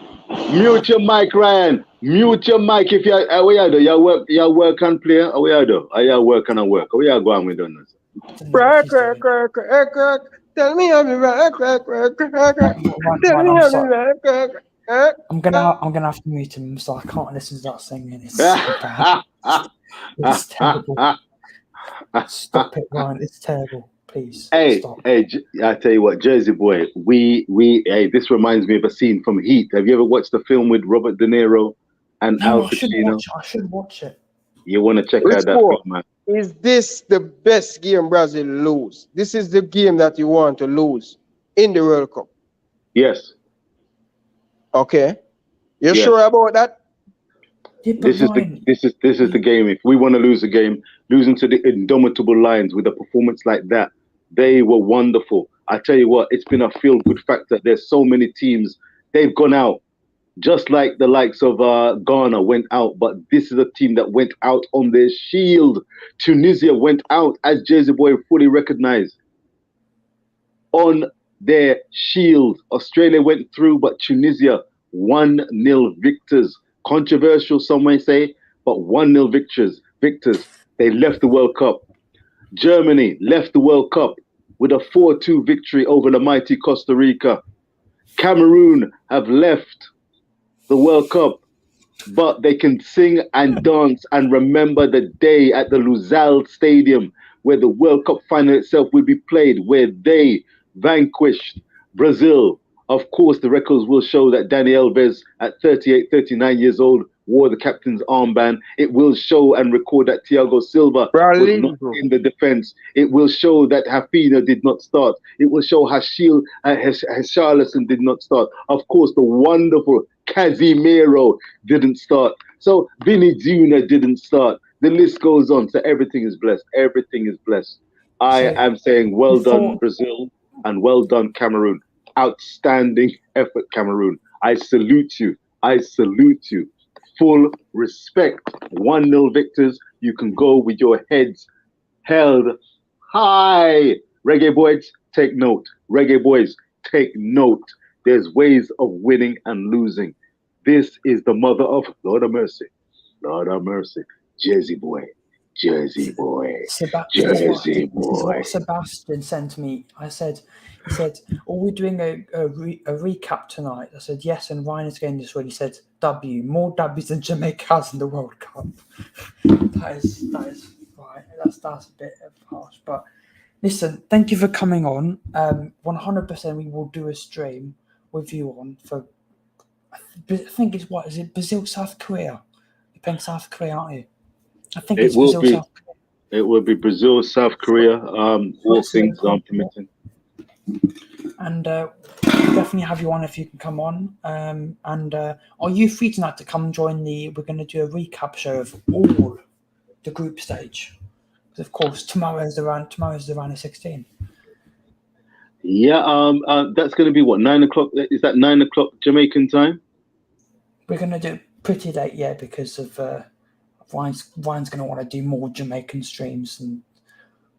mute your mic, Ryan. Mute your mic if you're what you do. You work and play. Or what you do? Or you work and work. Or what you go on with doing this? Tell me how me rock. Tell me how me rock. I'm gonna have to mute him, so I can't listen to that singing. It's so bad. It's terrible. Stop it, Ryan. It's terrible. Please. Stop. I tell you what, Jersey Boy. This reminds me of a scene from Heat. Have you ever watched the film with Robert De Niro and Al Pacino? I should watch it. You want to check out that film, man? Is this the best game Brazil lose? This is the game that you want to lose in the World Cup. Yes. Okay. You're sure about that? Yeah, this is the game. If we want to lose a game, losing to the Indomitable Lions with a performance like that, they were wonderful. I tell you what, it's been a feel-good factor. There's so many teams, they've gone out, just like the likes of Ghana went out, but this is a team that went out on their shield. Tunisia went out, as Jersey Boy fully recognized, on their shield. Australia went through, but Tunisia 1-0 victors. Controversial, some may say, but 1-0 victors. They left the World Cup. Germany left the World Cup with a 4-2 victory over the mighty Costa Rica. Cameroon have left the World Cup, but they can sing and dance and remember the day at the Lusail Stadium where the World Cup final itself will be played, where they vanquished Brazil. Of course, the records will show that Dani Alves, at 38, 39 years old, wore the captain's armband. It will show and record that Thiago Silva was not in the defense. It will show that Rafinha did not start. It will show Richarlison did not start. Of course, the wonderful Casemiro didn't start. So Vini Jr. didn't start. The list goes on. So everything is blessed. Everything is blessed. I am saying well done, Brazil, and well done, Cameroon. Outstanding effort, Cameroon. I salute you. I salute you. Full respect. 1-0 victors. You can go with your heads held high. Reggae Boyz, take note. Reggae Boyz, take note. There's ways of winning and losing. This is the mother of Lord of mercy. Lord of mercy. Jersey boy. Jersey boy. Jersey boy. This is what Sebastian sent me. He said, are we doing a recap tonight? I said, yes, and Ryan is getting this ready. He said, W, more W's than Jamaica has in the World Cup. that is right. That's a bit harsh. But listen, thank you for coming on. 100% we will do a stream with you on for, I think it's what, is it Brazil, South Korea? You're playing South Korea, aren't you? I think it's Brazil, South Korea. It will be Brazil, South Korea, all things permitting. And we'll definitely have you on if you can come on. And are you free tonight to come join we're going to do a recap show of all the group stage. Because of course, tomorrow's the round of 16. Yeah, that's going to be what, 9 o'clock? Is that 9 o'clock Jamaican time? We're going to do it pretty late, yeah, because of Ryan's going to want to do more Jamaican streams. And,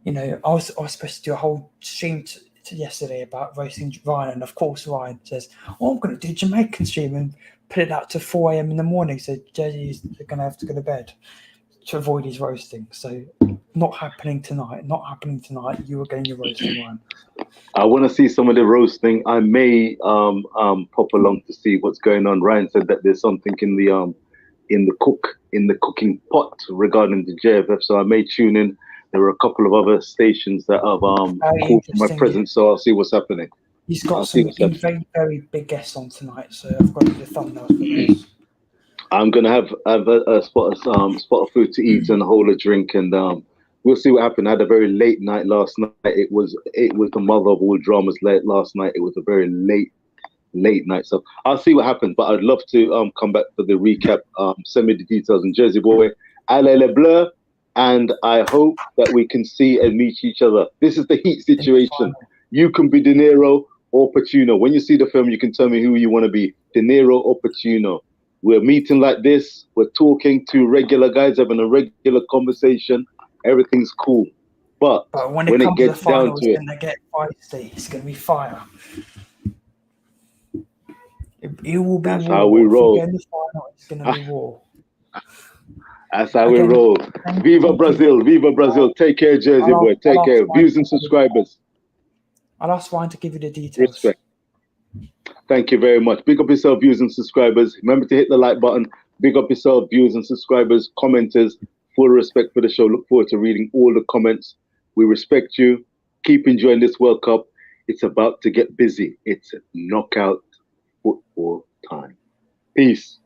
you know, I was supposed to do a whole stream to yesterday about roasting Ryan. And, of course, Ryan says, oh, I'm going to do Jamaican stream and put it out to 4 a.m. in the morning. So Jersey's going to have to go to bed to avoid his roasting. So not happening tonight. You are getting your roasting, Ryan. I want to see some of the roasting. I may pop along to see what's going on. Ryan said that there's something in the cooking pot regarding the JFF, so I may tune in. There were a couple of other stations that have called for my presence, so I'll see what's happening. He's got some very, very big guests on tonight, so I've got the thumbnails for those. I'm gonna have a spot of food to eat and a whole of drink, and we'll see what happened. I had a very late night last night. It was the mother of all dramas late last night. It was a very late night. So I'll see what happens. But I'd love to come back for the recap. Send me the details in Jersey Boy. Allez les Bleus. And I hope that we can see and meet each other. This is the heat situation. You can be De Niro or Pacino. When you see the film, you can tell me who you want to be, De Niro or Pacino. We're meeting like this. We're talking to regular guys, having a regular conversation. Everything's cool. But when it gets down to it, it's going to get feisty. It's going to be fire. It will be That's war. how we roll. It's going to be war. That's how we roll. Viva Brazil. Viva Brazil. Take care, Jersey Boy. Take care. Views and subscribers. I'll ask Ryan to give you the details. Respect. Thank you very much. Big up yourself, viewers and subscribers. Remember to hit the like button. Big up yourself, viewers and subscribers, commenters. Full respect for the show. Look forward to reading all the comments. We respect you. Keep enjoying this World Cup. It's about to get busy. It's knockout football time. Peace.